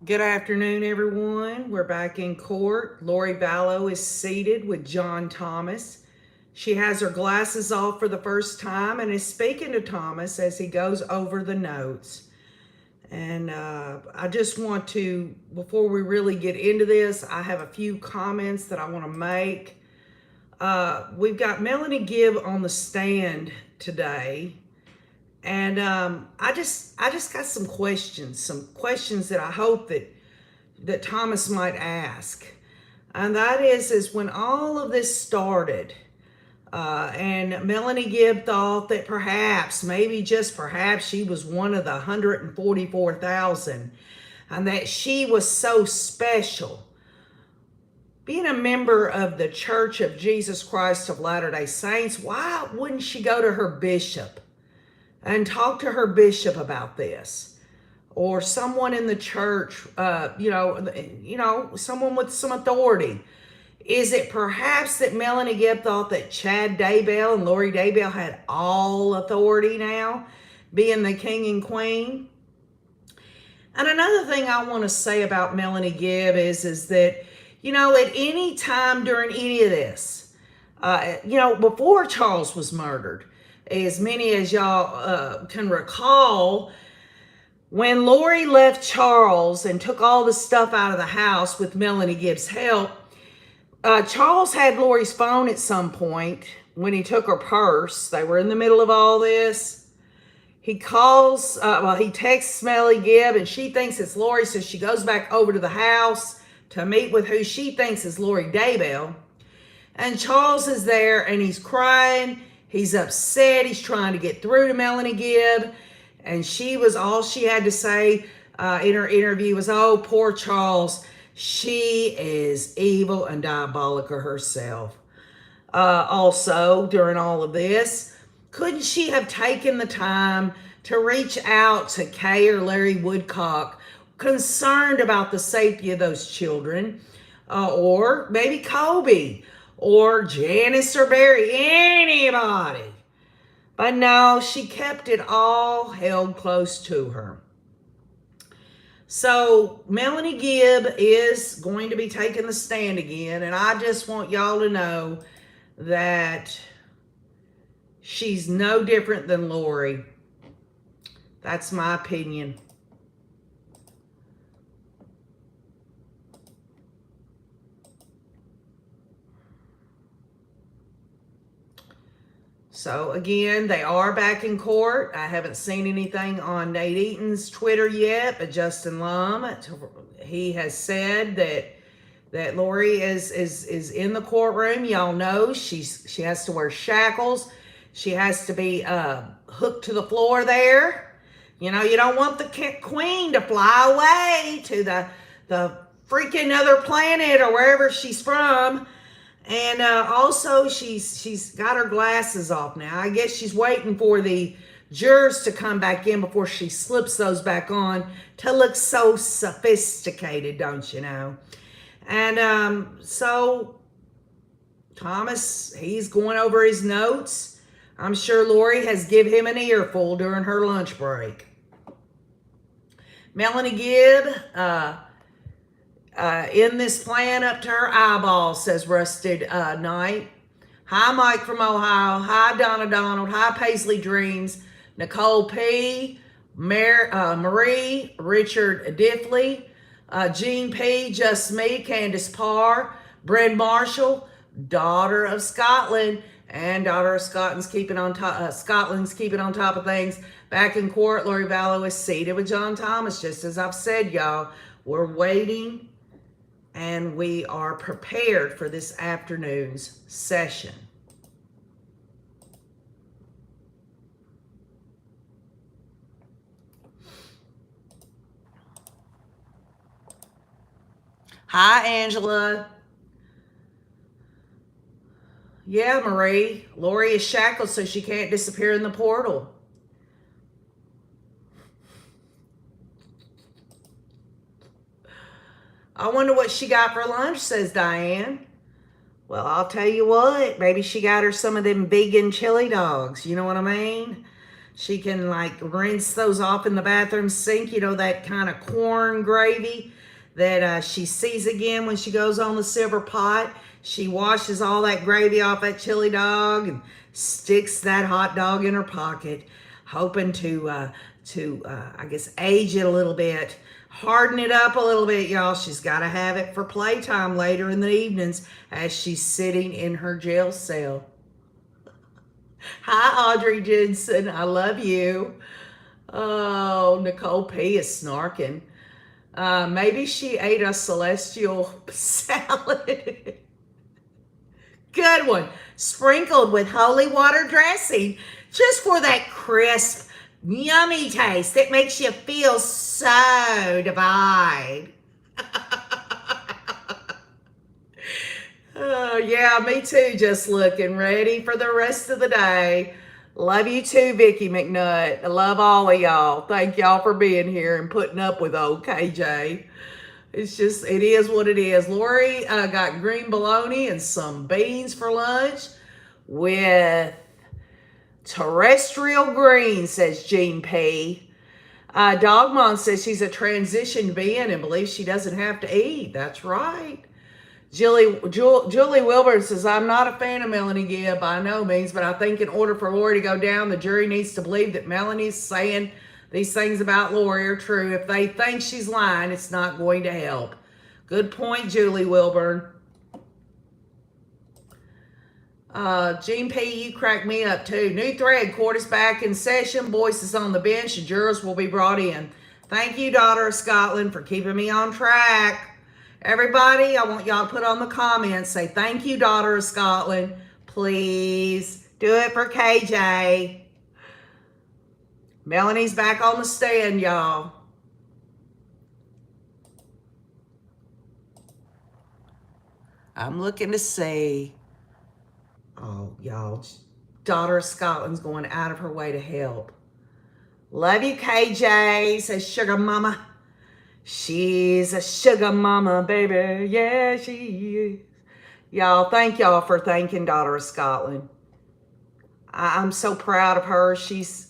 Good afternoon, everyone. We're back in court. Lori Vallow is seated with John Thomas. She has her glasses off for the first time and is speaking to Thomas as he goes over the notes. And I just want to, before we really get into this, I have a few comments that I want to make. We've got Melanie Gibb on the stand today. And I just got some questions that I hope that Thomas might ask. And that is when all of this started, and Melanie Gibb thought that perhaps, maybe just perhaps, she was one of the 144,000 and that she was so special. Being a member of the Church of Jesus Christ of Latter-day Saints, why wouldn't she go to her bishop and talk to her bishop about this, or someone in the church, someone with some authority? Is it perhaps that Melanie Gibb thought that Chad Daybell and Lori Daybell had all authority now, being the king and queen? And another thing I want to say about Melanie Gibb is that, at any time during any of this, before Charles was murdered, as many as y'all can recall, when Lori left Charles and took all the stuff out of the house with Melanie Gibb's help, Charles had Lori's phone at some point when he took her purse. They were in the middle of all this. He texts Melanie Gibb, and she thinks it's Lori, so she goes back over to the house to meet with who she thinks is Lori Daybell. And Charles is there, and he's crying. He's upset. He's trying to get through to Melanie Gibb. And all she had to say in her interview was, "Oh, poor Charles. She is evil and diabolical herself." Also, during all of this, couldn't she have taken the time to reach out to Kay or Larry Woodcock, concerned about the safety of those children, or maybe Kobe, or Janice or Barry, anybody? But no, she kept it all held close to her. So Melanie Gibb is going to be taking the stand again, and I just want y'all to know that she's no different than Lori. That's my opinion. So again, they are back in court. I haven't seen anything on Nate Eaton's Twitter yet, but Justin Lum, he has said that Lori is in the courtroom. Y'all know she has to wear shackles. She has to be hooked to the floor there. You don't want the queen to fly away to the freaking other planet or wherever she's from. And also, she's got her glasses off now. I guess she's waiting for the jurors to come back in before she slips those back on to look so sophisticated, don't you know? And so Thomas, he's going over his notes. I'm sure Lori has given him an earful during her lunch break. Melanie Gibb, in this plan up to her eyeballs, says Rusted Knight. Hi, Mike from Ohio. Hi, Donna Donald. Hi, Paisley Dreams. Nicole P. Marie. Richard Diffley. Jean P. Just Me. Candace Parr. Bryn Marshall. Daughter of Scotland. And Daughter of Scotland's keeping on top of things. Back in court, Lori Vallow is seated with John Thomas. Just as I've said, y'all, we're waiting and we are prepared for this afternoon's session. Hi, Angela. Yeah, Marie. Lori is shackled so she can't disappear in the portal. I wonder what she got for lunch, says Diane. Well, I'll tell you what. Maybe she got her some of them vegan chili dogs. You know what I mean? She can like rinse those off in the bathroom sink, that kind of corn gravy that she sees again when she goes on the silver pot. She washes all that gravy off that chili dog and sticks that hot dog in her pocket, hoping to I guess, age it a little bit, harden it up a little bit, y'all. She's got to have it for playtime later in the evenings as she's sitting in her jail cell. Hi, Audrey Jensen. I love you. Oh, Nicole P is snarking. Maybe she ate a celestial salad. Good one. Sprinkled with holy water dressing, just for that crisp, yummy taste that makes you feel so divine. Oh, yeah, me too, just looking ready for the rest of the day. Love you too, Vicky McNutt. I love all of y'all. Thank y'all for being here and putting up with old KJ. It's just, it is what it is. Lori got green bologna and some beans for lunch with terrestrial green, says Jean P. Dogmon says she's a transition being and believes she doesn't have to eat. That's right. Julie Wilbur says, I'm not a fan of Melanie Gibb by no means, but I think in order for Lori to go down, the jury needs to believe that Melanie's saying these things about Lori are true. If they think she's lying, it's not going to help. Good point, Julie Wilburn. Gene P, you crack me up too. New thread, court is back in session. Boyce is on the bench. The jurors will be brought in. Thank you, daughter of Scotland, for keeping me on track. Everybody, I want y'all to put on the comments, say thank you, daughter of Scotland. Please do it for KJ. Melanie's back on the stand, y'all. I'm looking to see. Oh, y'all. Daughter of Scotland's going out of her way to help. Love you, KJ, says Sugar Mama. She's a sugar mama, baby. Yeah, she is. Y'all, thank y'all for thanking Daughter of Scotland. I'm so proud of her. She's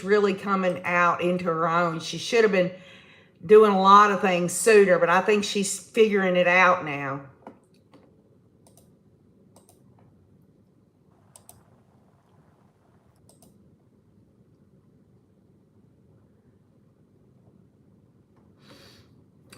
really coming out into her own. She should have been doing a lot of things sooner, but I think she's figuring it out now.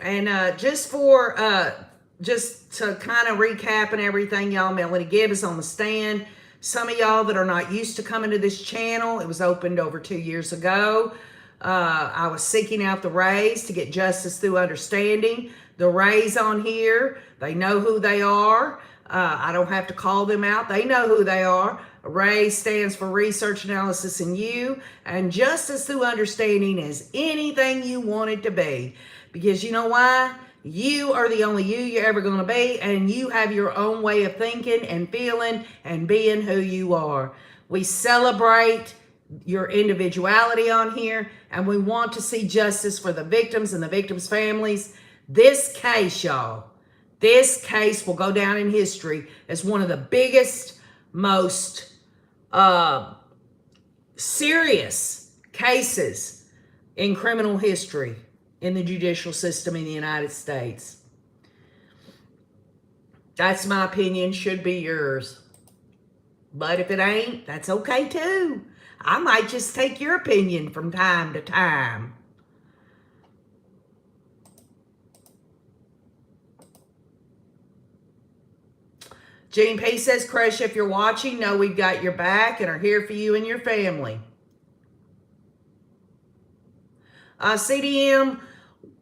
And just to kind of recap and everything, y'all, Melanie Gibb is on the stand. Some of y'all that are not used to coming to this channel, it was opened over 2 years ago. I was seeking out the Rays to get justice through understanding. The Rays on here, they know who they are. I don't have to call them out. They know who they are. RAY stands for Research, Analysis, and You. And justice through understanding is anything you want it to be. Because you know why? You are the only you're ever going to be, and you have your own way of thinking and feeling and being who you are. We celebrate your individuality on here, and we want to see justice for the victims and the victims' families. This case, y'all, this case will go down in history as one of the biggest, most serious cases in criminal history in the judicial system in the United States. That's my opinion, should be yours. But if it ain't, that's okay too. I might just take your opinion from time to time. Jean P says, Crush, if you're watching, know we've got your back and are here for you and your family. CDM,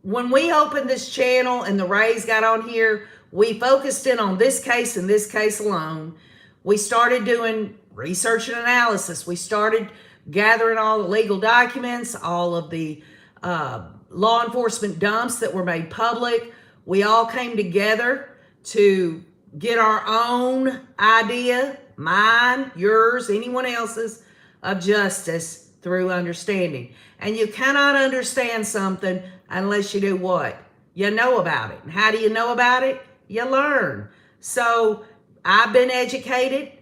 when we opened this channel and the Rays got on here, we focused in on this case and this case alone. We started doing research and analysis. We started gathering all the legal documents, all of the law enforcement dumps that were made public. We all came together to get our own idea, mine, yours, anyone else's, of justice through understanding. And you cannot understand something unless you do what? You know about it. And how do you know about it? You learn. So I've been educated.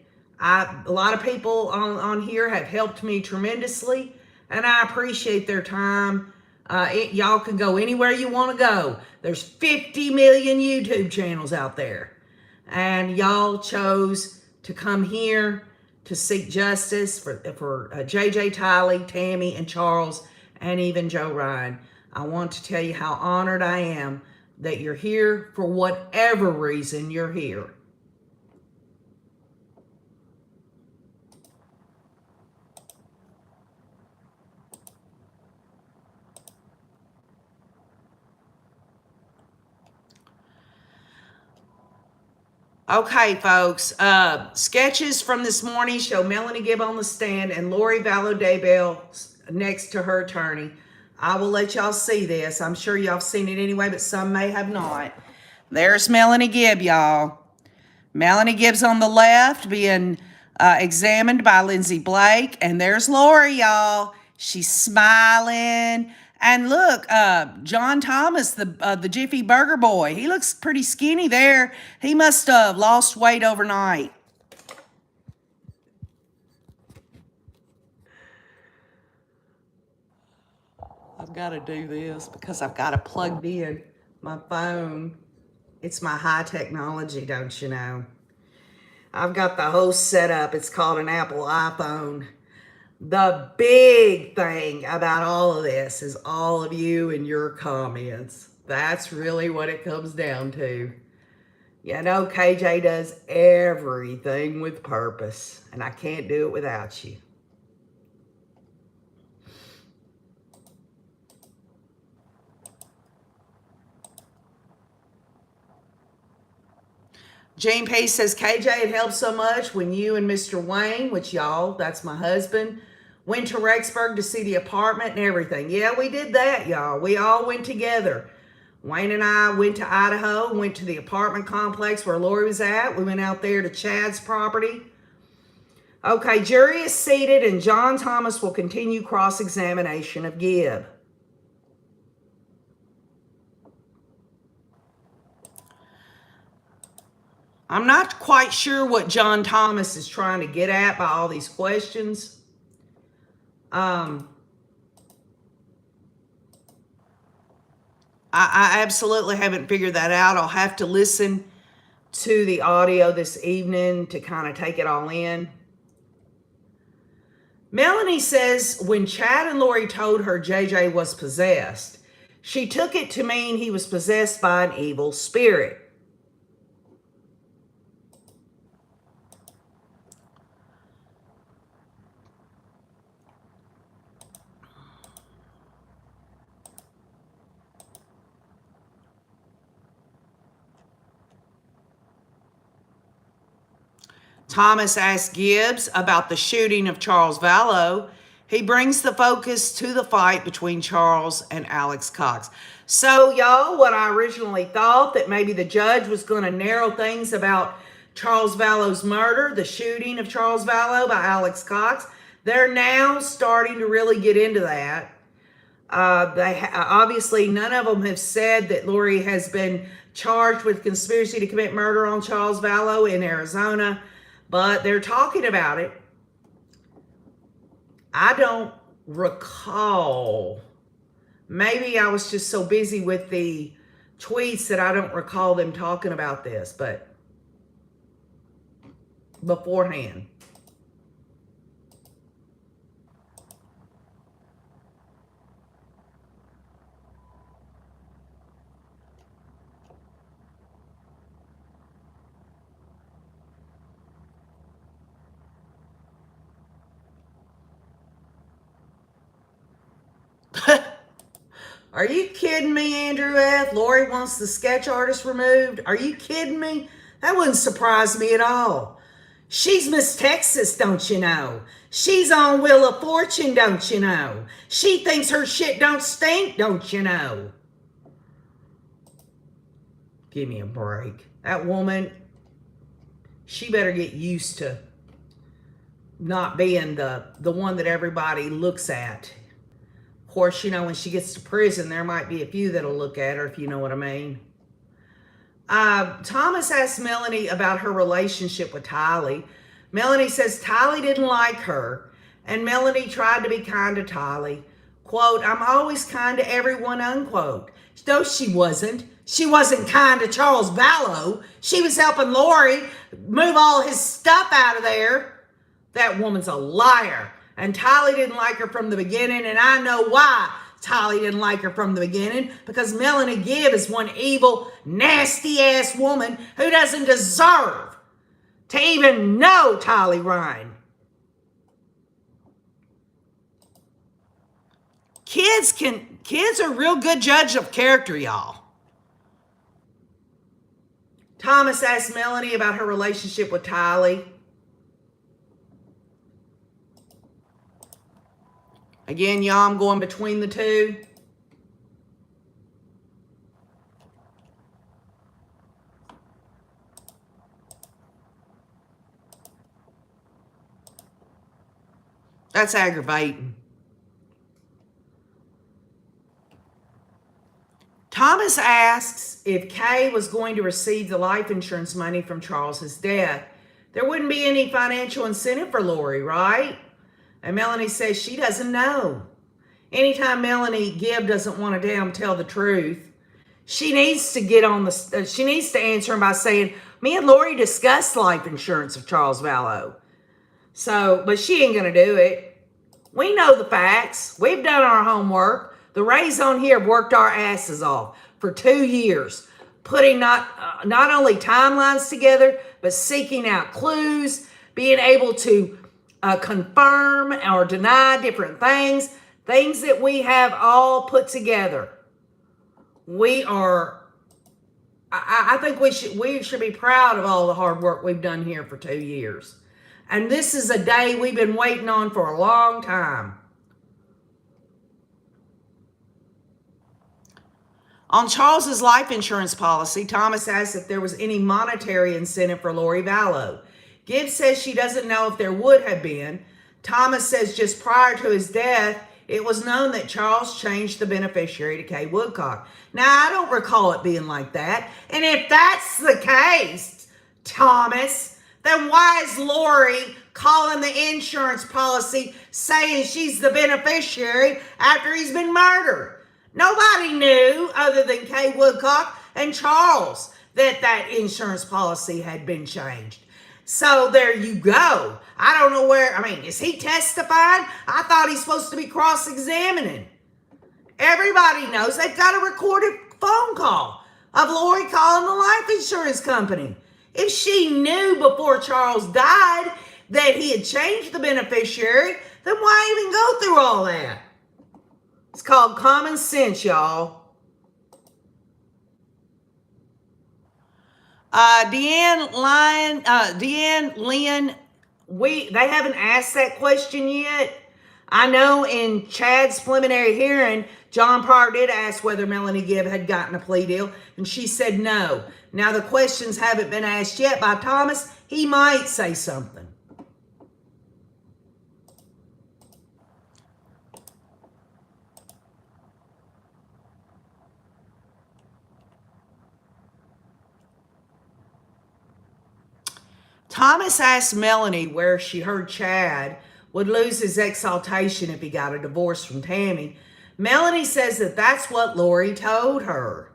A lot of people on here have helped me tremendously. and I appreciate their time. Y'all can go anywhere you want to go. There's 50 million YouTube channels out there. And y'all chose to come here to seek justice for JJ, Tylee, Tammy, and Charles, and even Joe Ryan. I want to tell you how honored I am that you're here for whatever reason you're here. Okay, folks. Sketches from this morning show Melanie Gibb on the stand and Lori Vallow Daybell next to her attorney. I will let y'all see this. I'm sure y'all have seen it anyway, but some may have not. There's Melanie Gibb, y'all. Melanie Gibb's on the left being examined by Lindsay Blake. And there's Lori, y'all. She's smiling. And look, John Thomas, the Jiffy Burger boy, he looks pretty skinny there. He must have lost weight overnight. I've got to do this because I've got it plugged in my phone. It's my high technology, don't you know? I've got the whole setup. It's called an Apple iPhone. The big thing about all of this is all of you and your comments. That's really what it comes down to. You know, KJ does everything with purpose, and I can't do it without you. Jane Pace says, KJ, it helped so much when you and Mr. Wayne, which y'all, that's my husband, went to Rexburg to see the apartment and everything. Yeah, we did that, y'all. We all went together. Wayne and I went to Idaho, went to the apartment complex where Lori was at. We went out there to Chad's property. Okay, jury is seated and John Thomas will continue cross-examination of Gibb. I'm not quite sure what John Thomas is trying to get at by all these questions. I absolutely haven't figured that out. I'll have to listen to the audio this evening to kind of take it all in. Melanie says when Chad and Lori told her JJ was possessed, she took it to mean he was possessed by an evil spirit. Thomas asks Gibbs about the shooting of Charles Vallow. He brings the focus to the fight between Charles and Alex Cox. So, y'all, what I originally thought, that maybe the judge was going to narrow things about Charles Vallow's murder, the shooting of Charles Vallow by Alex Cox, they're now starting to really get into that. Obviously, none of them have said that Lori has been charged with conspiracy to commit murder on Charles Vallow in Arizona. But they're talking about it. I don't recall. Maybe I was just so busy with the tweets that I don't recall them talking about this, but beforehand. Are you kidding me, Andrew F? Lori wants the sketch artist removed. Are you kidding me? That wouldn't surprise me at all. She's Miss Texas, don't you know? She's on Wheel of Fortune, don't you know? She thinks her shit don't stink, don't you know? Give me a break. That woman, she better get used to not being the one that everybody looks at. Of course, you know, when she gets to prison, there might be a few that'll look at her, if you know what I mean. Thomas asked Melanie about her relationship with Tylee. Melanie says Tylee didn't like her, And Melanie tried to be kind to Tylee. Quote, I'm always kind to everyone, unquote. No, she wasn't. She wasn't kind to Charles Vallow. She was helping Lori move all his stuff out of there. That woman's a liar. And Tylee didn't like her from the beginning, and I know why Tylee didn't like her from the beginning, because Melanie Gibb is one evil, nasty-ass woman who doesn't deserve to even know Tylee Ryan. Kids are a real good judge of character, y'all. Thomas asked Melanie about her relationship with Tylee. Again, y'all, I'm going between the two. That's aggravating. Thomas asks if Kay was going to receive the life insurance money from Charles's death. There wouldn't be any financial incentive for Lori, right? And Melanie says she doesn't know. Anytime Melanie Gibb doesn't want to damn tell the truth, she needs to get on the. She needs to answer him by saying, "Me and Lori discussed life insurance of Charles Vallow." So, but she ain't gonna do it. We know the facts. We've done our homework. The Rays on here have worked our asses off for 2 years, putting not only timelines together, but seeking out clues, being able to confirm or deny different things that we have all put together. I think we should be proud of all the hard work we've done here for 2 years. And this is a day we've been waiting on for a long time. On Charles's life insurance policy, Thomas asked if there was any monetary incentive for Lori Vallow. Gibbs says she doesn't know if there would have been. Thomas says just prior to his death, it was known that Charles changed the beneficiary to Kay Woodcock. Now, I don't recall it being like that. And if that's the case, Thomas, then why is Lori calling the insurance policy saying she's the beneficiary after he's been murdered? Nobody knew other than Kay Woodcock and Charles that insurance policy had been changed. So there you go. I don't know where, is he testifying? I thought he's supposed to be cross-examining. Everybody knows they've got a recorded phone call of Lori calling the life insurance company. If she knew before Charles died that he had changed the beneficiary, then why even go through all that? It's called common sense, y'all. Deanne Lynn, they haven't asked that question yet. I know in Chad's preliminary hearing, John Pryor did ask whether Melanie Gibb had gotten a plea deal, and she said no. Now the questions haven't been asked yet by Thomas. He might say something. Thomas asked Melanie where she heard Chad would lose his exaltation if he got a divorce from Tammy. Melanie says that that's what Lori told her.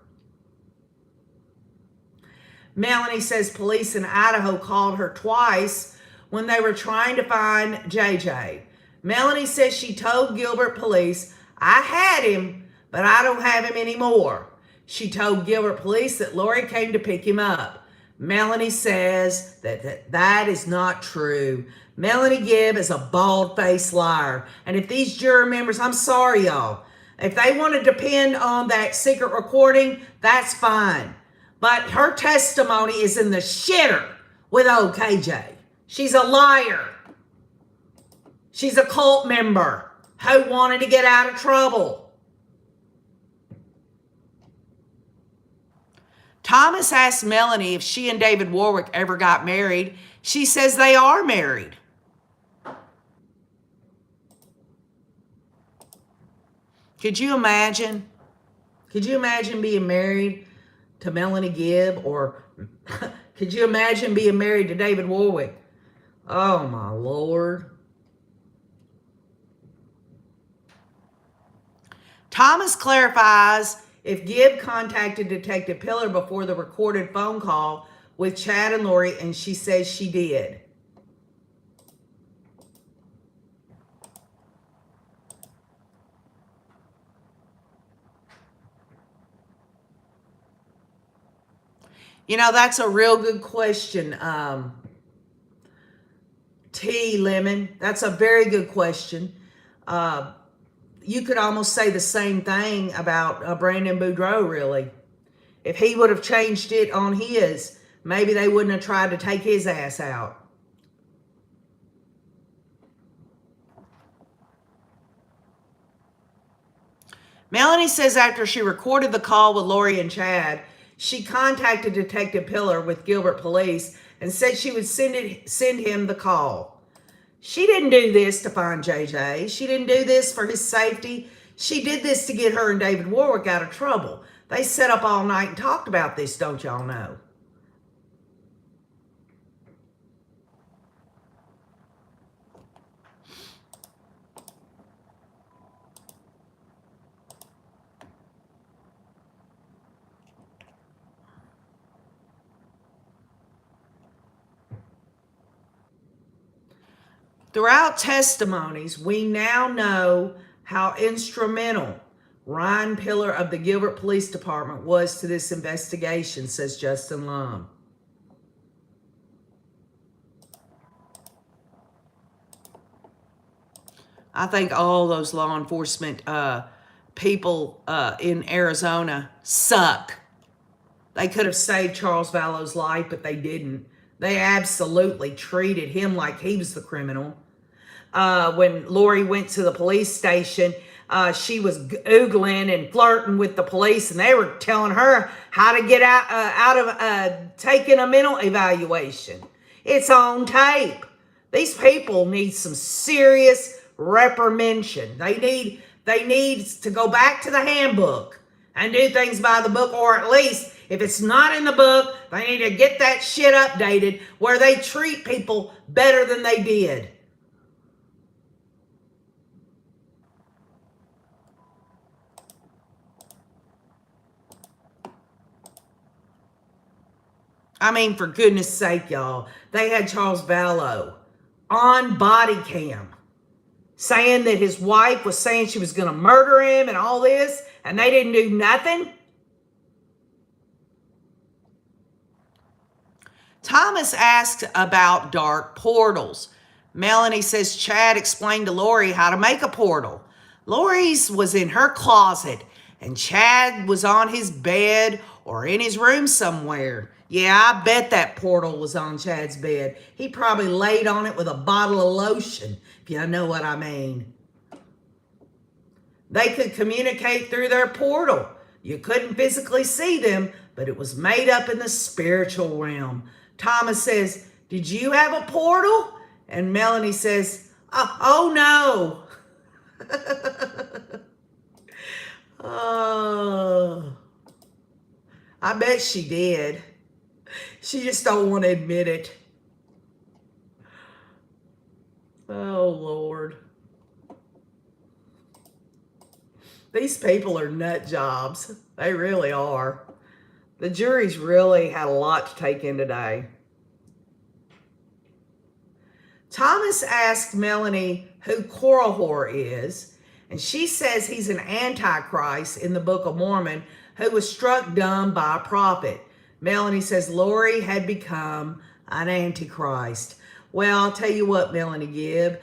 Melanie says police in Idaho called her twice when they were trying to find JJ. Melanie says she told Gilbert police, I had him, but I don't have him anymore. She told Gilbert police that Lori came to pick him up. Melanie says that is not true. Melanie Gibb is a bald-faced liar. And if these juror members, I'm sorry, y'all, if they want to depend on that secret recording, that's fine. But her testimony is in the shitter with old KJ. She's a liar. She's a cult member who wanted to get out of trouble. Thomas asked Melanie if she and David Warwick ever got married. She says they are married. Could you imagine? Could you imagine being married to Melanie Gibb? Or could you imagine being married to David Warwick? Oh, my Lord. Thomas clarifies if Gibb contacted Detective Pillar before the recorded phone call with Chad and Lori, and she says she did. You know, that's a real good question, T. Lemon. That's a very good question. You could almost say the same thing about Brandon Boudreaux, really. If he would have changed it on his, maybe they wouldn't have tried to take his ass out. Melanie says after she recorded the call with Lori and Chad, she contacted Detective Pillar with Gilbert Police and said she would send him the call. She didn't do this to find JJ. She didn't do this for his safety. She did this to get her and David Warwick out of trouble. They sat up all night and talked about this, don't y'all know? Throughout testimonies, we now know how instrumental Ryan Pillar of the Gilbert Police Department was to this investigation, says Justin Lum. I think all those law enforcement people in Arizona suck. They could have saved Charles Vallow's life, but they didn't. They absolutely treated him like he was the criminal. When Lori went to the police station, she was oogling and flirting with the police, and they were telling her how to get out of taking a mental evaluation. It's on tape. These people need some serious reprimandation. They need to go back to the handbook and do things by the book, or at least if it's not in the book, they need to get that shit updated where they treat people better than they did. I mean, for goodness sake, y'all, they had Charles Vallow on body cam saying that his wife was saying she was going to murder him and all this, and they didn't do nothing. Thomas asked about dark portals. Melanie says Chad explained to Lori how to make a portal. Lori's was in her closet, and Chad was on his bed or in his room somewhere. Yeah, I bet that portal was on Chad's bed. He probably laid on it with a bottle of lotion, if you know what I mean. They could communicate through their portal. You couldn't physically see them, but it was made up in the spiritual realm. Thomas says, "Did you have a portal?" And Melanie says, "Oh no." Oh, I bet she did. She just don't want to admit it. Oh, Lord. These people are nut jobs. They really are. The jury's really had a lot to take in today. Thomas asked Melanie who Korihor is, and she says he's an antichrist in the Book of Mormon who was struck dumb by a prophet. Melanie says Lori had become an antichrist. Well, I'll tell you what, Melanie Gibb,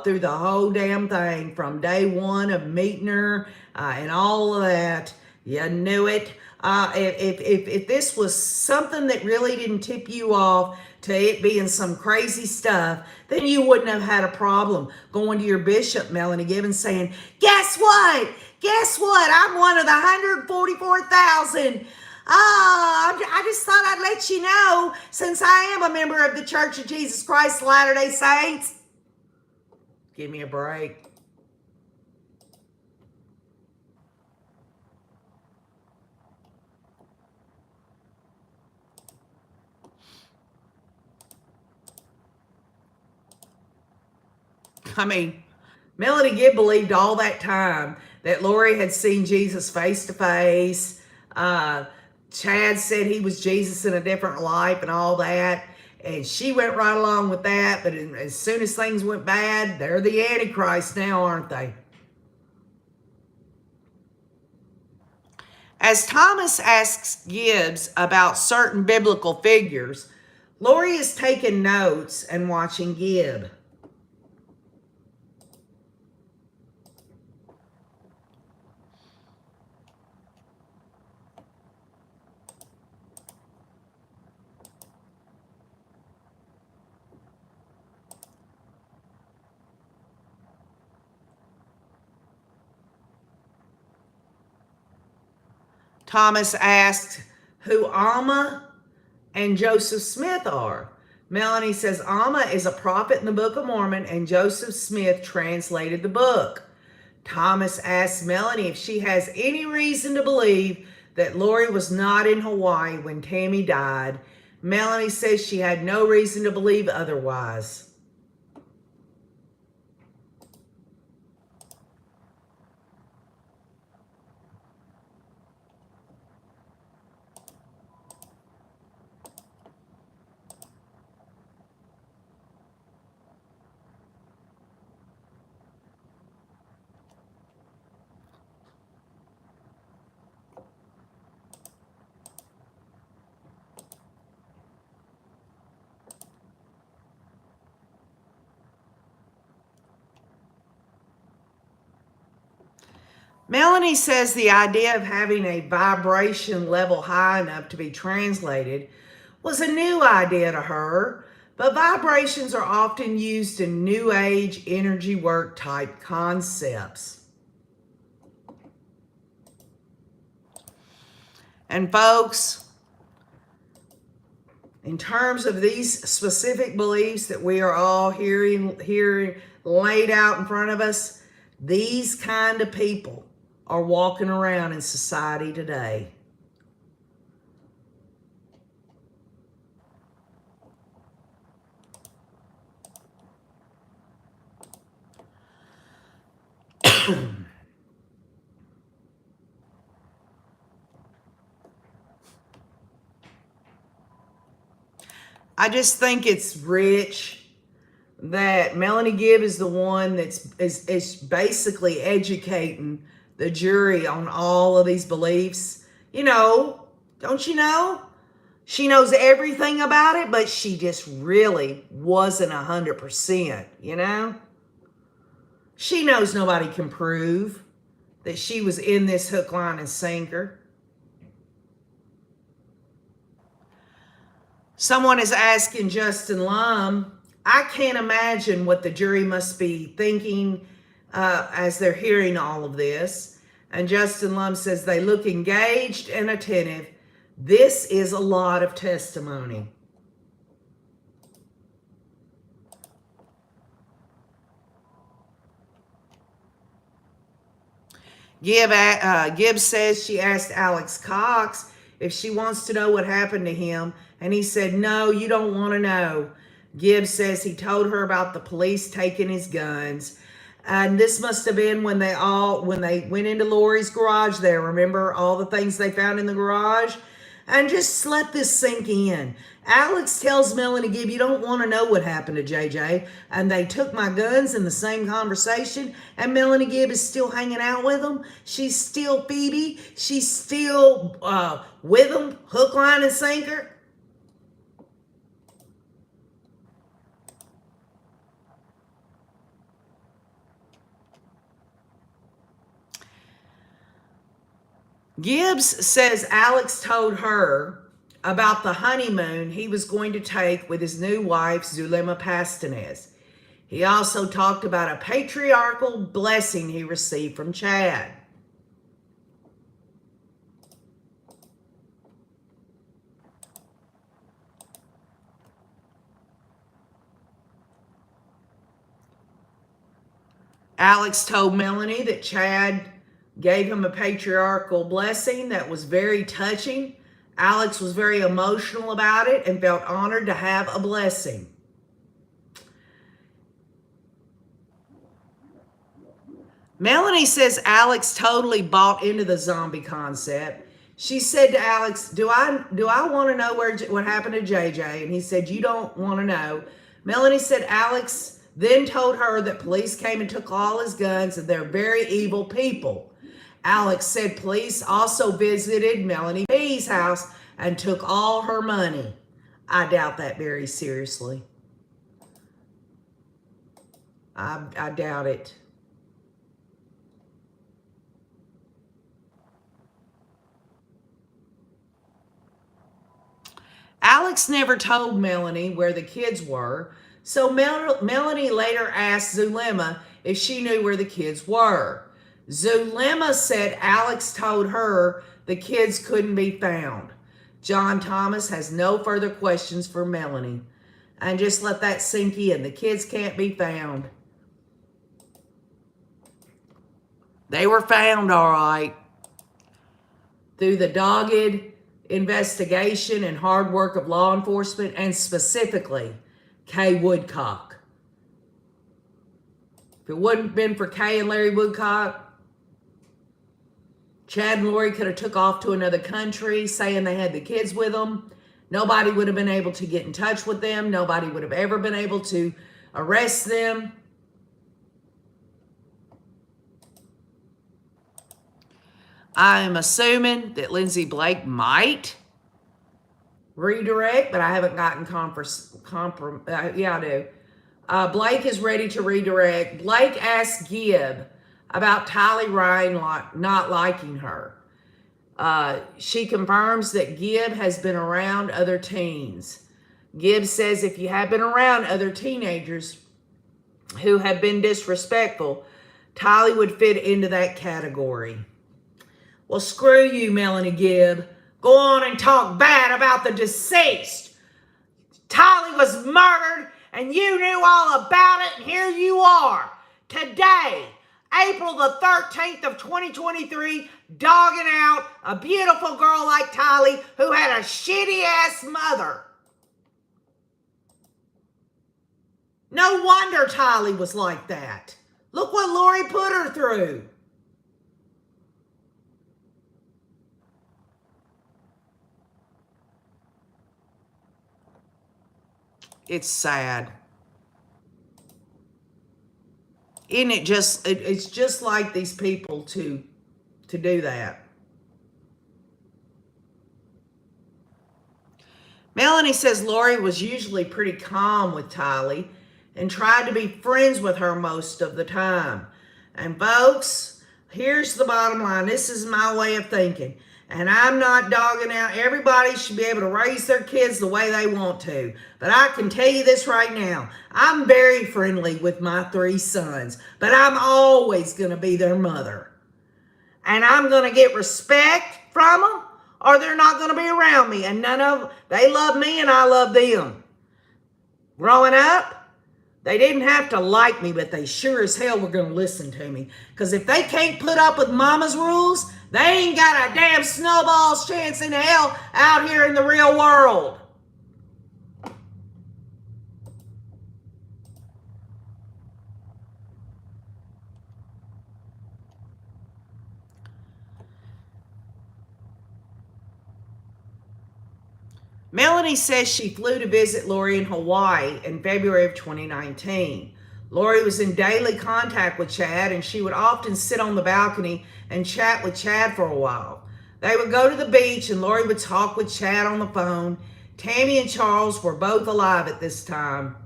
through the whole damn thing, from day one of meeting her and all of that, you knew it. If this was something that really didn't tip you off to it being some crazy stuff, then you wouldn't have had a problem going to your bishop, Melanie Gibb, and saying, "Guess what? Guess what? I'm one of the 144,000. I just thought I'd let you know, since I am a member of the Church of Jesus Christ of Latter-day Saints." Give me a break. I mean, Melanie Gibb believed all that time that Lori had seen Jesus face to face. Chad said he was Jesus in a different life and all that. And she went right along with that. But as soon as things went bad, they're the Antichrist now, aren't they? As Thomas asks Gibbs about certain biblical figures, Lori is taking notes and watching Gibb. Thomas asked who Alma and Joseph Smith are. Melanie says Alma is a prophet in the Book of Mormon and Joseph Smith translated the book. Thomas asks Melanie if she has any reason to believe that Lori was not in Hawaii when Tammy died. Melanie says she had no reason to believe otherwise. Melanie says the idea of having a vibration level high enough to be translated was a new idea to her, but vibrations are often used in New Age energy work type concepts. And folks, in terms of these specific beliefs that we are all hearing laid out in front of us, these kind of people are walking around in society today. I just think it's rich that Melanie Gibb is the one that's is basically educating the jury on all of these beliefs. You know, don't you know? She knows everything about it, but she just really wasn't 100%, you know? She knows nobody can prove that she was in this hook, line, and sinker. Someone is asking Justin Lum, I can't imagine what the jury must be thinking as they're hearing all of this. And Justin Lum says they look engaged and attentive. This is a lot of testimony. Gibbs says she asked Alex Cox if she wants to know what happened to him, and he said, no, you don't want to know. Gibbs says he told her about the police taking his guns. And this must have been when they went into Lori's garage there. Remember all the things they found in the garage? And just let this sink in. Alex tells Melanie Gibb, you don't want to know what happened to JJ. And they took my guns in the same conversation. And Melanie Gibb is still hanging out with them. She's still Phoebe. She's still with them, hook, line, and sinker. Gibbs says Alex told her about the honeymoon he was going to take with his new wife, Zulema Pastanez. He also talked about a patriarchal blessing he received from Chad. Alex told Melanie that Chad gave him a patriarchal blessing that was very touching. Alex was very emotional about it and felt honored to have a blessing. Melanie says Alex totally bought into the zombie concept. She said to Alex, "Do I want to know what happened to JJ?" And he said, "You don't want to know." Melanie said Alex then told her that police came and took all his guns and they're very evil people. Alex said police also visited Melanie P's house and took all her money. I doubt that very seriously. I doubt it. Alex never told Melanie where the kids were, so Melanie later asked Zulema if she knew where the kids were. Zulema said Alex told her the kids couldn't be found. John Thomas has no further questions for Melanie. And just let that sink in. The kids can't be found. They were found, all right, through the dogged investigation and hard work of law enforcement, and specifically Kay Woodcock. If it wouldn't have been for Kay and Larry Woodcock, Chad and Lori could have took off to another country saying they had the kids with them. Nobody would have been able to get in touch with them. Nobody would have ever been able to arrest them. I'm assuming that Lindsay Blake might redirect, but I haven't gotten yeah, I do. Blake is ready to redirect. Blake asked Gibb about Tylee Ryan not liking her. She confirms that Gibb has been around other teens. Gibb says if you have been around other teenagers who have been disrespectful, Tylee would fit into that category. Well, screw you, Melanie Gibb. Go on and talk bad about the deceased. Tylee was murdered, and you knew all about it, and here you are, today, April the 13th of 2023, dogging out a beautiful girl like Tylee who had a shitty-ass mother. No wonder Tylee was like that. Look what Lori put her through. It's sad. Isn't it just, it's just like these people to do that. Melanie says Lori was usually pretty calm with Tylee and tried to be friends with her most of the time. And folks, here's the bottom line. This is my way of thinking. And I'm not dogging out. Everybody should be able to raise their kids the way they want to. But I can tell you this right now. I'm very friendly with my 3 sons. But I'm always going to be their mother. And I'm going to get respect from them, or they're not going to be around me. And they love me and I love them. Growing up, they didn't have to like me, but they sure as hell were going to listen to me. Because if they can't put up with mama's rules, they ain't got a damn snowball's chance in hell out here in the real world. Melanie says she flew to visit Lori in Hawaii in February of 2019. Lori was in daily contact with Chad, and she would often sit on the balcony and chat with Chad for a while. They would go to the beach, and Lori would talk with Chad on the phone. Tammy and Charles were both alive at this time.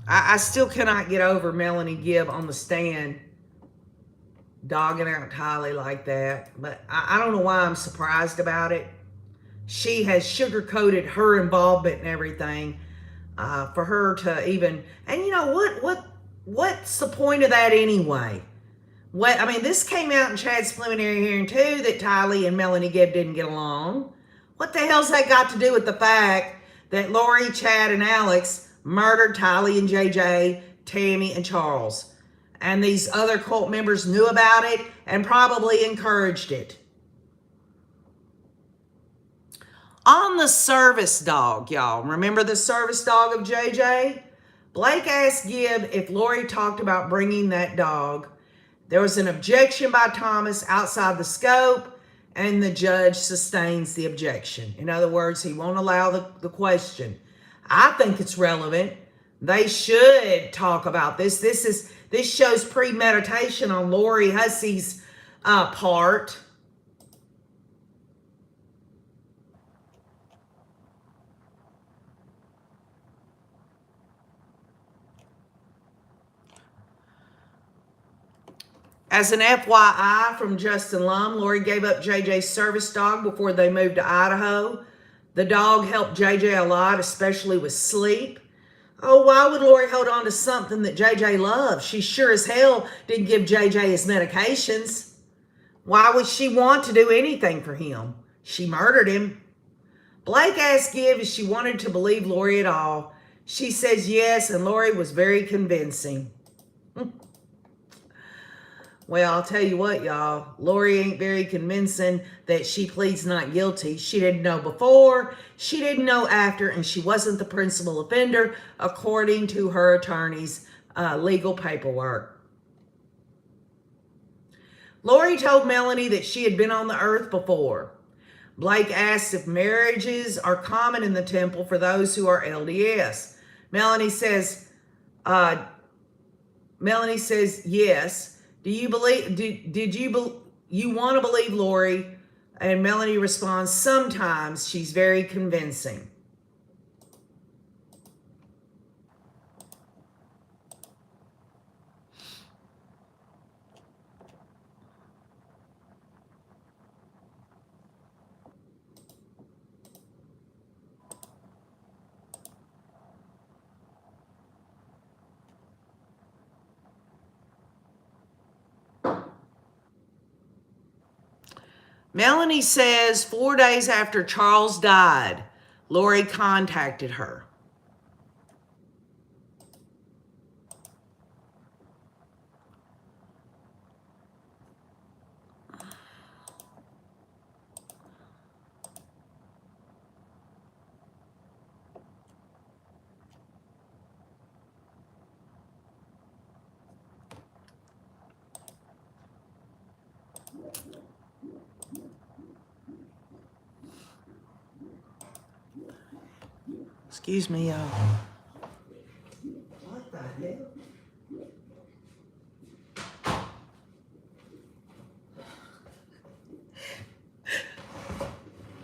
I still cannot get over Melanie Gibb on the stand dogging out Tylee like that. But I don't know why I'm surprised about it. She has sugarcoated her involvement and everything for her to even... And you know what what's the point of that anyway? What, I mean, this came out in Chad's preliminary hearing too, that Tylee and Melanie Gibb didn't get along. What the hell's that got to do with the fact that Lori, Chad, and Alex murdered Tylee and JJ, Tammy, and Charles? And these other cult members knew about it and probably encouraged it. On the service dog, y'all. Remember the service dog of JJ? Blake asked Gibb if Lori talked about bringing that dog. There was an objection by Thomas outside the scope, and the judge sustains the objection. In other words, he won't allow the question. I think it's relevant. They should talk about this. This shows premeditation on Lori Hussey's part. As an FYI from Justin Lum, Lori gave up JJ's service dog before they moved to Idaho. The dog helped JJ a lot, especially with sleep. Oh, why would Lori hold on to something that JJ loves? She sure as hell didn't give JJ his medications. Why would she want to do anything for him? She murdered him. Blake asked Gibb if she wanted to believe Lori at all. She says yes, and Lori was very convincing. Well, I'll tell you what, y'all. Lori ain't very convincing that she pleads not guilty. She didn't know before, she didn't know after, and she wasn't the principal offender, according to her attorney's legal paperwork. Lori told Melanie that she had been on the earth before. Blake asked if marriages are common in the temple for those who are LDS. Melanie says yes. Do you believe? You want to believe Lori? And Melanie responds, sometimes she's very convincing. Melanie says 4 days after Charles died, Lori contacted her. Excuse me, y'all. What the hell?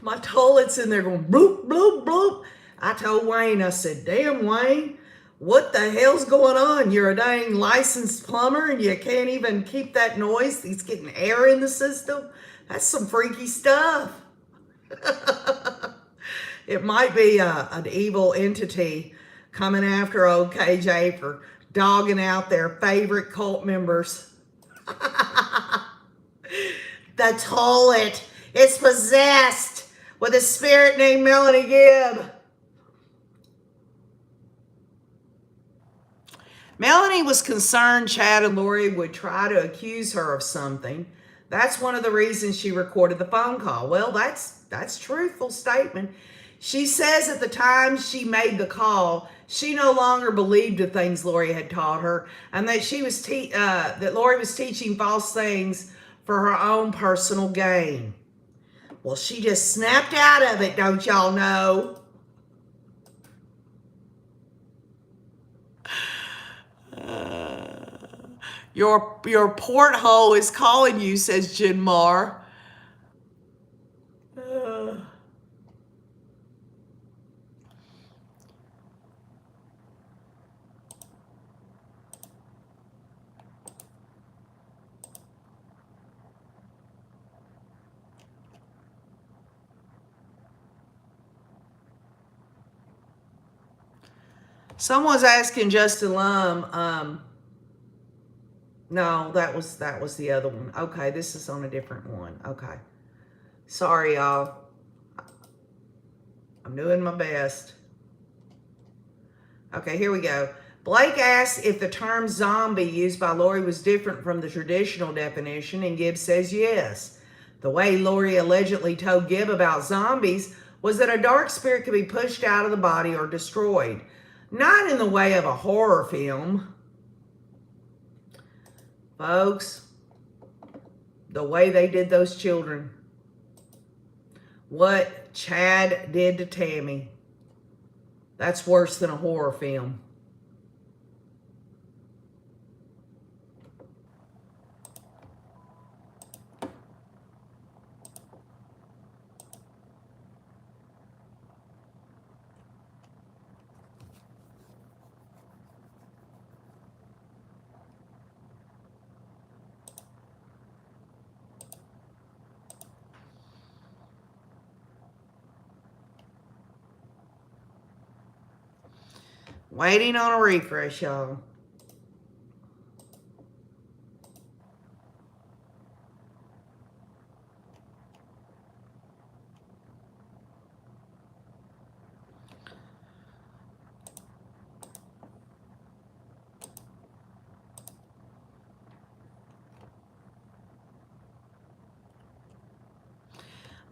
My toilet's in there going bloop, bloop, bloop. I told Wayne, I said, damn, Wayne, what the hell's going on? You're a dang licensed plumber and you can't even keep that noise. He's getting air in the system. That's some freaky stuff. It might be an evil entity coming after old KJ for dogging out their favorite cult members. The toilet is possessed with a spirit named Melanie Gibb. Melanie was concerned Chad and Lori would try to accuse her of something. That's one of the reasons she recorded the phone call. Well, that's truthful statement. She says at the time she made the call, she no longer believed the things Lori had taught her, and that that Lori was teaching false things for her own personal gain. Well, she just snapped out of it, don't y'all know? Your porthole is calling you, says Jinmar. Someone's asking Justin Lum, No, that was the other one. Okay, this is on a different one. Okay. Sorry, y'all. I'm doing my best. Okay, here we go. Blake asks if the term zombie used by Lori was different from the traditional definition, and Gibb says yes. The way Lori allegedly told Gibb about zombies was that a dark spirit could be pushed out of the body or destroyed. Not in the way of a horror film. Folks, the way they did those children. What Chad did to Tammy. That's worse than a horror film. Waiting on a refresh, y'all.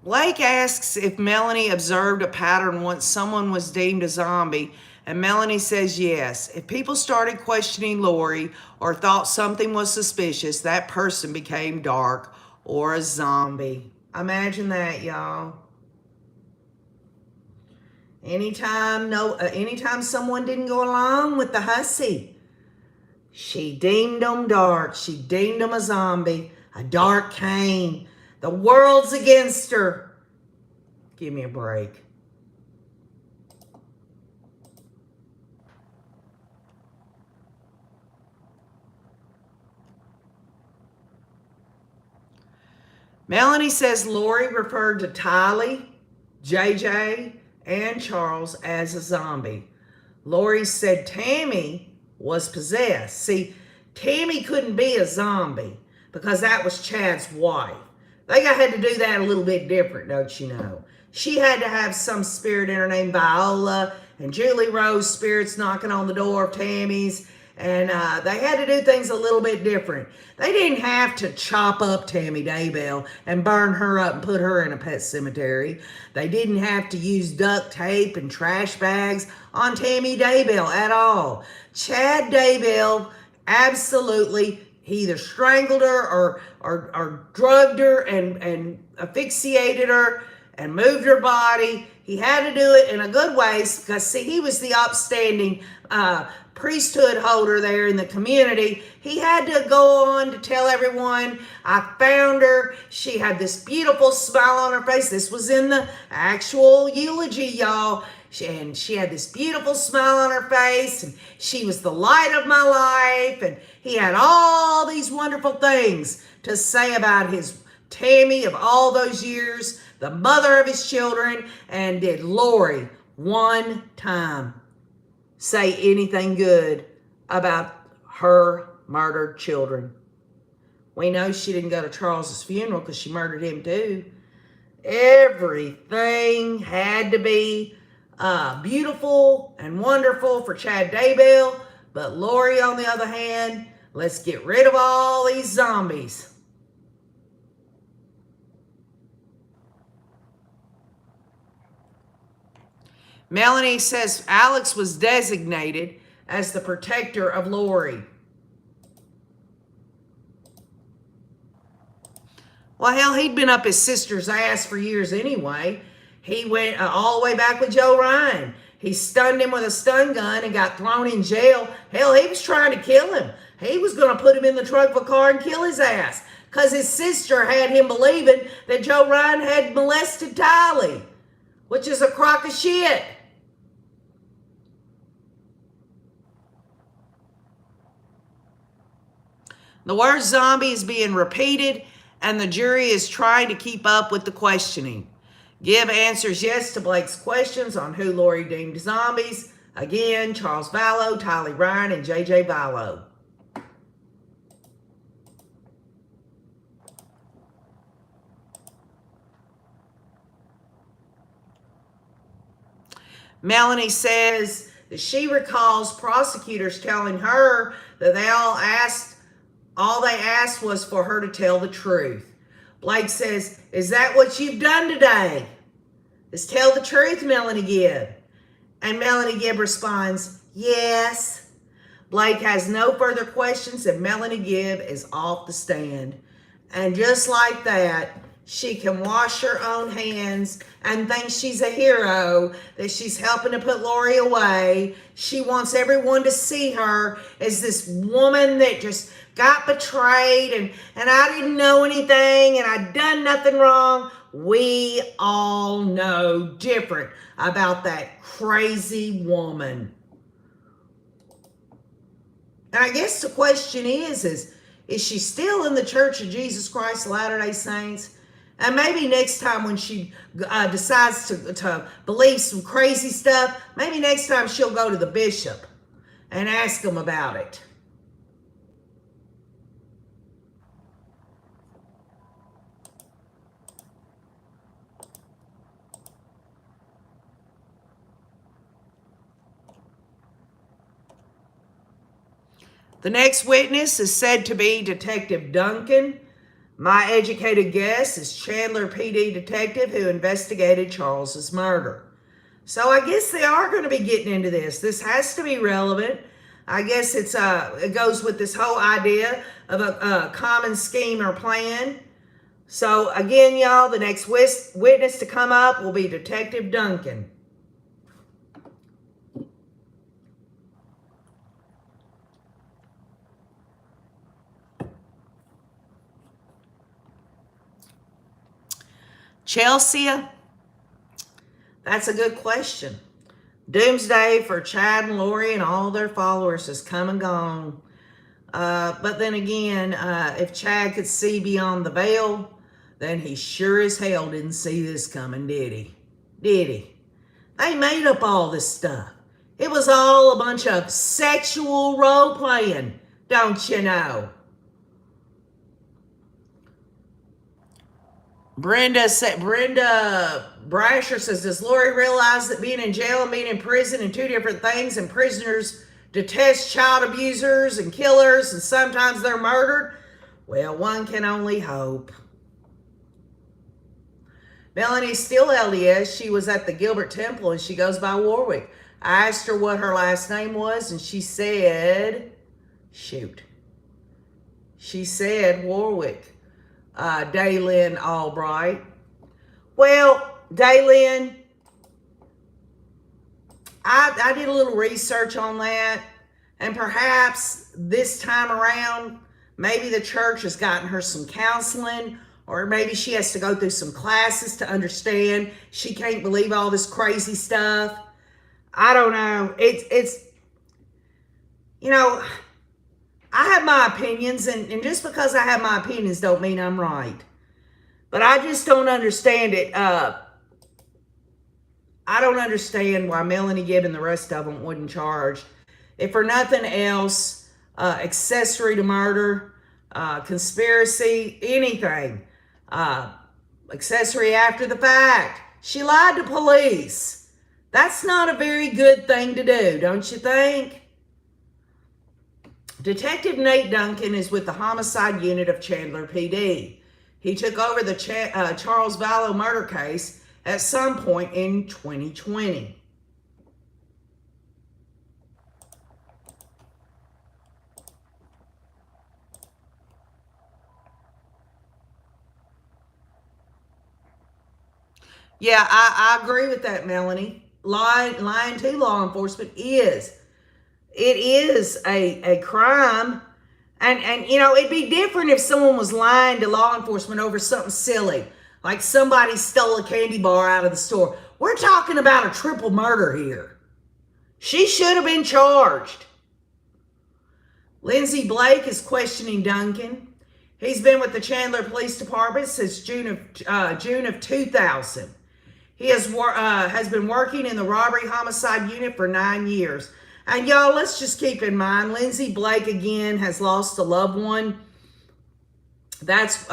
Blake asks if Melanie observed a pattern once someone was deemed a zombie, and Melanie says yes. If people started questioning Lori or thought something was suspicious, that person became dark or a zombie. Imagine that, y'all. Anytime someone didn't go along with the hussy, she deemed them dark. She deemed them a zombie, a dark Cain. The world's against her. Give me a break. Melanie says Lori referred to Tylee, JJ, and Charles as a zombie. Lori said Tammy was possessed. See, Tammy couldn't be a zombie because that was Chad's wife. They had to do that a little bit different, don't you know? She had to have some spirit in her named Viola, and Julie Rose spirits knocking on the door of Tammy's, and they had to do things a little bit different. They didn't have to chop up Tammy Daybell and burn her up and put her in a pet cemetery. They didn't have to use duct tape and trash bags on Tammy Daybell at all. Chad Daybell absolutely, he either strangled her or drugged her and asphyxiated her and moved her body. He had to do it in a good way because, see, he was the upstanding priesthood holder there in the community. He had to go on to tell everyone, I found her. She had this beautiful smile on her face. This was in the actual eulogy, y'all. And she had this beautiful smile on her face, and she was the light of my life, and he had all these wonderful things to say about his Tammy of all those years, the mother of his children. And did Lori one time say anything good about her murdered children? We know she didn't go to Charles's funeral because she murdered him too. Everything had to be beautiful and wonderful for Chad Daybell, but Lori, on the other hand, let's get rid of all these zombies. Melanie says Alex was designated as the protector of Lori. Well, hell, he'd been up his sister's ass for years anyway. He went all the way back with Joe Ryan. He stunned him with a stun gun and got thrown in jail. Hell, he was trying to kill him. He was going to put him in the trunk of a car and kill his ass because his sister had him believing that Joe Ryan had molested Tylee, which is a crock of shit. The word zombie is being repeated, and the jury is trying to keep up with the questioning. Gibb answers yes to Blake's questions on who Lori deemed zombies. Again, Charles Vallow, Tylee Ryan, and JJ Vallow. Melanie says that she recalls prosecutors telling her that all they asked was for her to tell the truth. Blake says, "Is that what you've done today? Is tell the truth, Melanie Gibb?" And Melanie Gibb responds, "Yes." Blake has no further questions and Melanie Gibb is off the stand. And just like that, she can wash her own hands and think she's a hero, that she's helping to put Lori away. She wants everyone to see her as this woman that just got betrayed and I didn't know anything and I'd done nothing wrong. We all know different about that crazy woman. And I guess the question is she still in the Church of Jesus Christ of Latter-day Saints? And maybe next time when she decides to believe some crazy stuff, maybe next time she'll go to the bishop and ask him about it. The next witness is said to be Detective Duncan. My educated guess is Chandler PD detective who investigated Charles's murder. So I guess they are going to be getting into this. This has to be relevant. I guess it goes with this whole idea of a common scheme or plan. So again, y'all, the next witness to come up will be Detective Duncan. Chelsea, that's a good question. Doomsday for Chad and Lori and all their followers has come and gone. But then again, if Chad could see beyond the veil, then he sure as hell didn't see this coming, did he? Did he? They made up all this stuff. It was all a bunch of sexual role-playing, don't you know? Brenda Brasher says, does Lori realize that being in jail and being in prison are two different things, and prisoners detest child abusers and killers and sometimes they're murdered? Well, one can only hope. Melanie's still LDS. She was at the Gilbert Temple and she goes by Warwick. I asked her what her last name was and she said, she said Warwick. Daylin Albright. Well, Daylin, I did a little research on that, and perhaps this time around, maybe the church has gotten her some counseling, or maybe she has to go through some classes to understand she can't believe all this crazy stuff. I don't know. It's you know, I have my opinions, and just because I have my opinions don't mean I'm right. But I just don't understand it. I don't understand why Melanie Gibb and the rest of them wouldn't charge. If for nothing else, accessory to murder, conspiracy, anything. Accessory after the fact. She lied to police. That's not a very good thing to do, don't you think? Detective Nate Duncan is with the homicide unit of Chandler PD. He took over the Charles Vallow murder case at some point in 2020. Yeah, I agree with that, Melanie. Lying to law enforcement is a crime. And you know, it'd be different if someone was lying to law enforcement over something silly, like somebody stole a candy bar out of the store. We're talking about a triple murder here. She should have been charged. Lindsay Blake is questioning Duncan. He's been with the Chandler Police Department since June of 2000. He has been working in the robbery homicide unit for 9 years. And y'all, let's just keep in mind, Lindsay Blake again has lost a loved one. That's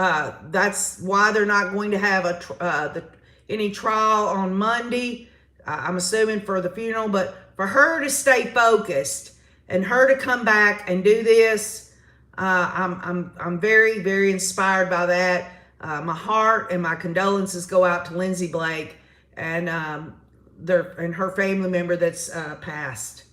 why they're not going to have any trial on Monday. I'm assuming for the funeral, but for her to stay focused and her to come back and do this, I'm very, very inspired by that. My heart and my condolences go out to Lindsay Blake and her family member that's passed.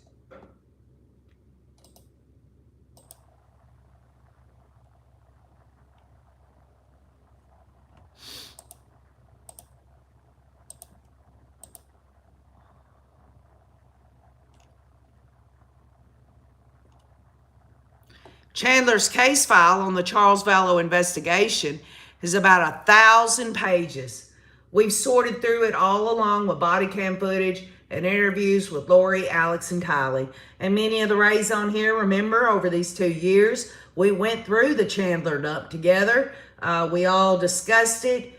Chandler's case file on the Charles Vallow investigation is about 1,000 pages. We've sorted through it all along with body cam footage and interviews with Lori, Alex, and Kylie. And many of the Rays on here, remember, over these 2 years, we went through the Chandler dump together. We all discussed it.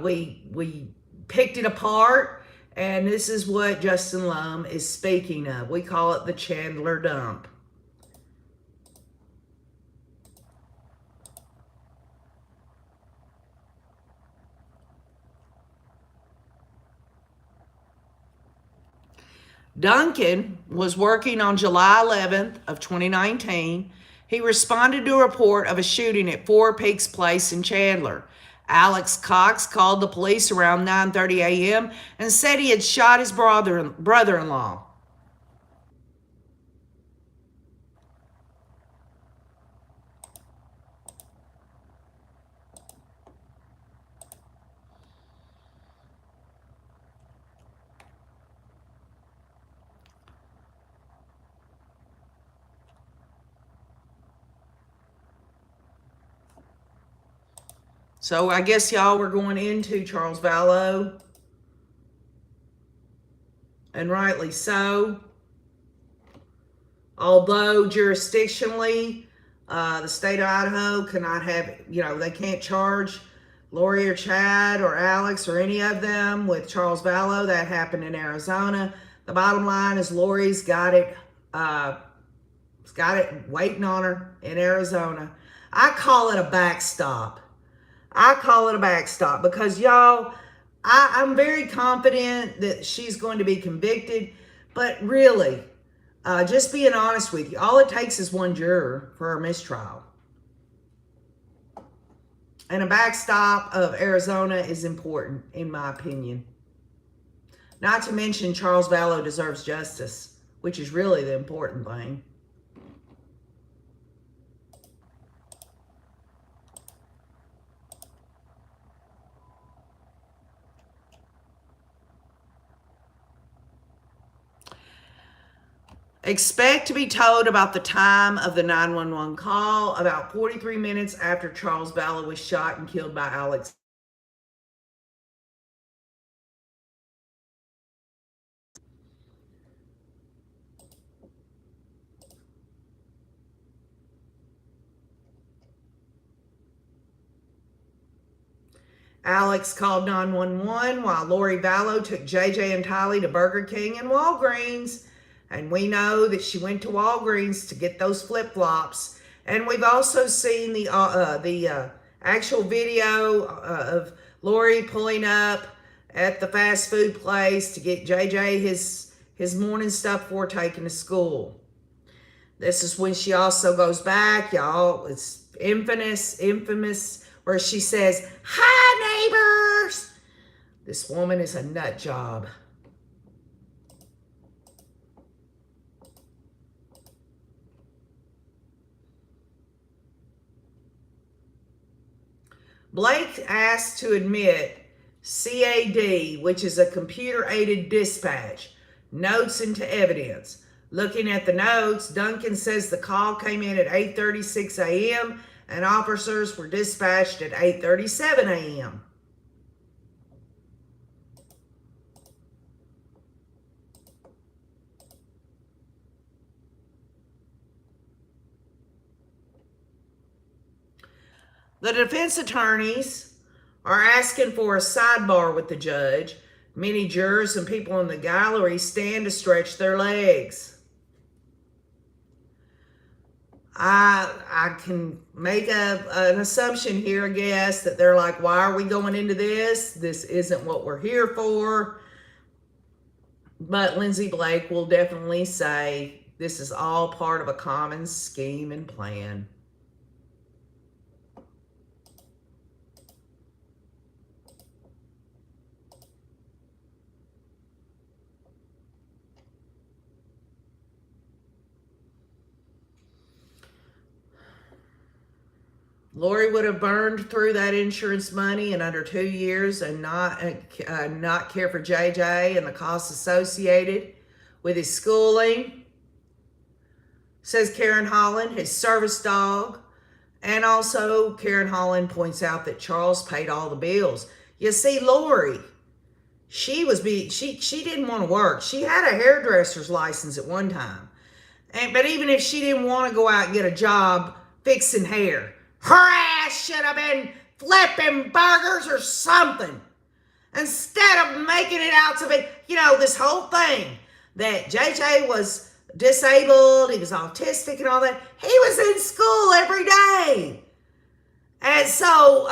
We picked it apart. And this is what Justin Lum is speaking of. We call it the Chandler dump. Duncan was working on July 11th of 2019. He responded to a report of a shooting at Four Peaks Place in Chandler. Alex Cox called the police around 9:30 a.m. and said he had shot his brother-in-law. So I guess y'all were going into Charles Vallow, and rightly so. Although jurisdictionally, the state of Idaho cannot have, they can't charge Lori or Chad or Alex or any of them with Charles Vallow. That happened in Arizona. The bottom line is Lori's got it waiting on her in Arizona. I call it a backstop. Because y'all, I'm very confident that she's going to be convicted. But really, just being honest with you, all it takes is one juror for a mistrial. And a backstop of Arizona is important, in my opinion. Not to mention Charles Vallow deserves justice, which is really the important thing. Expect to be told about the time of the 911 call about 43 minutes after Charles Vallow was shot and killed by Alex. Alex called 911 while Lori Vallow took JJ and Tylee to Burger King and Walgreens. And we know that she went to Walgreens to get those flip-flops. And we've also seen the actual video of Lori pulling up at the fast food place to get JJ his morning stuff before taking to school. This is when she also goes back, y'all. It's infamous, where she says, "Hi, neighbors." This woman is a nut job. Blake asked to admit CAD, which is a computer-aided dispatch, notes into evidence. Looking at the notes, Duncan says the call came in at 8:36 a.m. and officers were dispatched at 8:37 a.m. The defense attorneys are asking for a sidebar with the judge. Many jurors and people in the gallery stand to stretch their legs. I can make an assumption here, I guess, that they're like, why are we going into this? This isn't what we're here for. But Lindsay Blake will definitely say this is all part of a common scheme and plan. Lori would have burned through that insurance money in under 2 years and not care for JJ and the costs associated with his schooling, says Karen Holland, his service dog. And also, Karen Holland points out that Charles paid all the bills. You see, Lori, she didn't want to work. She had a hairdresser's license at one time. But even if she didn't want to go out and get a job fixing hair, her ass should have been flipping burgers or something. Instead of making it out to be, this whole thing that JJ was disabled, he was autistic and all that. He was in school every day. And so,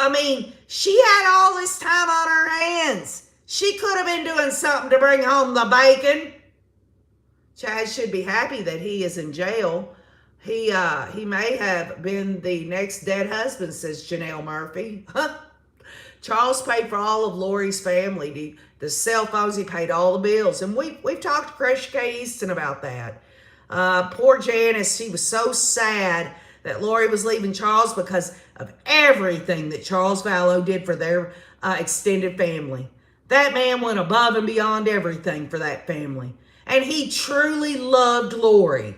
she had all this time on her hands. She could have been doing something to bring home the bacon. Chad should be happy that he is in jail. He may have been the next dead husband, says Janelle Murphy. Charles paid for all of Lori's family. The cell phones, he paid all the bills. And we've talked to Cresha K. Easton about that. Poor Janice, she was so sad that Lori was leaving Charles because of everything that Charles Vallow did for their extended family. That man went above and beyond everything for that family. And he truly loved Lori.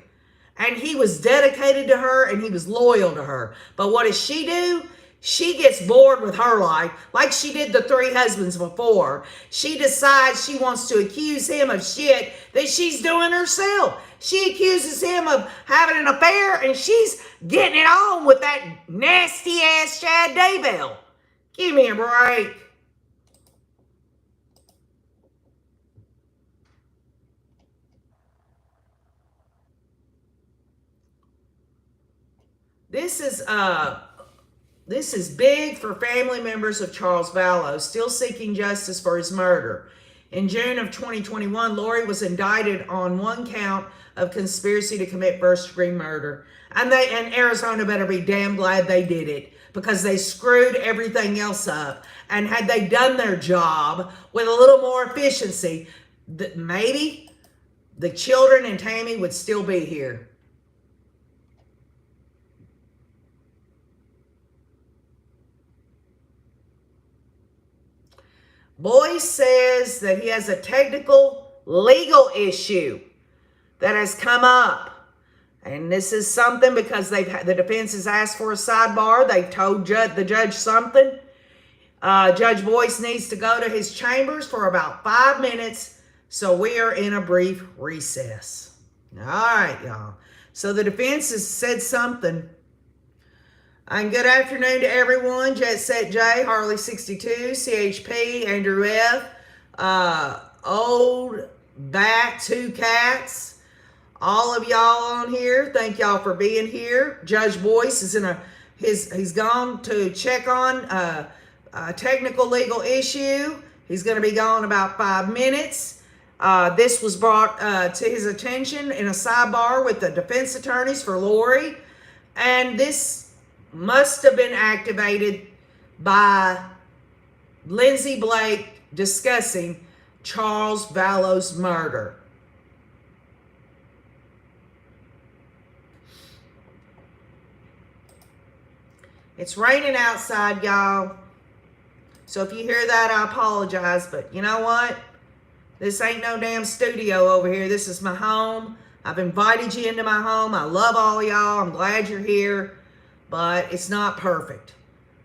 And he was dedicated to her and he was loyal to her. But what does she do? She gets bored with her life like she did the 3 husbands before. She decides she wants to accuse him of shit that she's doing herself. She accuses him of having an affair and she's getting it on with that nasty ass Chad Daybell. Give me a break. This is big for family members of Charles Vallow, still seeking justice for his murder. In June of 2021, Lori was indicted on 1 count of conspiracy to commit first-degree murder. And Arizona better be damn glad they did it, because they screwed everything else up. And had they done their job with a little more efficiency, maybe the children and Tammy would still be here. Boyce says that he has a technical legal issue that has come up. And this is something because the defense has asked for a sidebar. They've told the judge something. Judge Boyce needs to go to his chambers for about 5 minutes. So we are in a brief recess. All right, y'all. So the defense has said something. And good afternoon to everyone. Jet Set J, Harley 62, CHP, Andrew F, Old Bat, 2 Cats, all of y'all on here. Thank y'all for being here. Judge Boyce is he's gone to check on a technical legal issue. He's going to be gone about 5 minutes. This was brought to his attention in a sidebar with the defense attorneys for Lori, and this must have been activated by Lindsay Blake discussing Charles Vallow's murder. It's raining outside, y'all. So if you hear that, I apologize. But you know what? This ain't no damn studio over here. This is my home. I've invited you into my home. I love all y'all. I'm glad you're here. But it's not perfect,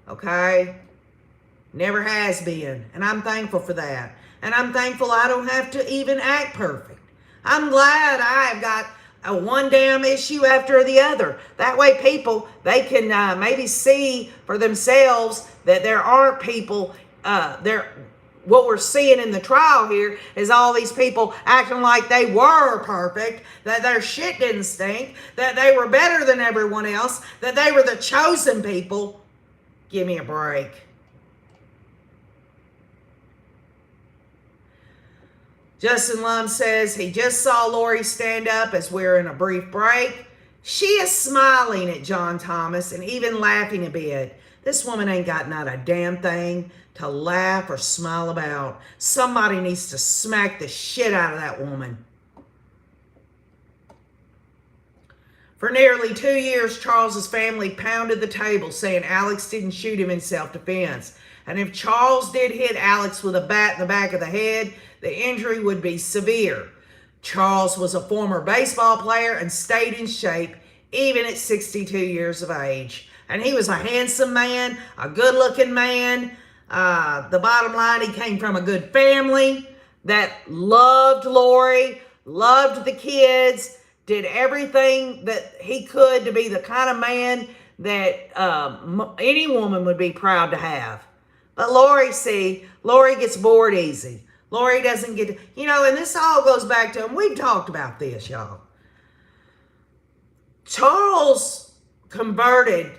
okay? Never has been, and I'm thankful for that. And I'm thankful I don't have to even act perfect. I'm glad I've got one damn issue after the other. That way people, they can maybe see for themselves that there aren't people there. What we're seeing in the trial here is all these people acting like they were perfect, that their shit didn't stink, that they were better than everyone else, that they were the chosen people. Give me a break. Justin Lum says he just saw Lori stand up as we're in a brief break. She is smiling at John Thomas and even laughing a bit. This woman ain't got not a damn thing to laugh or smile about. Somebody needs to smack the shit out of that woman. For nearly 2 years, Charles's family pounded the table saying Alex didn't shoot him in self-defense. And if Charles did hit Alex with a bat in the back of the head, the injury would be severe. Charles was a former baseball player and stayed in shape even at 62 years of age. And he was a handsome man, a good-looking man. The bottom line, he came from a good family that loved Lori, loved the kids, did everything that he could to be the kind of man that any woman would be proud to have. But Lori gets bored easy. Lori doesn't get, and this all goes back to, and we've talked about this, y'all. Charles converted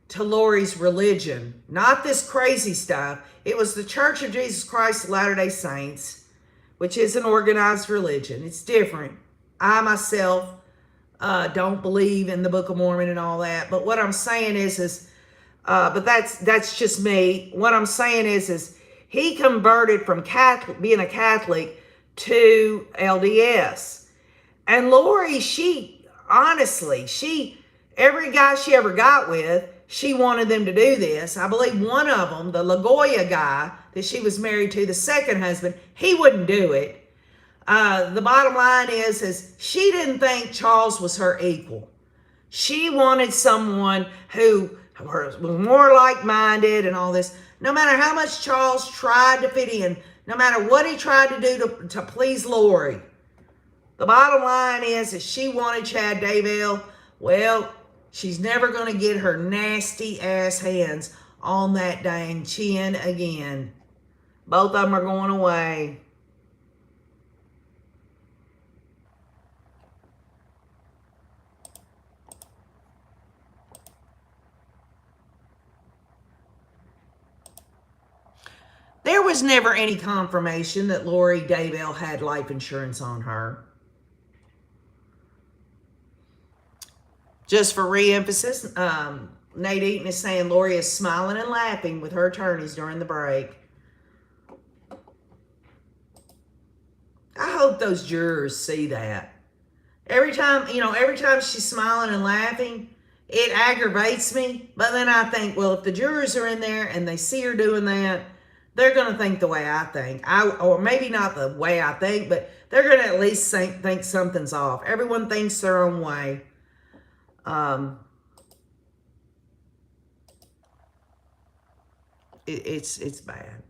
to Lori's religion, not this crazy stuff. It was the Church of Jesus Christ of Latter-day Saints, which is an organized religion. It's different. I myself don't believe in the Book of Mormon and all that. But what I'm saying is but that's just me. What I'm saying is he converted from being a Catholic to LDS. And Lori, every guy she ever got with, she wanted them to do this. I believe one of them, the LaGoya guy that she was married to, the second husband, he wouldn't do it. The bottom line is she didn't think Charles was her equal. She wanted someone who was more like-minded and all this. No matter how much Charles tried to fit in, no matter what he tried to do to please Lori, the bottom line is she wanted Chad Daybell. Well, she's never going to get her nasty ass hands on that dang chin again. Both of them are going away. There was never any confirmation that Lori Daybell had life insurance on her. Just for re-emphasis, Nate Eaton is saying Lori is smiling and laughing with her attorneys during the break. I hope those jurors see that. Every time she's smiling and laughing, it aggravates me. But then I think, well, if the jurors are in there and they see her doing that, they're going to think the way I think. Or maybe not the way I think, but they're going to at least think something's off. Everyone thinks their own way. It's bad.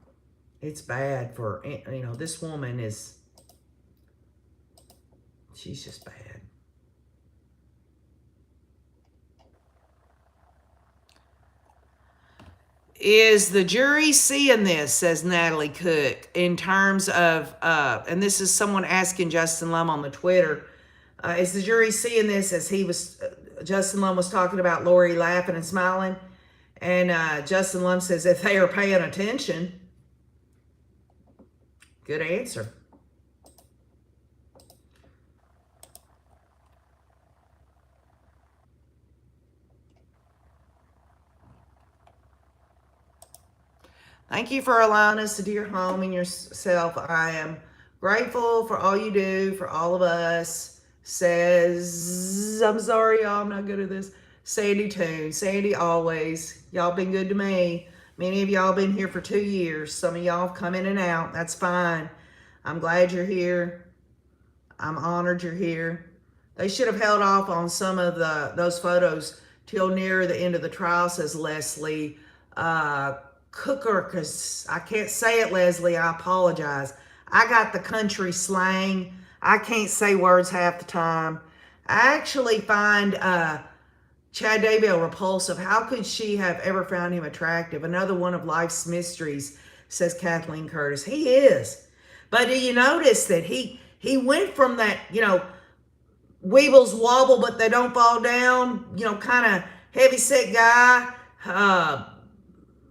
It's bad for, this woman she's just bad. Is the jury seeing this, says Natalie Cook, in terms of, and this is someone asking Justin Lum on the Twitter, is the jury seeing this as Justin Lum was talking about Lori laughing and smiling? And Justin Lum says, if they are paying attention. Good answer. Thank you for allowing us to do your home and yourself. I am grateful for all you do for all of us. Says, I'm sorry, y'all, I'm not good at this. Sandy Toon. Sandy always. Y'all been good to me. Many of y'all been here for 2 years. Some of y'all have come in and out. That's fine. I'm glad you're here. I'm honored you're here. They should have held off on some of those photos till near the end of the trial, says Leslie Cooker, because I can't say it, Leslie. I apologize. I got the country slang. I can't say words half the time. I actually find Chad Daybell repulsive. How could she have ever found him attractive? Another one of life's mysteries, says Kathleen Curtis. He is. But do you notice that he went from that, weebles wobble but they don't fall down, kind of heavy-set guy,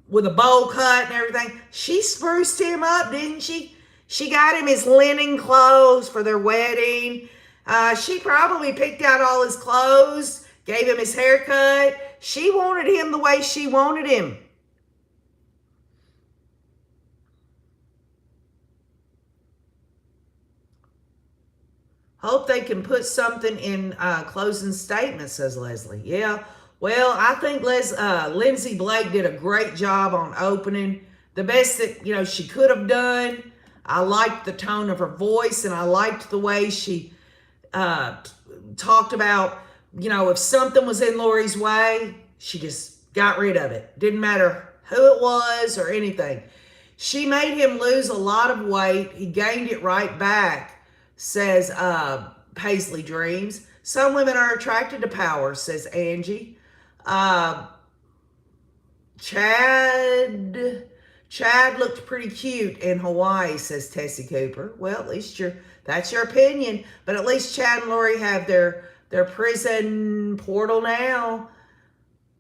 with a bowl cut and everything. She spruced him up, didn't she? She got him his linen clothes for their wedding. She probably picked out all his clothes, gave him his haircut. She wanted him the way she wanted him. Hope they can put something in closing statement, says Leslie. Yeah, well, I think Lindsay Blake did a great job on opening. The best that, she could have done. I liked the tone of her voice, and I liked the way she talked about, if something was in Lori's way, she just got rid of it. Didn't matter who it was or anything. She made him lose a lot of weight. He gained it right back, says Paisley Dreams. Some women are attracted to power, says Angie. Chad looked pretty cute in Hawaii, says Tessie Cooper. Well, at least that's your opinion. But at least Chad and Lori have their prison portal now.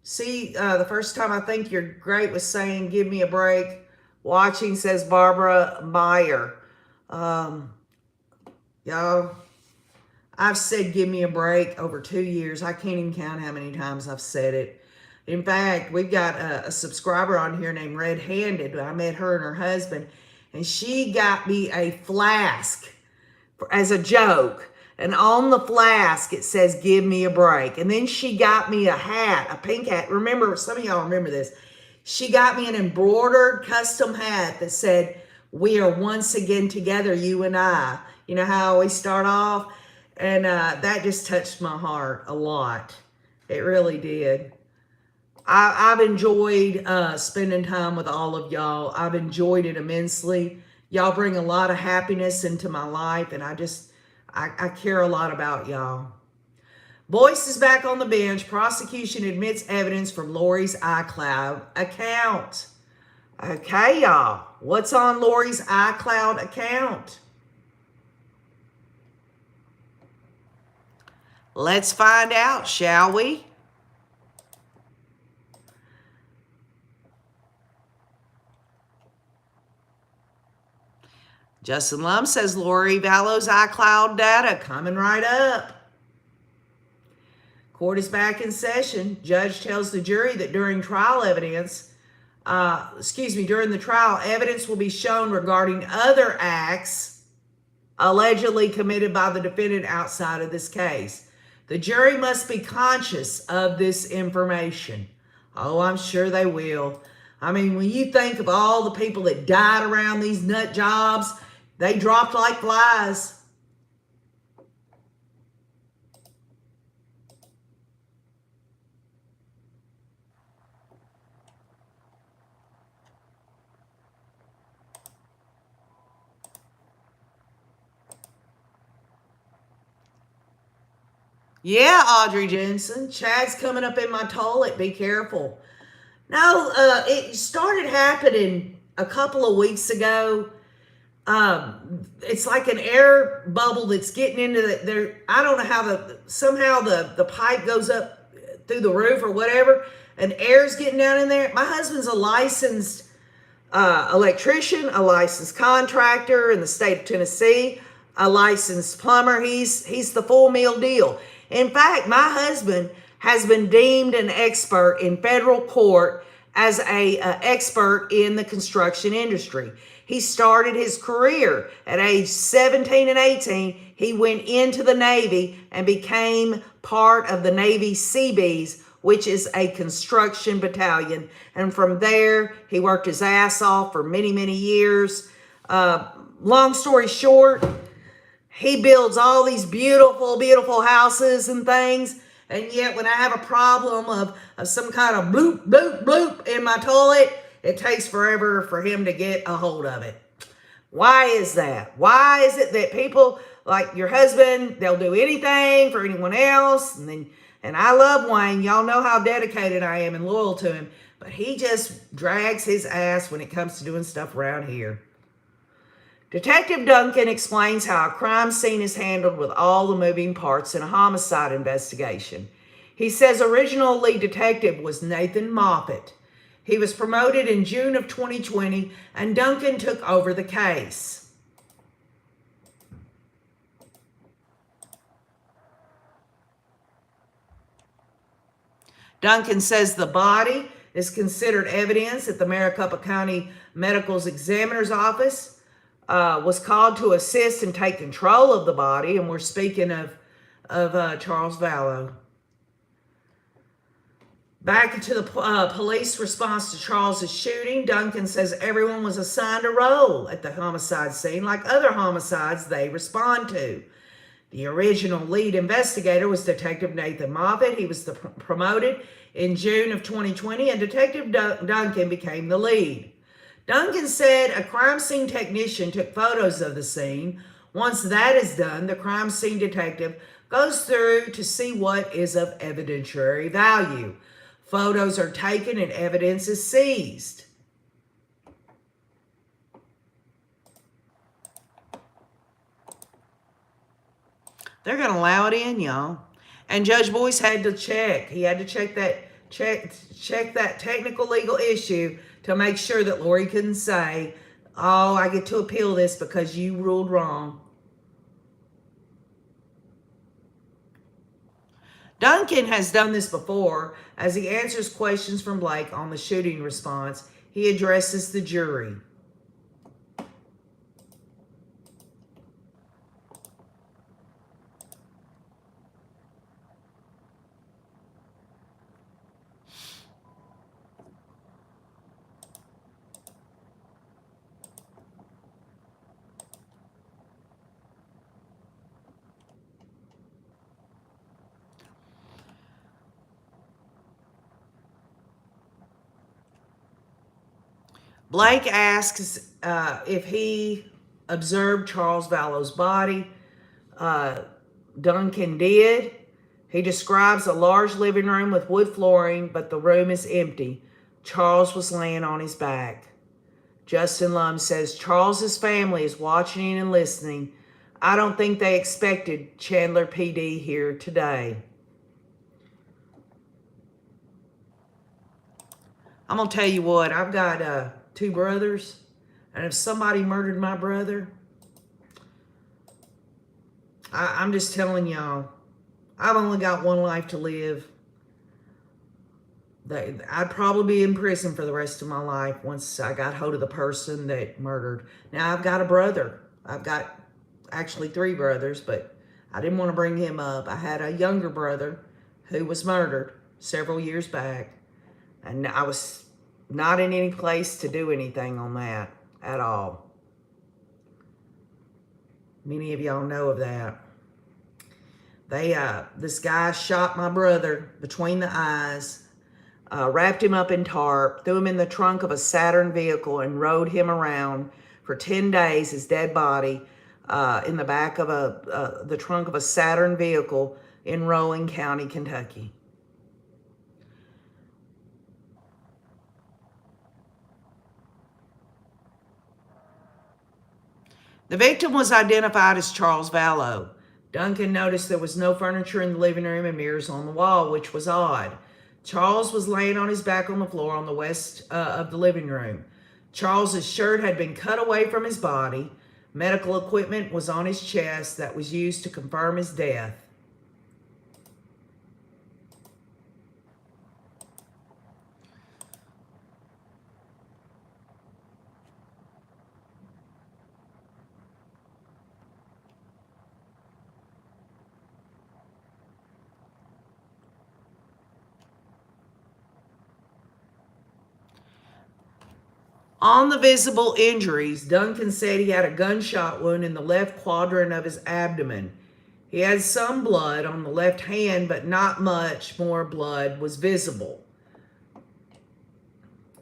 See, the first time I think you're great was saying, give me a break. Watching, says Barbara Meyer. Y'all, I've said give me a break over 2 years. I can't even count how many times I've said it. In fact, we've got a subscriber on here named Red Handed. I met her and her husband, and she got me a flask as a joke. And on the flask, it says, give me a break. And then she got me a hat, a pink hat. Remember, some of y'all remember this. She got me an embroidered custom hat that said, we are once again together, you and I. You know how I always start off? And that just touched my heart a lot. It really did. I've enjoyed spending time with all of y'all. I've enjoyed it immensely. Y'all bring a lot of happiness into my life, and I care a lot about y'all. Boyce is back on the bench. Prosecution admits evidence from Lori's iCloud account. Okay, y'all. What's on Lori's iCloud account? Let's find out, shall we? Justin Lum says Lori Vallow's iCloud data coming right up. Court is back in session. Judge tells the jury that during the trial, evidence will be shown regarding other acts allegedly committed by the defendant outside of this case. The jury must be conscious of this information. Oh, I'm sure they will. I mean, when you think of all the people that died around these nut jobs, they dropped like flies. Yeah, Audrey Jensen. Chad's coming up in my toilet. Be careful. No, it started happening a couple of weeks ago. It's like an air bubble that's getting into there. I don't know how somehow the pipe goes up through the roof or whatever, and air's getting down in there. My husband's a licensed electrician, a licensed contractor in the state of Tennessee, a licensed plumber. He's the full meal deal. In fact, my husband has been deemed an expert in federal court as a expert in the construction industry. He started his career at age 17 and 18. He went into the Navy and became part of the Navy Seabees, which is a construction battalion. And from there, he worked his ass off for many, many years. Long story short, he builds all these beautiful, beautiful houses and things. And yet when I have a problem of some kind of bloop, bloop, bloop in my toilet, it takes forever for him to get a hold of it. Why is that? Why is it that people like your husband, they'll do anything for anyone else? And I love Wayne. Y'all know how dedicated I am and loyal to him. But he just drags his ass when it comes to doing stuff around here. Detective Duncan explains how a crime scene is handled with all the moving parts in a homicide investigation. He says original lead detective was Nathan Moffat. He was promoted in June of 2020, and Duncan took over the case. Duncan says the body is considered evidence at the Maricopa County Medical Examiner's Office, was called to assist and take control of the body, and we're speaking of Charles Vallow. Back to the police response to Charles's shooting, Duncan says everyone was assigned a role at the homicide scene like other homicides they respond to. The original lead investigator was Detective Nathan Moffitt. He was promoted in June of 2020, and Detective Duncan became the lead. Duncan said a crime scene technician took photos of the scene. Once that is done, the crime scene detective goes through to see what is of evidentiary value. Photos are taken and evidence is seized. They're going to allow it in, y'all. And Judge Boyce had to check. He had to check that technical legal issue to make sure that Lori couldn't say, oh, I get to appeal this because you ruled wrong. Duncan has done this before. As he answers questions from Blake on the shooting response, he addresses the jury. Blake asks if he observed Charles Vallow's body. Duncan did. He describes a large living room with wood flooring, but the room is empty. Charles was laying on his back. Justin Lum says Charles's family is watching and listening. I don't think they expected Chandler PD here today. I'm going to tell you what, I've got 2 brothers, and if somebody murdered my brother, I'm just telling y'all, I've only got one life to live. I'd probably be in prison for the rest of my life once I got hold of the person that murdered. Now, I've got a brother. I've got actually 3 brothers, but I didn't want to bring him up. I had a younger brother who was murdered several years back, and I was not in any place to do anything on that at all. Many of y'all know of that. This guy shot my brother between the eyes, wrapped him up in tarp, threw him in the trunk of a Saturn vehicle, and rode him around for 10 days, his dead body, in the back of the trunk of a Saturn vehicle in Rowan County, Kentucky. The victim was identified as Charles Vallow. Duncan noticed there was no furniture in the living room and mirrors on the wall, which was odd. Charles was laying on his back on the floor on the west of the living room. Charles's shirt had been cut away from his body. Medical equipment was on his chest that was used to confirm his death. On the visible injuries, Duncan said he had a gunshot wound in the left quadrant of his abdomen. He had some blood on the left hand, but not much more blood was visible.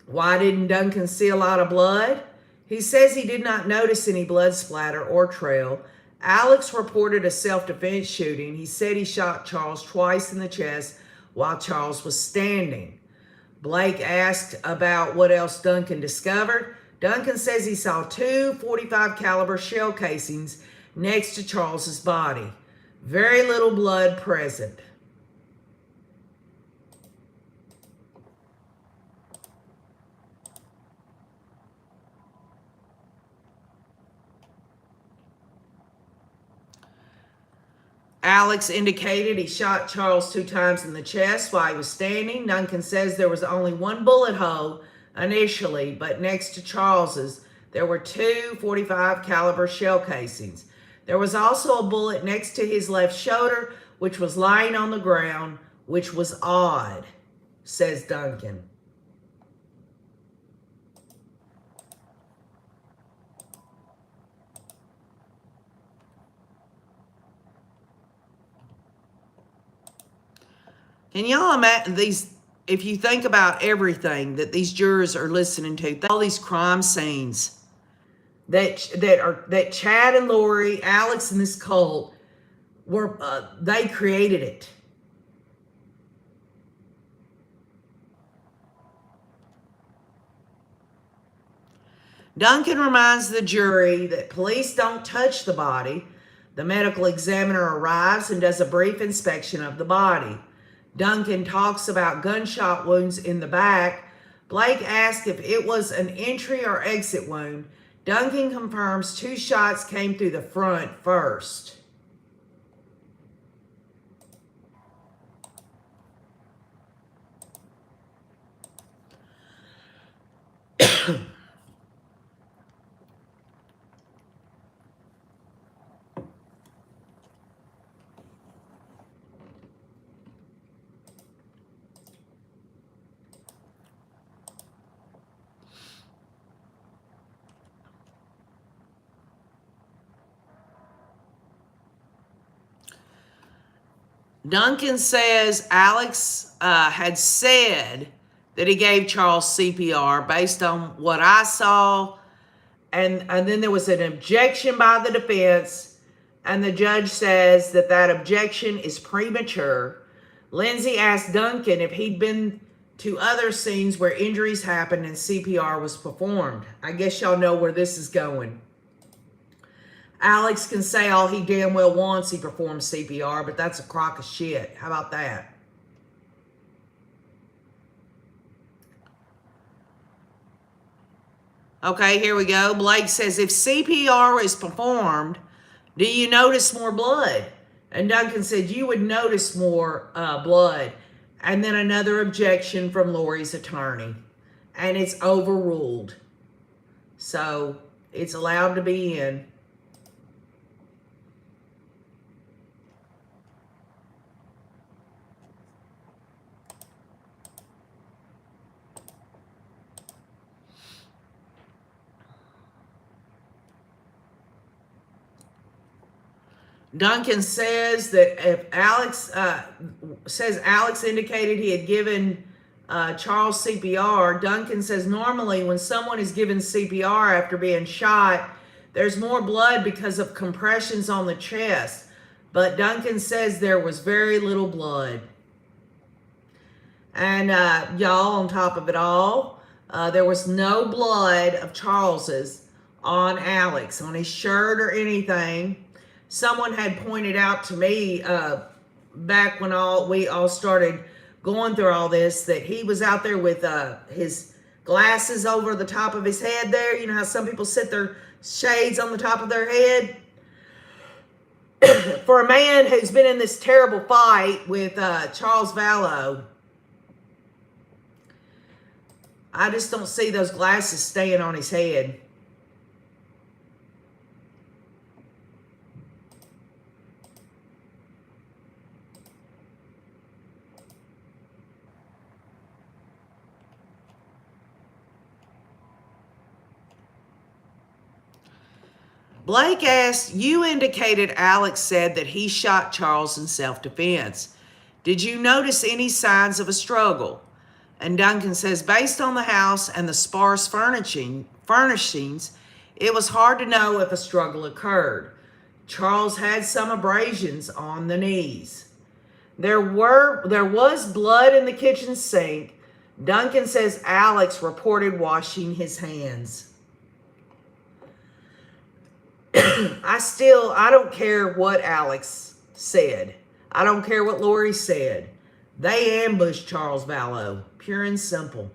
Why didn't Duncan see a lot of blood? He says he did not notice any blood splatter or trail. Alex reported a self-defense shooting. He said he shot Charles twice in the chest while Charles was standing. Blake asked about what else Duncan discovered. Duncan says he saw 2 .45 caliber shell casings next to Charles's body. Very little blood present. Alex indicated he shot Charles 2 times in the chest while he was standing. Duncan says there was only one bullet hole initially, but next to Charles's, there were 2 .45 caliber shell casings. There was also a bullet next to his left shoulder, which was lying on the ground, which was odd, says Duncan. Can y'all imagine these, if you think about everything that these jurors are listening to, all these crime scenes that Chad and Lori, Alex and this cult were, they created it. Duncan reminds the jury that police don't touch the body. The medical examiner arrives and does a brief inspection of the body. Duncan talks about gunshot wounds in the back. Blake asks if it was an entry or exit wound. Duncan confirms 2 shots came through the front first. Duncan says Alex had said that he gave Charles CPR based on what I saw. And then there was an objection by the defense. And the judge says that that objection is premature. Lindsay asked Duncan if he'd been to other scenes where injuries happened and CPR was performed. I guess y'all know where this is going. Alex can say all he damn well wants he performs CPR, but that's a crock of shit. How about that? Okay, here we go. Blake says, if CPR is performed, do you notice more blood? And Duncan said, you would notice more blood. And then another objection from Lori's attorney. And it's overruled. So it's allowed to be in. Duncan says that if Alex indicated he had given Charles CPR. Duncan says normally when someone is given CPR after being shot, there's more blood because of compressions on the chest. But Duncan says there was very little blood. And y'all, on top of it all, there was no blood of Charles's on Alex, on his shirt or anything. Someone had pointed out to me back when we all started going through all this that he was out there with his glasses over the top of his head there. You know how some people sit their shades on the top of their head? For a man who's been in this terrible fight with Charles Vallow, I just don't see those glasses staying on his head. Blake asked, you indicated Alex said that he shot Charles in self-defense. Did you notice any signs of a struggle? And Duncan says, based on the house and the sparse furnishings, it was hard to know if a struggle occurred. Charles had some abrasions on the knees. There was blood in the kitchen sink. Duncan says Alex reported washing his hands. I don't care what Alex said. I don't care what Lori said. They ambushed Charles Vallow, pure and simple.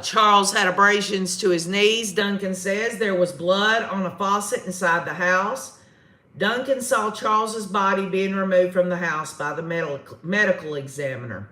Charles had abrasions to his knees. Duncan says there was blood on a faucet inside the house. Duncan saw Charles's body being removed from the house by the medical examiner.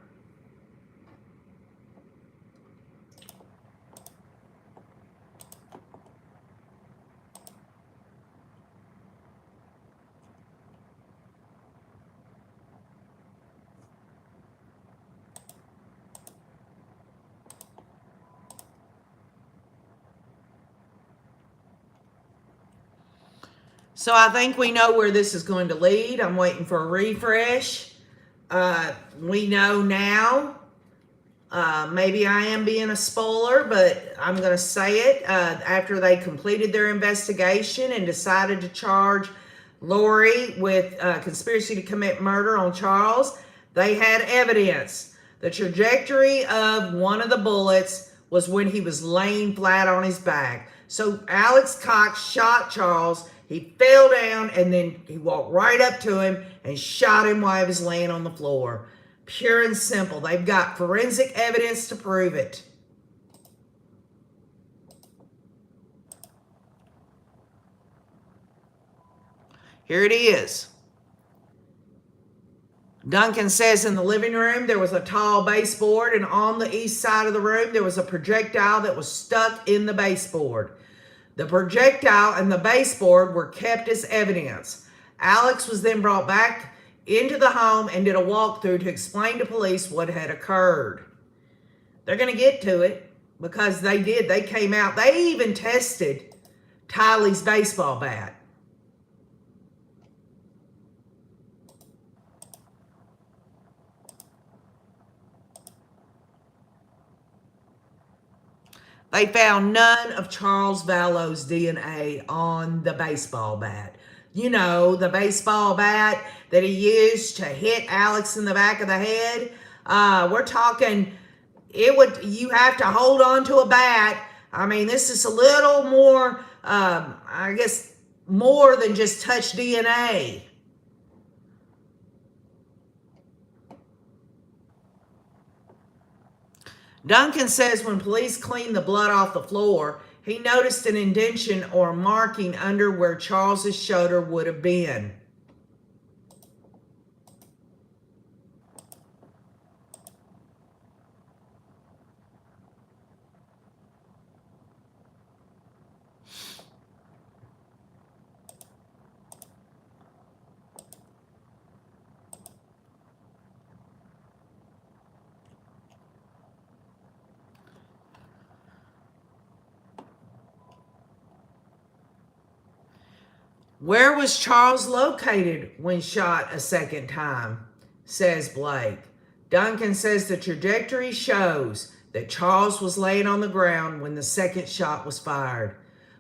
So I think we know where this is going to lead. I'm waiting for a refresh. We know now. Maybe I am being a spoiler, but I'm going to say it. After they completed their investigation and decided to charge Lori with conspiracy to commit murder on Charles, they had evidence. The trajectory of one of the bullets was when he was laying flat on his back. So Alex Cox shot Charles. He fell down, and then he walked right up to him and shot him while he was laying on the floor. Pure and simple. They've got forensic evidence to prove it. Here it is. Duncan says in the living room there was a tall baseboard, and on the east side of the room there was a projectile that was stuck in the baseboard. The projectile and the baseboard were kept as evidence. Alex was then brought back into the home and did a walkthrough to explain to police what had occurred. They're going to get to it because they did. They came out. They even tested Tylee's baseball bat. They found none of Charles Vallow's DNA on the baseball bat. You know, the baseball bat that he used to hit Alex in the back of the head. We're talking, you have to hold on to a bat. I mean, this is a little more, I guess, more than just touch DNA. Duncan says when police cleaned the blood off the floor, he noticed an indentation or marking under where Charles's shoulder would have been. Where was Charles located when shot a second time? Says Blake. Duncan says the trajectory shows that Charles was laying on the ground when the second shot was fired.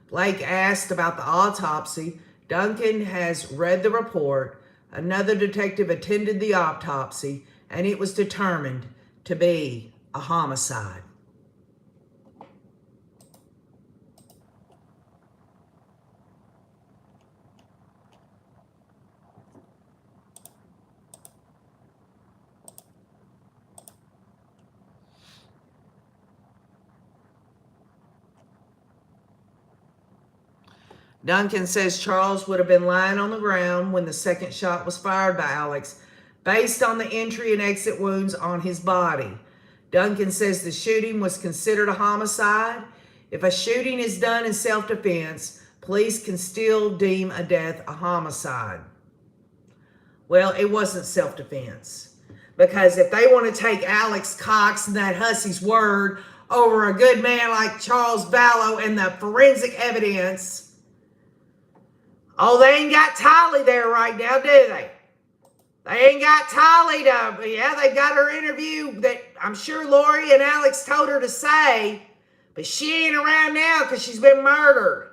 Blake asked about the autopsy. Duncan has read the report. Another detective attended the autopsy, and it was determined to be a homicide. Duncan says Charles would have been lying on the ground when the second shot was fired by Alex, based on the entry and exit wounds on his body. Duncan says the shooting was considered a homicide. If a shooting is done in self-defense, police can still deem a death a homicide. Well, it wasn't self-defense. Because if they want to take Alex Cox and that hussy's word over a good man like Charles Vallow and the forensic evidence... Oh, they ain't got Tylee there right now, do they? They ain't got Tylee to... Yeah, they got her interview that I'm sure Lori and Alex told her to say, but she ain't around now because she's been murdered.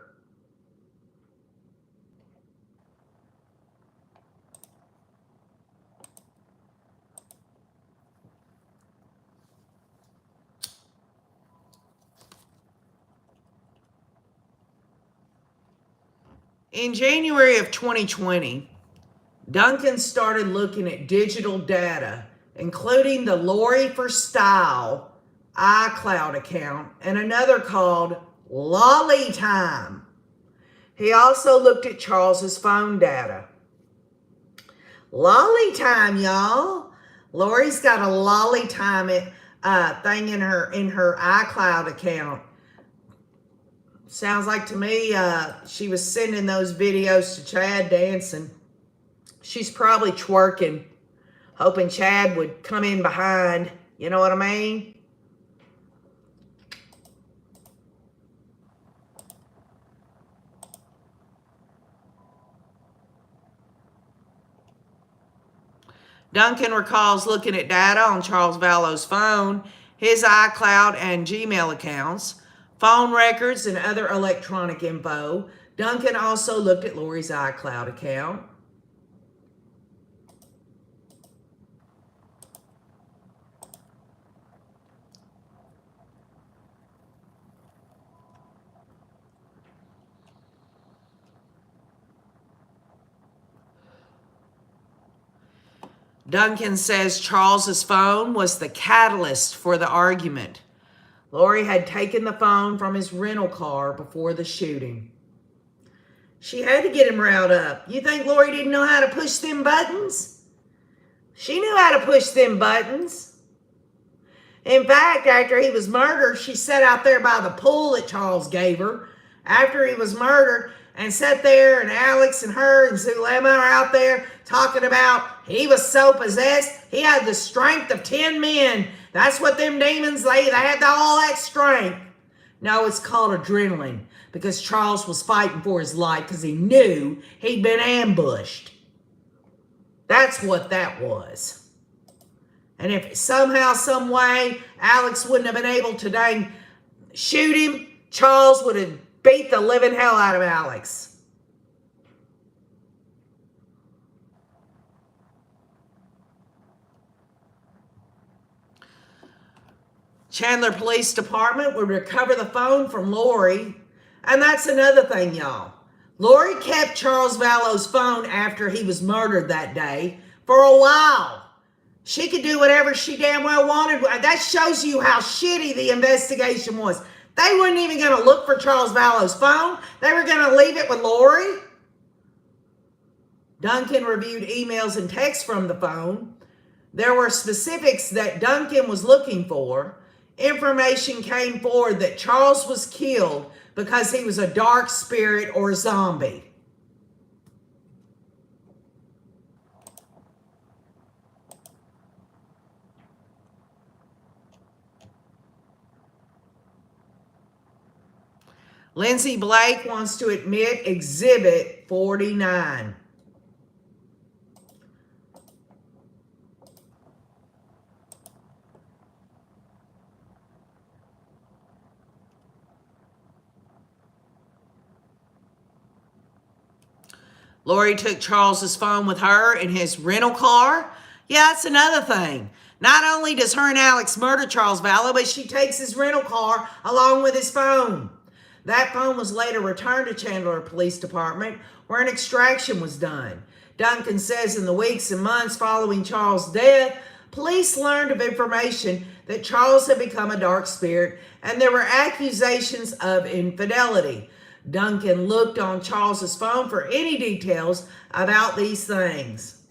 In January of 2020, Duncan started looking at digital data, including the Lori for Style iCloud account and another called Lolly Time. He also looked at Charles's phone data. Lolly Time, y'all. Lori's got a Lolly Time thing in her iCloud account. Sounds like to me she was sending those videos to Chad dancing. She's probably twerking, hoping Chad would come in behind. You know what I mean? Duncan recalls looking at data on Charles Vallow's phone, his iCloud and Gmail accounts, phone records, and other electronic info. Duncan also looked at Lori's iCloud account. Duncan says Charles's phone was the catalyst for the argument. Lori had taken the phone from his rental car before the shooting. She had to get him riled up. You think Lori didn't know how to push them buttons? She knew how to push them buttons. In fact, after he was murdered, she sat out there by the pool that Charles gave her after he was murdered and sat there, and Alex and her and Zulema are out there talking about he was so possessed, he had the strength of 10 men. That's what them demons, they had all that strength. No, it's called adrenaline, because Charles was fighting for his life because he knew he'd been ambushed. That's what that was. And if somehow, some way, Alex wouldn't have been able to dang shoot him, Charles would have beat the living hell out of Alex. Chandler Police Department would recover the phone from Lori. And that's another thing, y'all. Lori kept Charles Vallow's phone after he was murdered that day for a while. She could do whatever she damn well wanted. That shows you how shitty the investigation was. They weren't even going to look for Charles Vallow's phone. They were going to leave it with Lori. Duncan reviewed emails and texts from the phone. There were specifics that Duncan was looking for. Information came forward that Charles was killed because he was a dark spirit or a zombie. Lindsay Blake wants to admit Exhibit 49. Lori took Charles's phone with her in his rental car. Yeah, that's another thing. Not only does her and Alex murder Charles Vallow, but she takes his rental car along with his phone. That phone was later returned to Chandler Police Department, where an extraction was done. Duncan says in the weeks and months following Charles' death, police learned of information that Charles had become a dark spirit, and there were accusations of infidelity. Duncan looked on Charles's phone for any details about these things.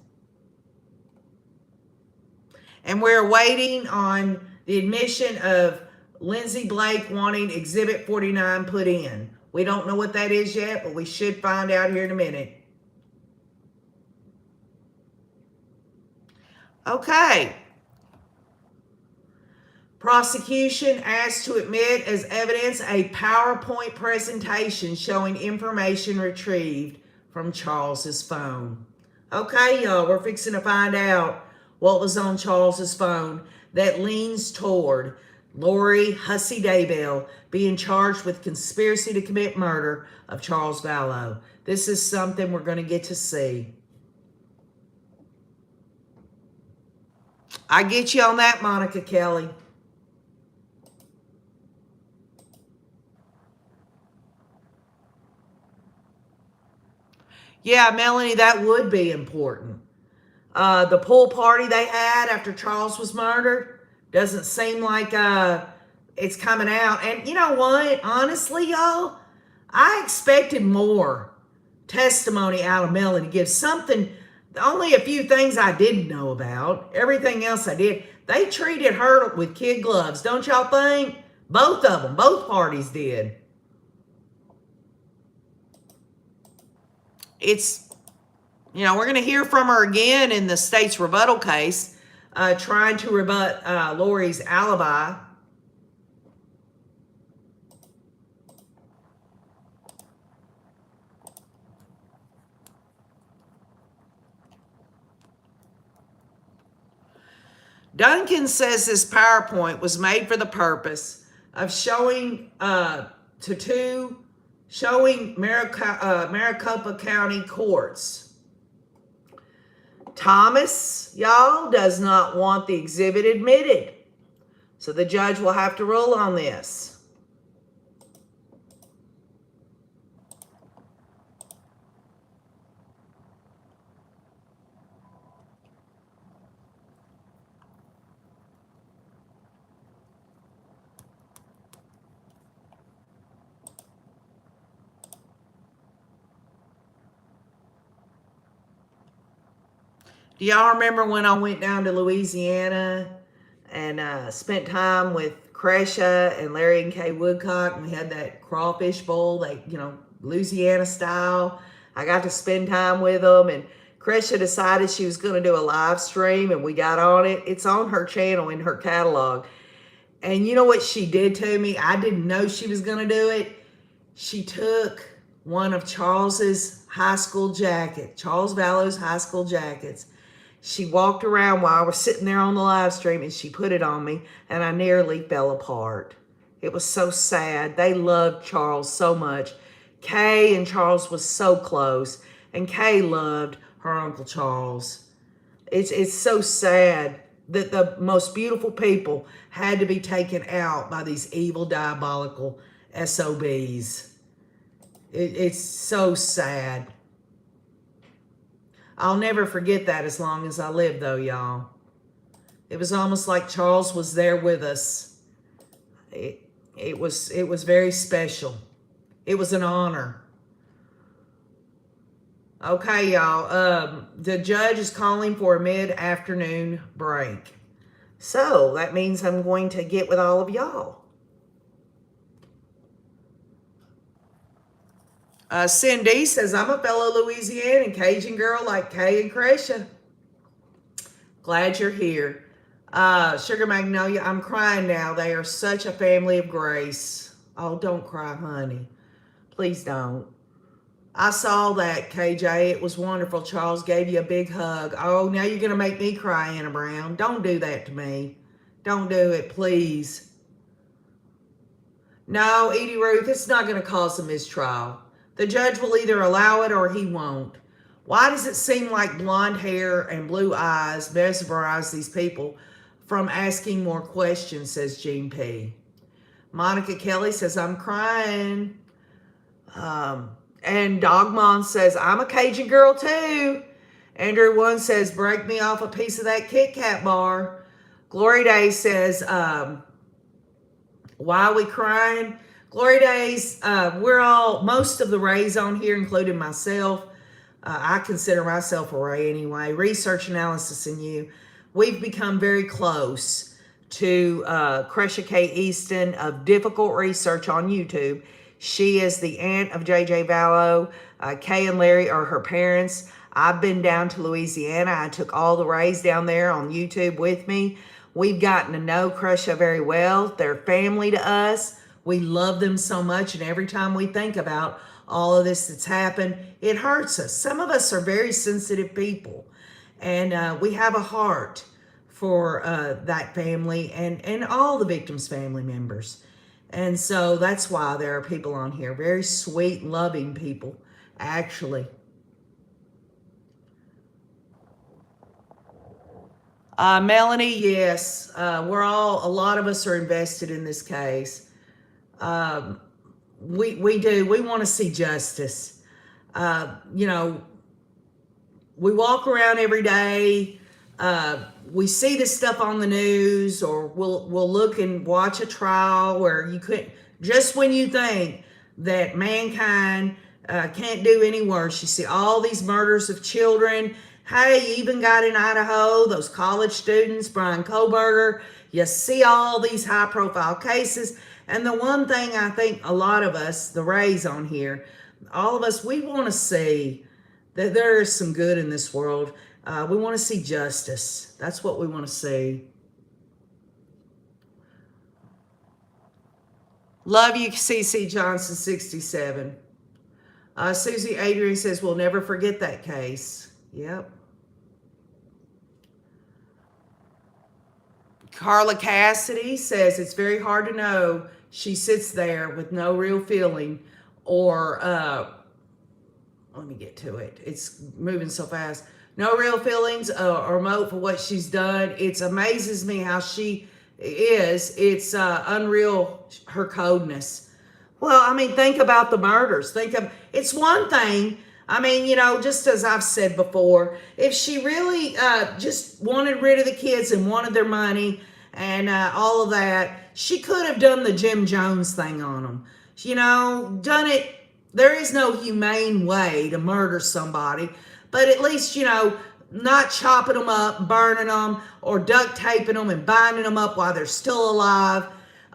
And we're waiting on the admission of Lindsay Blake wanting Exhibit 49 put in. We don't know what that is yet, but we should find out here in a minute. Okay. Prosecution asked to admit as evidence a PowerPoint presentation showing information retrieved from Charles's phone. Okay, y'all, we're fixing to find out what was on Charles's phone that leans toward Lori Hussey Daybell being charged with conspiracy to commit murder of Charles Vallow. This is something we're going to get to see. I get you on that, Monica Kelly. Yeah, Melanie, that would be important. The pool party they had after Charles was murdered, Doesn't seem like it's coming out. And you know what? Honestly, y'all, I expected more testimony out of Melanie. Give something, only a few things I didn't know about. Everything else I did. They treated her with kid gloves, don't y'all think? Both of them, both parties did. It's, you know, we're going to hear from her again in the state's rebuttal case, trying to rebut Lori's alibi. Duncan says this PowerPoint was made for the purpose of showing Maricopa County courts. Thomas, y'all, does not want the exhibit admitted. So the judge will have to rule on this. Do y'all remember when I went down to Louisiana and spent time with Cresha and Larry and Kay Woodcock, and we had that crawfish bowl, like, you know, Louisiana style? I got to spend time with them, and Cresha decided she was going to do a live stream, and we got on it. It's on her channel in her catalog. And you know what she did to me? I didn't know she was going to do it. She took one of Charles's high school jackets, Charles Vallow's high school jackets. She walked around while I was sitting there on the live stream, and she put it on me, and I nearly fell apart. It was so sad. They loved Charles so much. Kay and Charles was so close, and Kay loved her Uncle Charles. It's so sad that the most beautiful people had to be taken out by these evil, diabolical SOBs. It's so sad. I'll never forget that as long as I live, though, y'all. It was almost like Charles was there with us. It was very special. It was an honor. Okay, y'all. The judge is calling for a mid-afternoon break. So that means I'm going to get with all of y'all. Cindy says, I'm a fellow Louisiana Cajun girl like Kay and Cresha. Glad you're here. Sugar Magnolia, I'm crying now. They are such a family of grace. Oh, don't cry, honey. Please don't. I saw that, KJ. It was wonderful. Charles gave you a big hug. Oh, now you're going to make me cry, Anna Brown. Don't do that to me. Don't do it, please. No, Edie Ruth, it's not going to cause a mistrial. The judge will either allow it or he won't. Why does it seem like blonde hair and blue eyes mesmerize these people from asking more questions, says Jean P. Monica Kelly says, I'm crying. And Dogmon says, I'm a Cajun girl too. Andrew One says, break me off a piece of that Kit Kat bar. Glory Day says, why are we crying? Glory Days, we're all, most of the Rays on here, including myself, I consider myself a Ray anyway, Research Analysis and you, we've become very close to Cresha K. Easton of Difficult Research on YouTube. She is the aunt of JJ Vallow. Kay and Larry are her parents. I've been down to Louisiana. I took all the Rays down there on YouTube with me. We've gotten to know Cresha very well. They're family to us. We love them so much, and every time we think about all of this that's happened, it hurts us. Some of us are very sensitive people, and we have a heart for that family and all the victims' family members. And so that's why there are people on here, very sweet, loving people, actually. Melanie, yes, a lot of us are invested in this case. We do. We want to see justice. You know, we walk around every day We see this stuff on the news, or we'll look and watch a trial where you could, just when you think that mankind can't do any worse, you see all these murders of children. Hey, you even got in Idaho, those college students, Brian Koberger. You see all these high profile cases. And the one thing I think a lot of us, the Rays on here, all of us, we want to see that there is some good in this world. We want to see justice. That's what we want to see. Love you, CC Johnson 67. Susie Adrian says, we'll never forget that case. Yep. Carla Cassidy says, it's very hard to know. She sits there with no real feeling, or, let me get to it. It's moving so fast. No real feelings or motive for what she's done. It amazes me how she is. It's unreal, her coldness. Well, I mean, think about the murders. It's one thing, I mean, you know, just as I've said before, if she really just wanted rid of the kids and wanted their money and all of that, she could have done the Jim Jones thing on them. You know, done it. There is no humane way to murder somebody, but at least, you know, not chopping them up, burning them, or duct taping them and binding them up while they're still alive.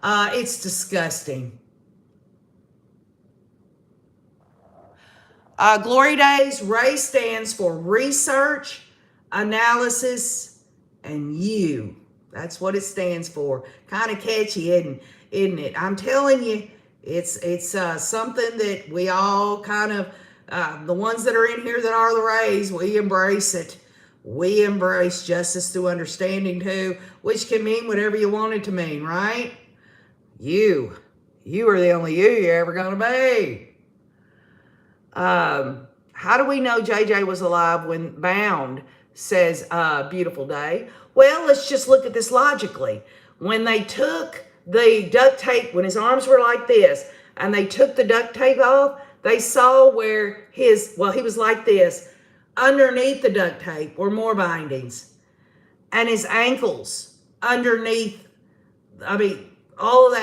It's disgusting. Glory Days, RAY stands for research, analysis, and you. That's what it stands for. Kind of catchy, isn't it? I'm telling you, it's something that we all kind of, the ones that are in here that are the Rays, we embrace it. We embrace justice through understanding too, which can mean whatever you want it to mean, right? You are the only you're ever going to be. How do we know JJ was alive when bound, says Beautiful Day? Well, let's just look at this logically. When they took the duct tape, when his arms were like this, and they took the duct tape off, they saw where he was like this. Underneath the duct tape were more bindings. And his ankles underneath, I mean, all of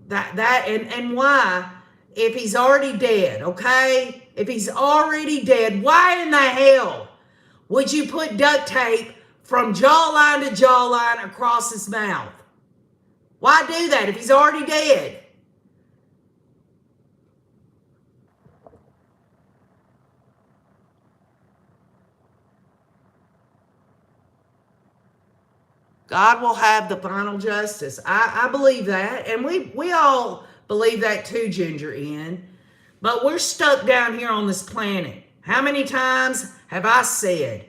that, and why? If he's already dead, okay? If he's already dead, why in the hell would you put duct tape from jawline to jawline across his mouth? Why do that if he's already dead? God will have the final justice. I believe that, and we all believe that too, Ginger N. But we're stuck down here on this planet. How many times have I said,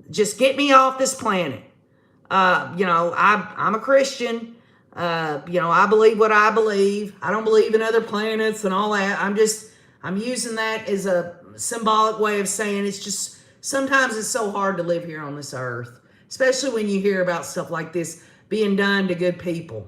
just get me off this planet? You know, I'm a Christian. You know, I believe what I believe. I don't believe in other planets and all that. I'm using that as a symbolic way of saying it's just, sometimes it's so hard to live here on this earth, especially when you hear about stuff like this being done to good people.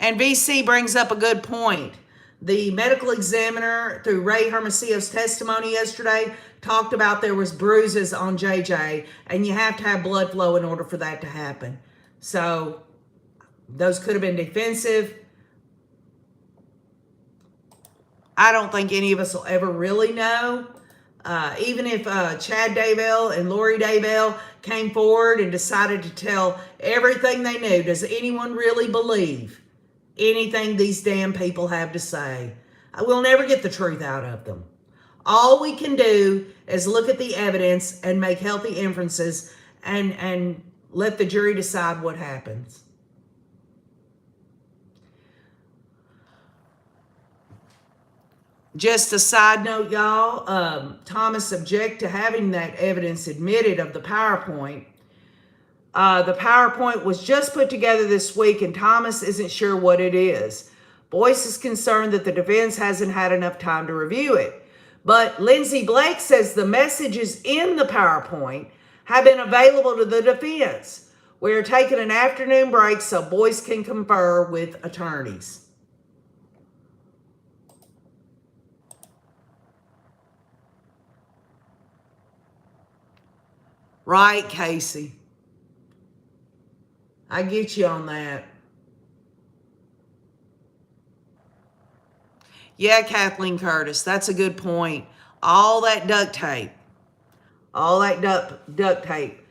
And VC brings up a good point. The medical examiner, through Ray Hermosillo's testimony yesterday, talked about there was bruises on JJ, and you have to have blood flow in order for that to happen. So those could have been defensive. I don't think any of us will ever really know. Even if Chad Daybell and Lori Daybell came forward and decided to tell everything they knew, does anyone really believe anything these damn people have to say? We'll never get the truth out of them. All we can do is look at the evidence and make healthy inferences and let the jury decide what happens. Just a side note, y'all, Thomas object to having that evidence admitted of the PowerPoint. The PowerPoint was just put together this week, and Thomas isn't sure what it is. Boyce is concerned that the defense hasn't had enough time to review it. But Lindsay Blake says the messages in the PowerPoint have been available to the defense. We're taking an afternoon break so Boyce can confer with attorneys. Right, Casey. I get you on that. Yeah, Kathleen Curtis, that's a good point. All that duct tape, all that duct tape,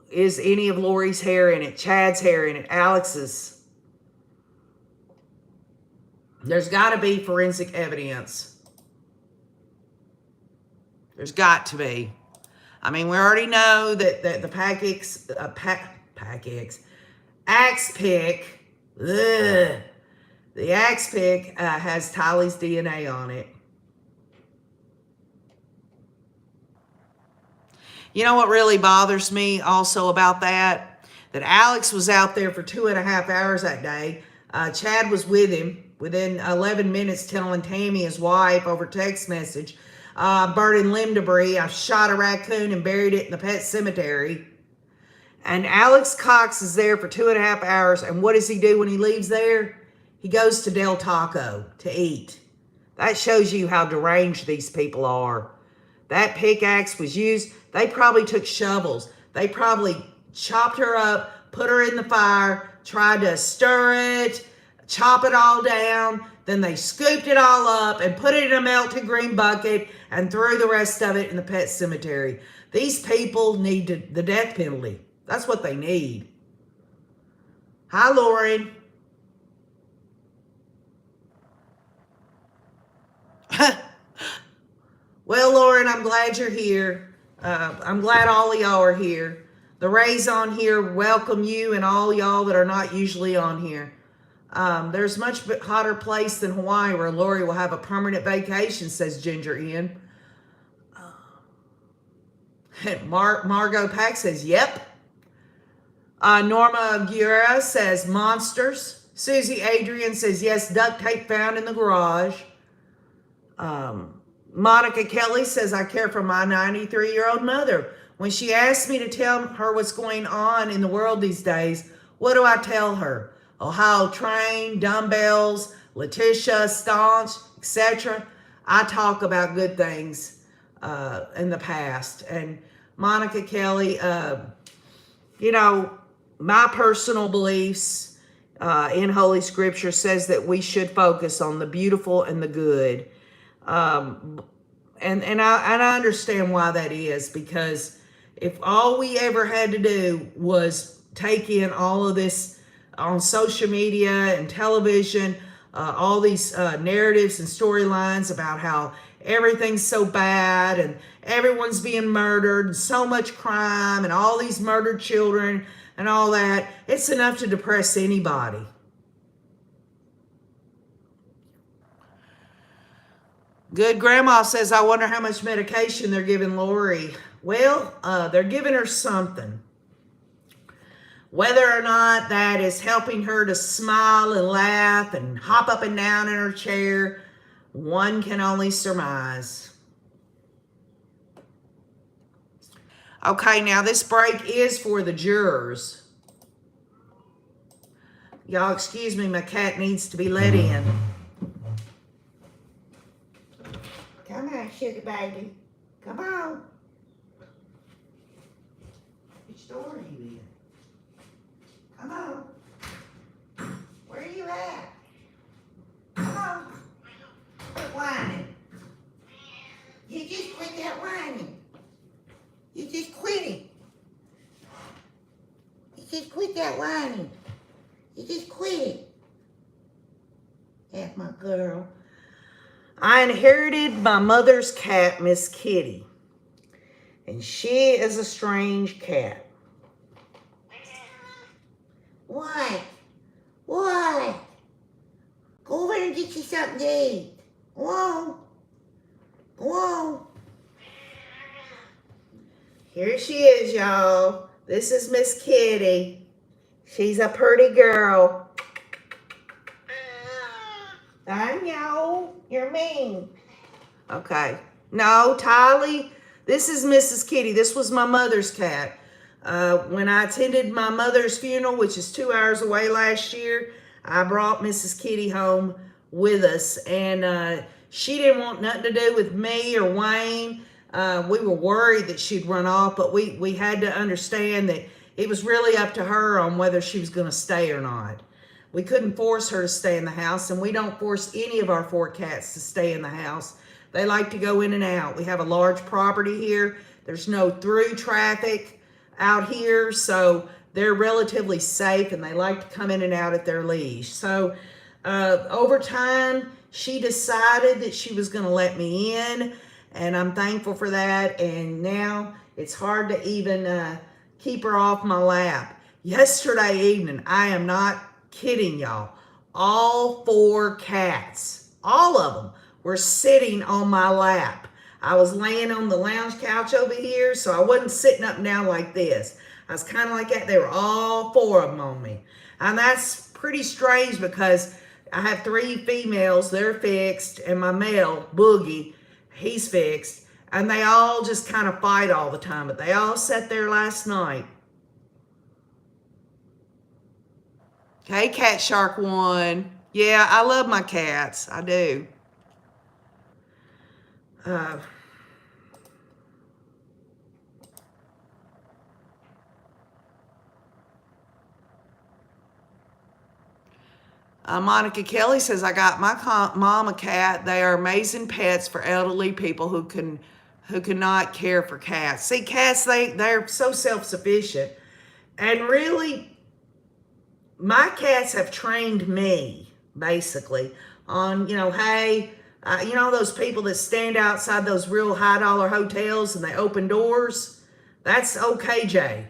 is any of Lori's hair in it, Chad's hair in it, Alex's? There's got to be forensic evidence. There's got to be. I mean, we already know that axe pick, ugh, the axe pick has Tylee's DNA on it. You know what really bothers me also about that? That Alex was out there for 2.5 hours that day. Chad was with him within 11 minutes telling Tammy, his wife, over text message, burning limb debris. I shot a raccoon and buried it in the pet cemetery. And Alex Cox is there for 2.5 hours. And what does he do when he leaves there? He goes to Del Taco to eat. That shows you how deranged these people are. That pickaxe was used. They probably took shovels. They probably chopped her up, put her in the fire, tried to stir it, chop it all down. Then they scooped it all up and put it in a melted green bucket and threw the rest of it in the pet cemetery. These people need the death penalty. That's what they need. Hi, Lauren. Well, Lauren, I'm glad you're here. I'm glad all of y'all are here. The Rays on here welcome you and all y'all that are not usually on here. There's much hotter place than Hawaii where Lori will have a permanent vacation, says Ginger Ian. Margot Pack says, yep. Norma Guerra says, monsters. Susie Adrian says, yes, duct tape found in the garage. Monica Kelly says, I care for my 93-year-old mother. When she asks me to tell her what's going on in the world these days, what do I tell her? Ohio Train, dumbbells, Letitia, Staunch, etc. I talk about good things in the past. And Monica Kelly, you know, my personal beliefs in Holy Scripture says that we should focus on the beautiful and the good. And I understand why that is, because if all we ever had to do was take in all of this on social media and television, all these narratives and storylines about how everything's so bad and everyone's being murdered and so much crime and all these murdered children and all that, it's enough to depress anybody. Good Grandma says, I wonder how much medication they're giving Lori. Well, they're giving her something. Whether or not that is helping her to smile and laugh and hop up and down in her chair, one can only surmise. Okay, now this break is for the jurors. Y'all excuse me, my cat needs to be let in. Come on, sugar baby. Come on. Which door are you in? Come on. Where are you at? Come on. Quit whining. You just quit that whining. You just quit it. You just quit that whining. You just quit it. That's my girl. I inherited my mother's cat, Miss Kitty. And she is a strange cat. What? What? Go over and get you something to eat. Go on. Go on. Here she is, y'all. This is Miss Kitty. She's a pretty girl. I know. You're mean. Okay. No, Tylee, this is Mrs. Kitty. This was my mother's cat. When I attended my mother's funeral, which is 2 hours away last year, I brought Mrs. Kitty home with us. And she didn't want nothing to do with me or Wayne. We were worried that she'd run off, but we had to understand that it was really up to her on whether she was going to stay or not. We couldn't force her to stay in the house, and we don't force any of our 4 cats to stay in the house. They like to go in and out. We have a large property here. There's no through traffic out here, so they're relatively safe, and they like to come in and out at their leash. So over time, she decided that she was going to let me in, and I'm thankful for that. And now it's hard to even keep her off my lap. Yesterday evening, I am not kidding y'all, all 4 cats, all of them, were sitting on my lap. I was laying on the lounge couch over here, so I wasn't sitting up and down like this. I was kind of like that. They were all 4 of them on me. And that's pretty strange because I have 3 females, they're fixed, and my male, Boogie, he's fixed. And they all just kind of fight all the time, but they all sat there last night. Okay, Cat Shark 1. Yeah, I love my cats. I do. Monica Kelly says, I got my mom a cat. They are amazing pets for elderly people who cannot care for cats. See, cats, they're so self-sufficient. And really, my cats have trained me, basically, on, hey, those people that stand outside those real high-dollar hotels and they open doors? That's okay, Jay.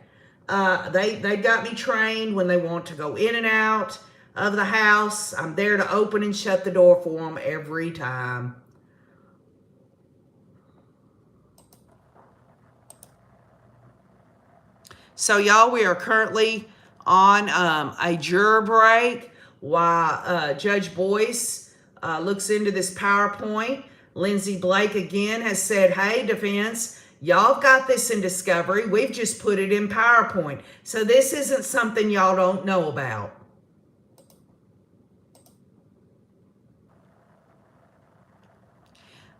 They got me trained when they want to go in and out of the house. I'm there to open and shut the door for them every time. So, y'all, we are currently on a juror break while Judge Boyce looks into this PowerPoint. Lindsay Blake again has said, hey, defense, y'all got this in discovery. We've just put it in PowerPoint. So this isn't something y'all don't know about.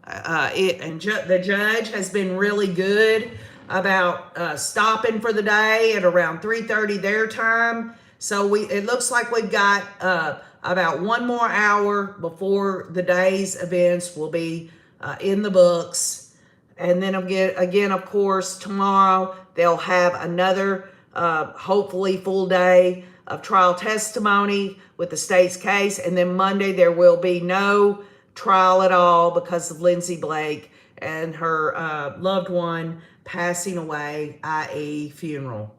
The judge has been really good about stopping for the day at around 3:30 their time. So it looks like we've got about 1 more hour before the day's events will be in the books. And then again, of course, tomorrow they'll have another hopefully full day of trial testimony with the state's case. And then Monday there will be no trial at all because of Lindsay Blake and her loved one passing away, i.e. funeral.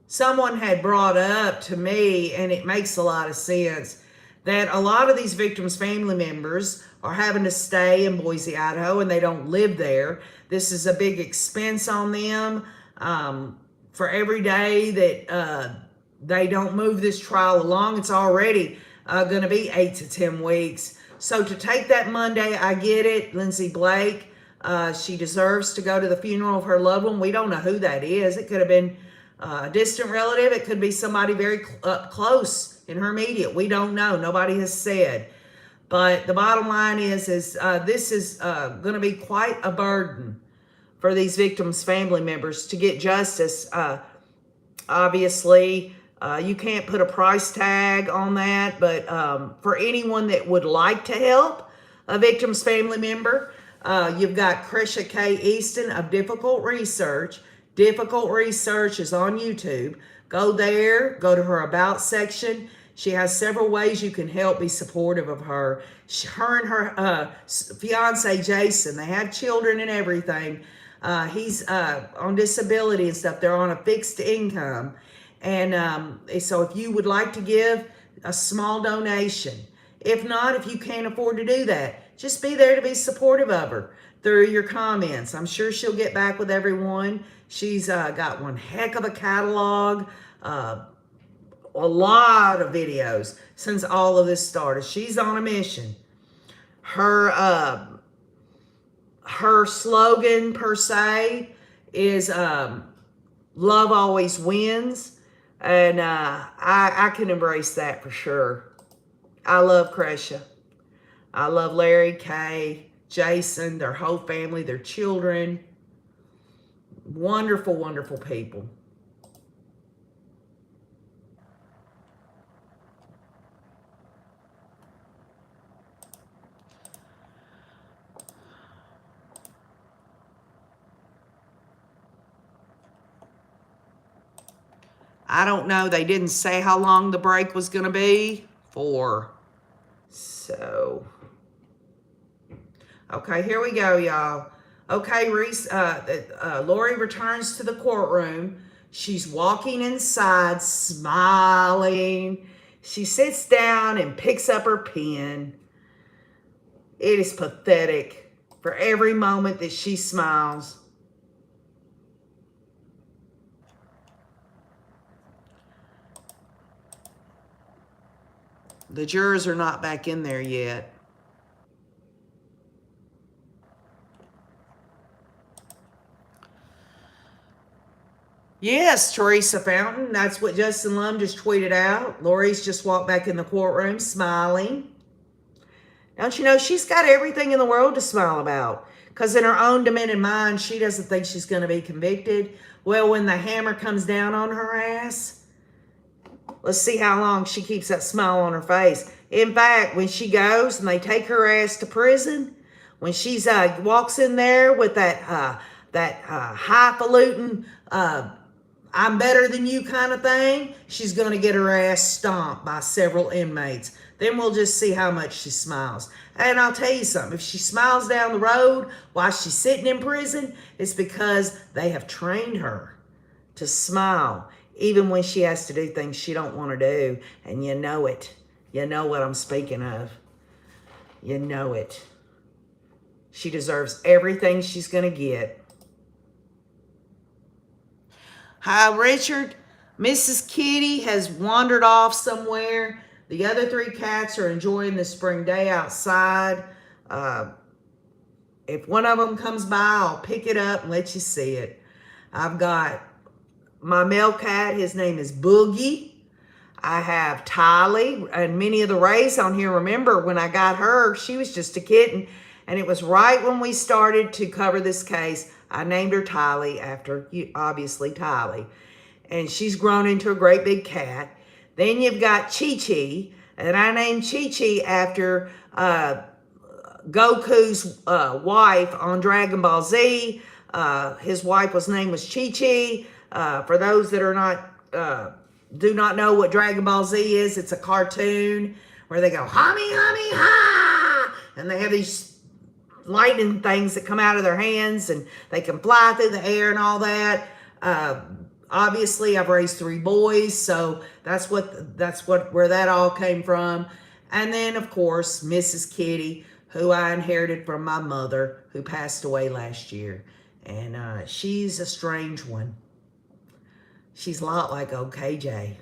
Someone had brought up to me, and it makes a lot of sense, that a lot of these victims' family members are having to stay in Boise, Idaho, and they don't live there. This is a big expense on them. For every day that they don't move this trial along, it's already going to be 8 to 10 weeks. So to take that Monday, I get it. Lindsay Blake, she deserves to go to the funeral of her loved one. We don't know who that is. It could have been a distant relative. It could be somebody very close in her immediate. We don't know. Nobody has said. But the bottom line is this is going to be quite a burden for these victims' family members to get justice. Obviously, you can't put a price tag on that, but for anyone that would like to help a victim's family member, you've got Krisha K. Easton of Difficult Research. Difficult Research is on YouTube. Go there, go to her About section. She has several ways you can help be supportive of her. Her and her fiance, Jason, they have children and everything. He's on disability and stuff. They're on a fixed income. And so if you would like to give a small donation, if not, if you can't afford to do that, just be there to be supportive of her through your comments. I'm sure she'll get back with everyone. She's got one heck of a catalog, a lot of videos since all of this started. She's on a mission. Her slogan per se is love always wins. And I can embrace that for sure. I love Krisha. I love Larry, Kay, Jason, their whole family, their children. Wonderful, wonderful people. I don't know. They didn't say how long the break was going to be for. So, okay, here we go, y'all. Okay, Lori returns to the courtroom. She's walking inside, smiling. She sits down and picks up her pen. It is pathetic for every moment that she smiles. The jurors are not back in there yet. Yes, Teresa Fountain. That's what Justin Lum just tweeted out. Lori's just walked back in the courtroom smiling. Don't you know she's got everything in the world to smile about? Because in her own demented mind, she doesn't think she's going to be convicted. Well, when the hammer comes down on her ass, let's see how long she keeps that smile on her face. In fact, when she goes and they take her ass to prison, when she's walks in there with that highfalutin I'm better than you kind of thing, she's going to get her ass stomped by several inmates. Then we'll just see how much she smiles. And I'll tell you something, if she smiles down the road while she's sitting in prison, it's because they have trained her to smile, even when she has to do things she don't want to do. And you know it. You know what I'm speaking of. You know it. She deserves everything she's going to get. Hi, Richard. Mrs. Kitty has wandered off somewhere. The other 3 cats are enjoying the spring day outside. If one of them comes by, I'll pick it up and let you see it. I've got my male cat. His name is Boogie. I have Tylee, and many of the Rays on here remember when I got her, she was just a kitten. And it was right when we started to cover this case, I named her Tylee after, obviously, Tylee. And she's grown into a great big cat. Then you've got Chi-Chi, and I named Chi-Chi after Goku's wife on Dragon Ball Z. His wife's name was Chi-Chi. For those that are not, do not know what Dragon Ball Z is, it's a cartoon where they go, "Hami, hami, ha!" And they have these lightning things that come out of their hands, and they can fly through the air and all that. Obviously, I've raised 3 boys, so that's where that all came from. And then, of course, Mrs. Kitty, who I inherited from my mother, who passed away last year. And she's a strange one. She's a lot like old KJ.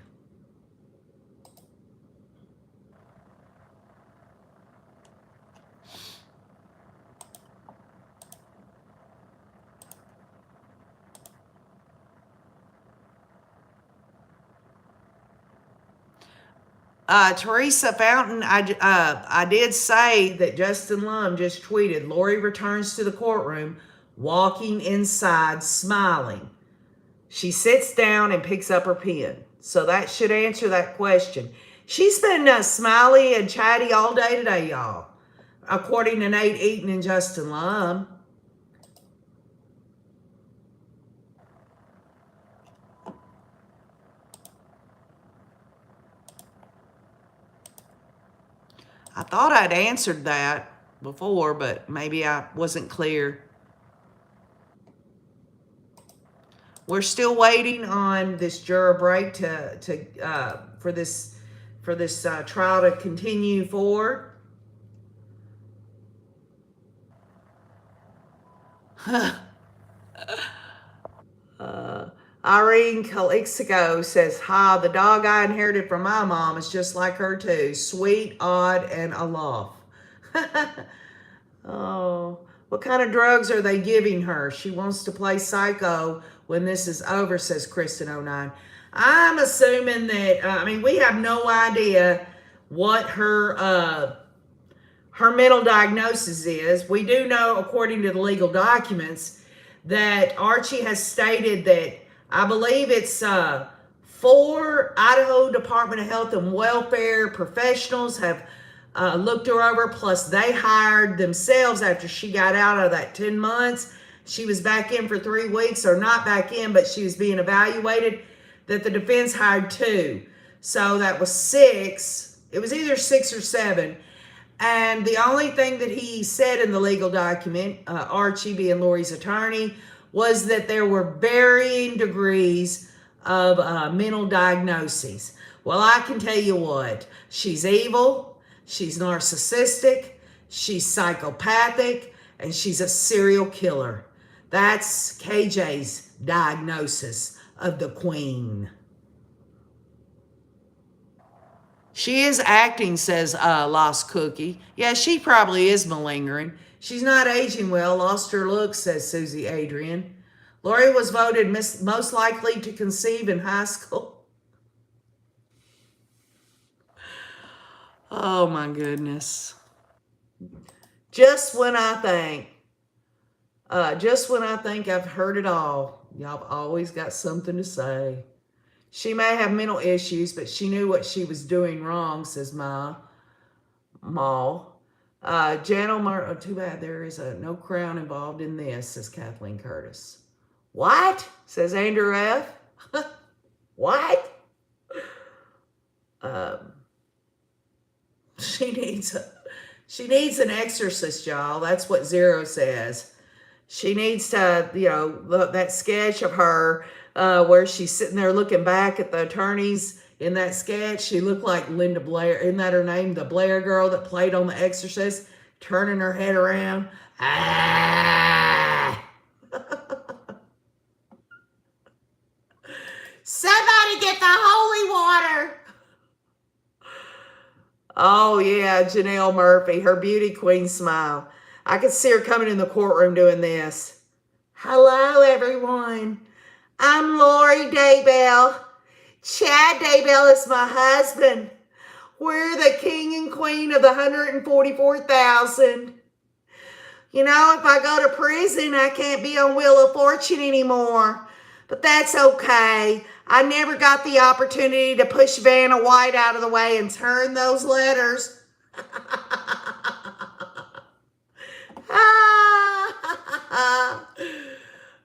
Teresa Fountain, I did say that Justin Lum just tweeted, Lori returns to the courtroom, walking inside, smiling. She sits down and picks up her pen. So that should answer that question. She's been smiley and chatty all day today, y'all, according to Nate Eaton and Justin Lum. I thought I'd answered that before, but maybe I wasn't clear. We're still waiting on this juror break for this trial to continue forward. Irene Calixico says, "Hi, the dog I inherited from my mom is just like her too. Sweet, odd, and aloft." Oh, what kind of drugs are they giving her? She wants to play psycho when this is over, says Kristen09. I'm assuming that, we have no idea what her her mental diagnosis is. We do know, according to the legal documents, that Archie has stated that, I believe it's 4 Idaho Department of Health and Welfare professionals have looked her over, plus they hired themselves after she got out of that 10 months. She was back in for 3 weeks, or not back in, but she was being evaluated, that the defense hired 2. So that was 6. It was either 6 or 7. And the only thing that he said in the legal document, Archie being Lori's attorney, was that there were varying degrees of mental diagnoses. Well, I can tell you what, she's evil, she's narcissistic, she's psychopathic, and she's a serial killer. That's KJ's diagnosis of the queen. She is acting, says Lost Cookie. Yeah, she probably is malingering. She's not aging well, lost her looks, says Susie Adrian. Lori was voted most likely to conceive in high school. Oh my goodness. Just when I think I've heard it all, y'all have always got something to say. She may have mental issues, but she knew what she was doing wrong, says Ma. Gentleman, too bad there is no crown involved in this, says Kathleen Curtis. What? Says Andrew F. What? She needs an exorcist, y'all. That's what Zero says. She needs to, look, that sketch of her where she's sitting there looking back at the attorneys in that sketch. She looked like Linda Blair. Isn't that her name? The Blair girl that played on The Exorcist, turning her head around. Ah! Somebody get the holy water. Oh, yeah, Janelle Murphy, her beauty queen smile. I could see her coming in the courtroom doing this. Hello, everyone. I'm Lori Daybell. Chad Daybell is my husband. We're the king and queen of the 144,000. If I go to prison, I can't be on Wheel of Fortune anymore. But that's okay. I never got the opportunity to push Vanna White out of the way and turn those letters.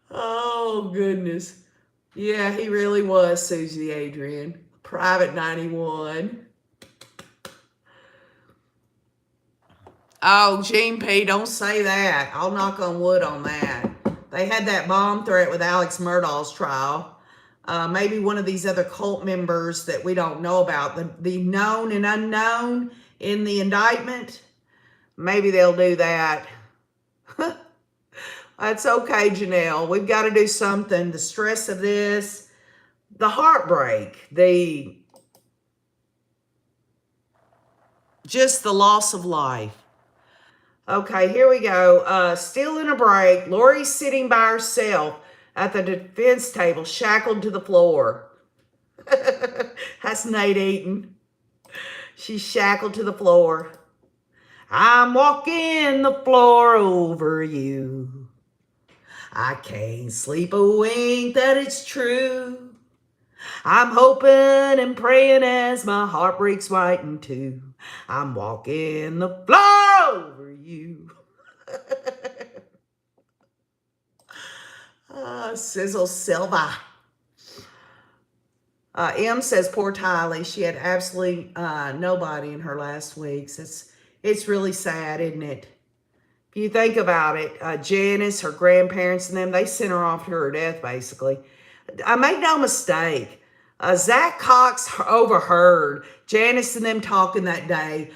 Oh, goodness. Yeah, he really was, Susie Adrian. Private 91. Oh, Gene P., don't say that. I'll knock on wood on that. They had that bomb threat with Alex Murdaugh's trial. Maybe one of these other cult members that we don't know about, the known and unknown in the indictment, maybe they'll do that. That's okay, Janelle. We've got to do something. The stress of this, the heartbreak, just the loss of life. Okay, here we go. Still in a break. Lori's sitting by herself at the defense table, shackled to the floor. That's Nate Eaton. She's shackled to the floor. I'm walking the floor over you. I can't sleep a wink that it's true. I'm hoping and praying as my heart breaks right in two. I'm walking the floor over you. Sizzle Silva. M says, poor Tylee. She had absolutely nobody in her last weeks. It's really sad, isn't it? If you think about it, Janice, her grandparents and them, they sent her off to her death, basically. I make no mistake. Zach Cox overheard Janice and them talking that day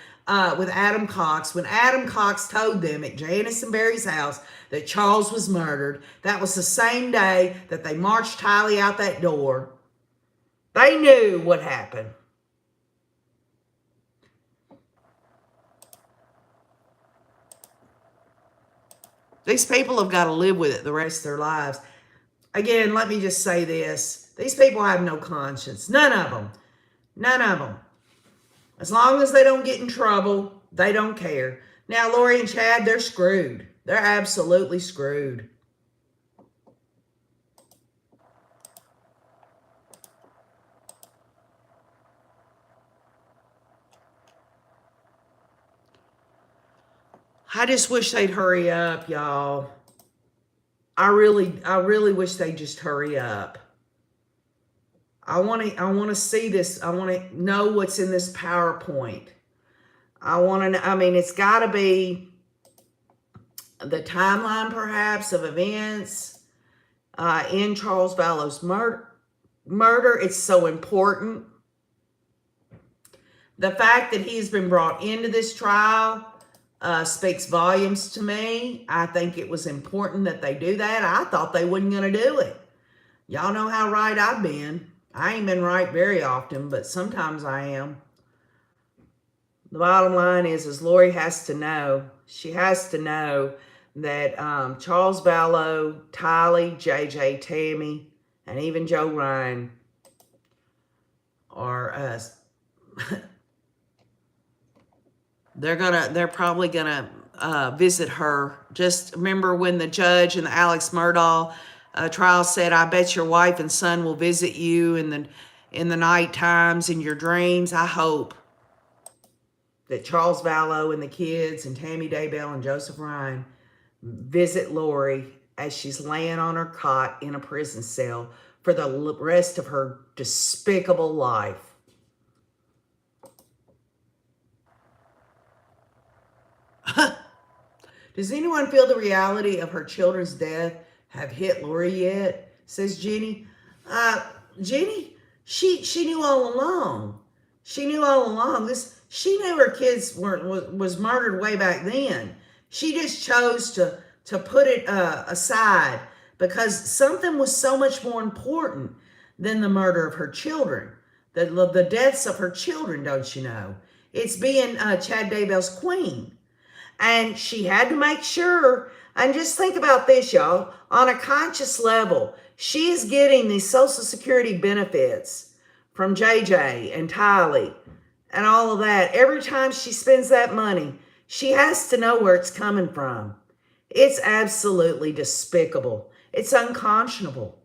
with Adam Cox. When Adam Cox told them at Janice and Barry's house that Charles was murdered, that was the same day that they marched Tylee out that door. They knew what happened. These people have got to live with it the rest of their lives. Again, let me just say this. These people have no conscience. None of them. None of them. As long as they don't get in trouble, they don't care. Now, Lori and Chad, they're screwed. They're absolutely screwed. I just wish they'd hurry up, y'all. I really wish they'd just hurry up. I want to see this. I want to know what's in this PowerPoint. I mean, it's got to be the timeline, perhaps, of events in Charles Vallow's murder. It's so important. The fact that he's been brought into this trial speaks volumes to me. I think it was important that they do that. I thought they wasn't going to do it. Y'all know how right I've been. I ain't been right very often, but sometimes I am. The bottom line is Lori has to know. She has to know that Charles Vallow, Tylee, JJ, Tammy, and even Joe Ryan are they're probably gonna visit her. Just remember when the judge in the Alex Murdaugh trial said, "I bet your wife and son will visit you in the night times in your dreams." I hope that Charles Vallow and the kids and Tammy Daybell and Joseph Ryan visit Lori as she's laying on her cot in a prison cell for the rest of her despicable life. Does anyone feel the reality of her children's death have hit Lori yet? Says Jenny. Jenny, she knew all along. She knew all along. She knew her kids was murdered way back then. She just chose to put it aside because something was so much more important than the murder of her children. The deaths of her children, don't you know? It's being Chad Daybell's queen. And she had to make sure, and just think about this, y'all, on a conscious level, she is getting these Social Security benefits from JJ and Tylee and all of that. Every time she spends that money, she has to know where it's coming from. It's absolutely despicable. It's unconscionable.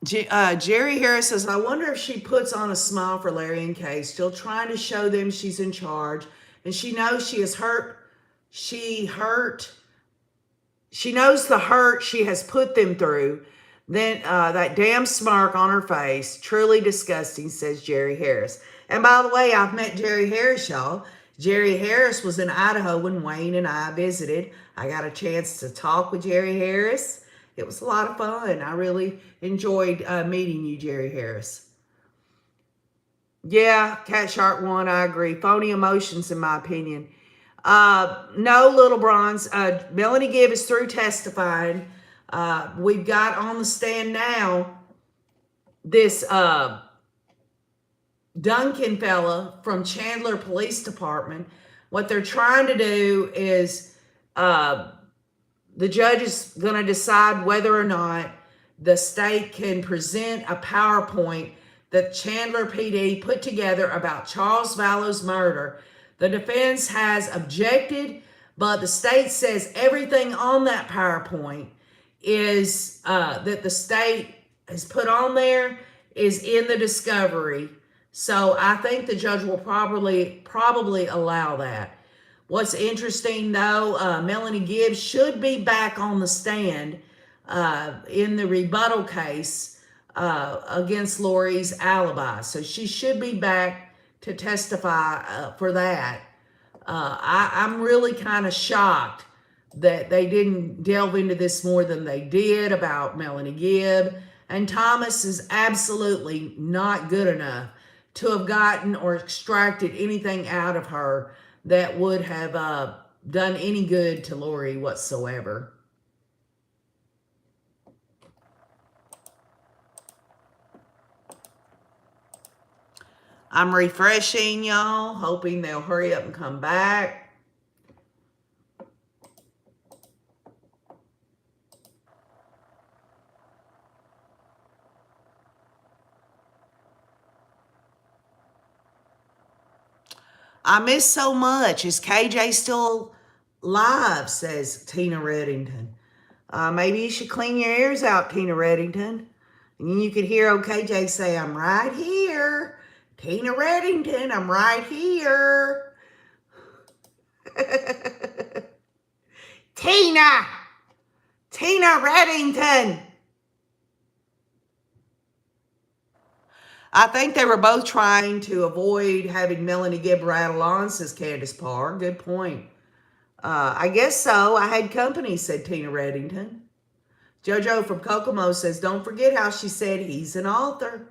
Jerry Harris says, I wonder if she puts on a smile for Larry and Kay, still trying to show them she's in charge. And she knows she is hurt. She knows the hurt she has put them through. Then that damn smirk on her face, truly disgusting, says Jerry Harris. And by the way, I've met Jerry Harris, y'all. Jerry Harris was in Idaho when Wayne and I visited. I got a chance to talk with Jerry Harris. It was a lot of fun. I really enjoyed meeting you, Jerry Harris. Yeah, Cat Shark 1, I agree. Phony emotions, in my opinion. No, Little Bronze. Melanie Gibb is through testifying. We've got on the stand now this Duncan fella from Chandler Police Department. What they're trying to do is the judge is going to decide whether or not the state can present a PowerPoint that Chandler PD put together about Charles Vallow's murder. The defense has objected, but the state says everything on that PowerPoint is that the state has put on there is in the discovery. So I think the judge will probably allow that. What's interesting, though, Melanie Gibbs should be back on the stand in the rebuttal case against Lori's alibi. So she should be back to testify for that. I'm really kind of shocked that they didn't delve into this more than they did about Melanie Gibb. And Thomas is absolutely not good enough to have gotten or extracted anything out of her that would have done any good to Lori whatsoever. I'm refreshing y'all, hoping they'll hurry up and come back. I miss so much. Is KJ still live, says Tina Reddington. Maybe you should clean your ears out, Tina Reddington. And then you could hear old KJ say, I'm right here. Tina Reddington, I'm right here. Tina Reddington. I think they were both trying to avoid having Melanie Gibb rattle on, says Candace Parr. Good point. I guess so. I had company, said Tina Reddington. JoJo from Kokomo says, don't forget how she said he's an author.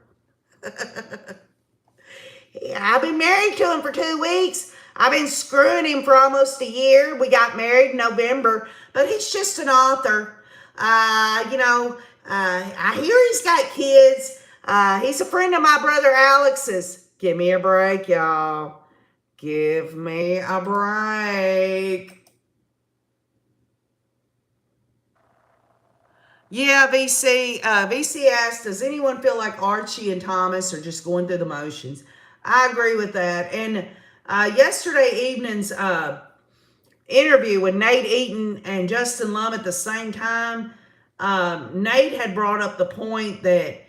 I've been married to him for 2 weeks. I've been screwing him for almost a year. We got married in November, but he's just an author. I hear he's got kids. He's a friend of my brother Alex's. Give me a break, y'all. Give me a break. Yeah, VC. VC asked, does anyone feel like Archie and Thomas are just going through the motions? I agree with that. And yesterday evening's interview with Nate Eaton and Justin Lum at the same time, Nate had brought up the point that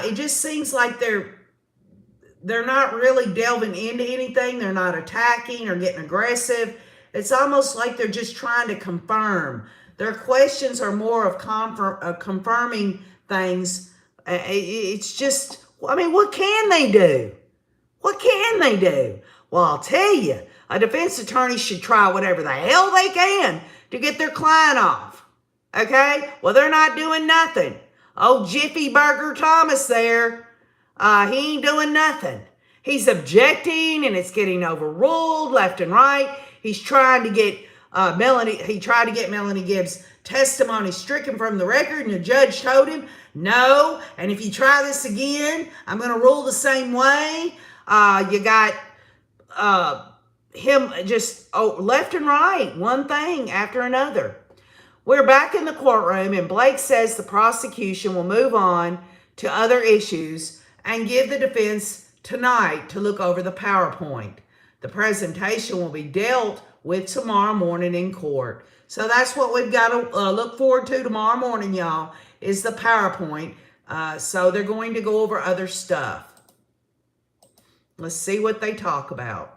it just seems like they're not really delving into anything. They're not attacking or getting aggressive. It's almost like they're just trying to confirm. Their questions are more of confirming things. It's just, I mean, what can they do? What can they do? Well, I'll tell you, a defense attorney should try whatever the hell they can to get their client off. Okay? Well, they're not doing nothing. Oh, Jiffy Burger Thomas there, he ain't doing nothing. He's objecting and it's getting overruled left and right. He's trying to get Melanie Gibbs' testimony stricken from the record, and the judge told him, no, and if you try this again, I'm going to rule the same way. You got him just left and right, one thing after another. We're back in the courtroom, and Blake says the prosecution will move on to other issues and give the defense tonight to look over the PowerPoint. The presentation will be dealt with tomorrow morning in court. So that's what we've got to look forward to tomorrow morning, y'all, is the PowerPoint. So they're going to go over other stuff. Let's see what they talk about.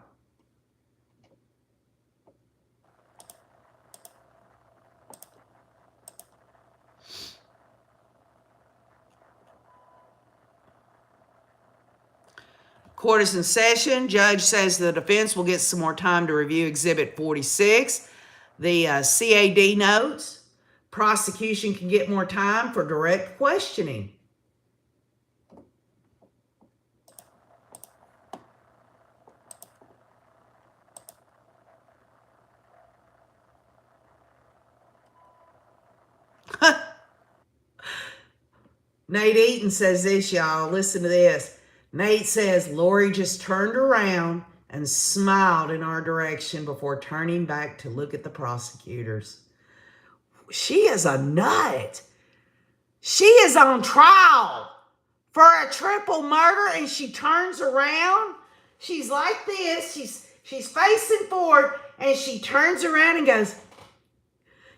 Court is in session. Judge says the defense will get some more time to review Exhibit 46. The CAD notes. Prosecution can get more time for direct questioning. Nate Eaton says this, y'all. Listen to this. Nate says, Lori just turned around and smiled in our direction before turning back to look at the prosecutors. She is a nut. She is on trial for a triple murder, and she turns around. She's like this. She's facing forward, and she turns around and goes,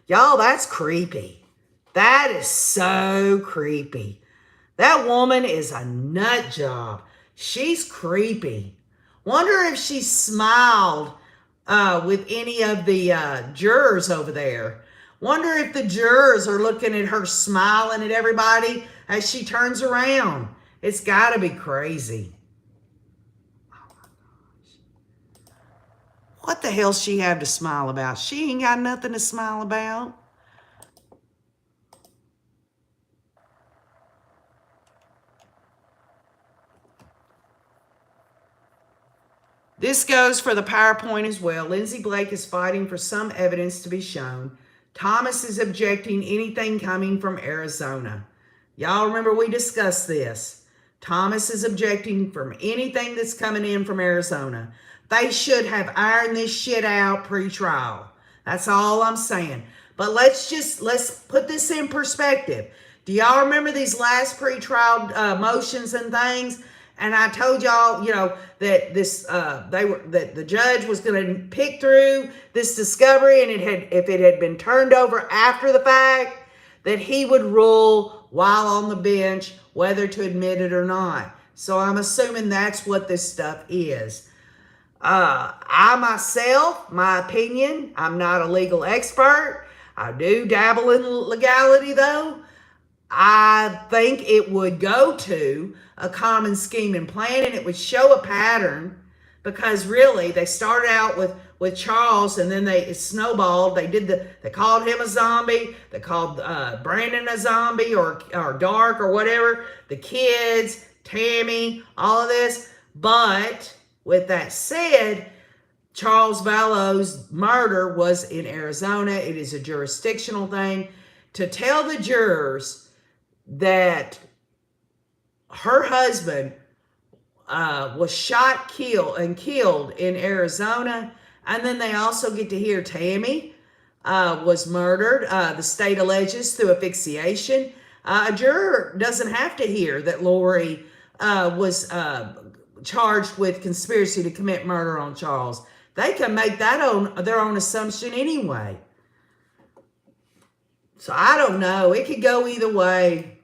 y'all, that's creepy. That is so creepy. That woman is a nut job. She's creepy. Wonder if she smiled with any of the jurors over there. Wonder if the jurors are looking at her smiling at everybody as she turns around. It's got to be crazy. Oh my gosh. What the hell she have to smile about? She ain't got nothing to smile about. This goes for the PowerPoint as well. Lindsay Blake is fighting for some evidence to be shown. Thomas is objecting anything coming from Arizona. Y'all remember we discussed this. Thomas is objecting from anything that's coming in from Arizona. They should have ironed this shit out pre-trial. That's all I'm saying. But let's put this in perspective. Do y'all remember these last pre-trial motions and things? And I told y'all, that that the judge was going to pick through this discovery, and if it had been turned over after the fact, that he would rule while on the bench whether to admit it or not. So I'm assuming that's what this stuff is. I myself, my opinion, I'm not a legal expert. I do dabble in legality though. I think it would go to a common scheme and plan, and it would show a pattern, because really they started out with Charles, and then it snowballed. They called him a zombie. They called Brandon a zombie or Dark or whatever. The kids, Tammy, all of this. But with that said, Charles Vallow's murder was in Arizona. It is a jurisdictional thing. To tell the jurors that her husband was shot, killed in Arizona, and then they also get to hear Tammy was murdered, the state alleges, through asphyxiation. A juror doesn't have to hear that Lori was charged with conspiracy to commit murder on Charles. They can make that their own assumption anyway. So I don't know. It could go either way.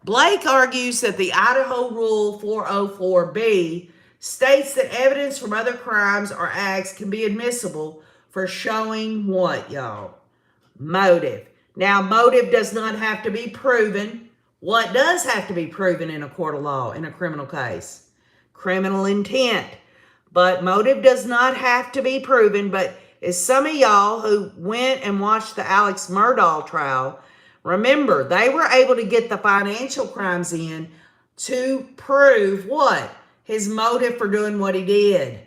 Blake argues that the Idaho Rule 404B states that evidence from other crimes or acts can be admissible for showing what, y'all? Motive. Now, motive does not have to be proven. What does have to be proven in a court of law, in a criminal case? Criminal intent. But motive does not have to be proven. But as some of y'all who went and watched the Alex Murdaugh trial, remember, they were able to get the financial crimes in to prove what? His motive for doing what he did.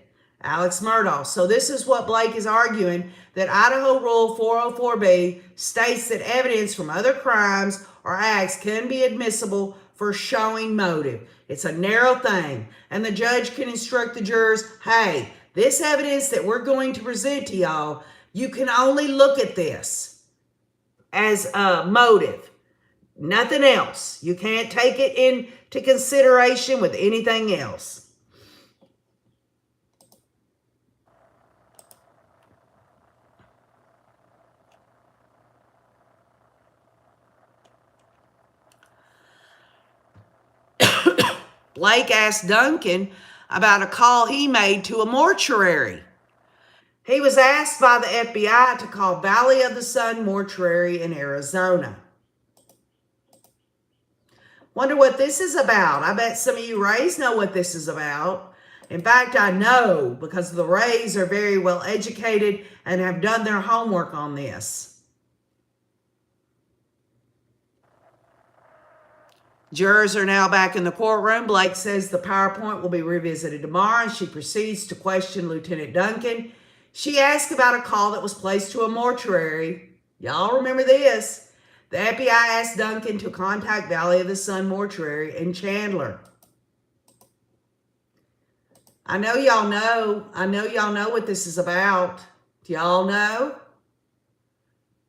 Alex Murdaugh. So this is what Blake is arguing, that Idaho Rule 404B states that evidence from other crimes or acts can be admissible for showing motive. It's a narrow thing. And the judge can instruct the jurors, hey, this evidence that we're going to present to y'all, you can only look at this as a motive. Nothing else. You can't take it into consideration with anything else. Blake asked Duncan about a call he made to a mortuary. He was asked by the FBI to call Valley of the Sun Mortuary in Arizona. Wonder what this is about. I bet some of you Rays know what this is about. In fact, I know, because the Rays are very well educated and have done their homework on this. Jurors are now back in the courtroom. Blake says the PowerPoint will be revisited tomorrow, and she proceeds to question Lieutenant Duncan. She asked about a call that was placed to a mortuary. Y'all remember this. The FBI asked Duncan to contact Valley of the Sun Mortuary in Chandler. I know y'all know what this is about. Do y'all know?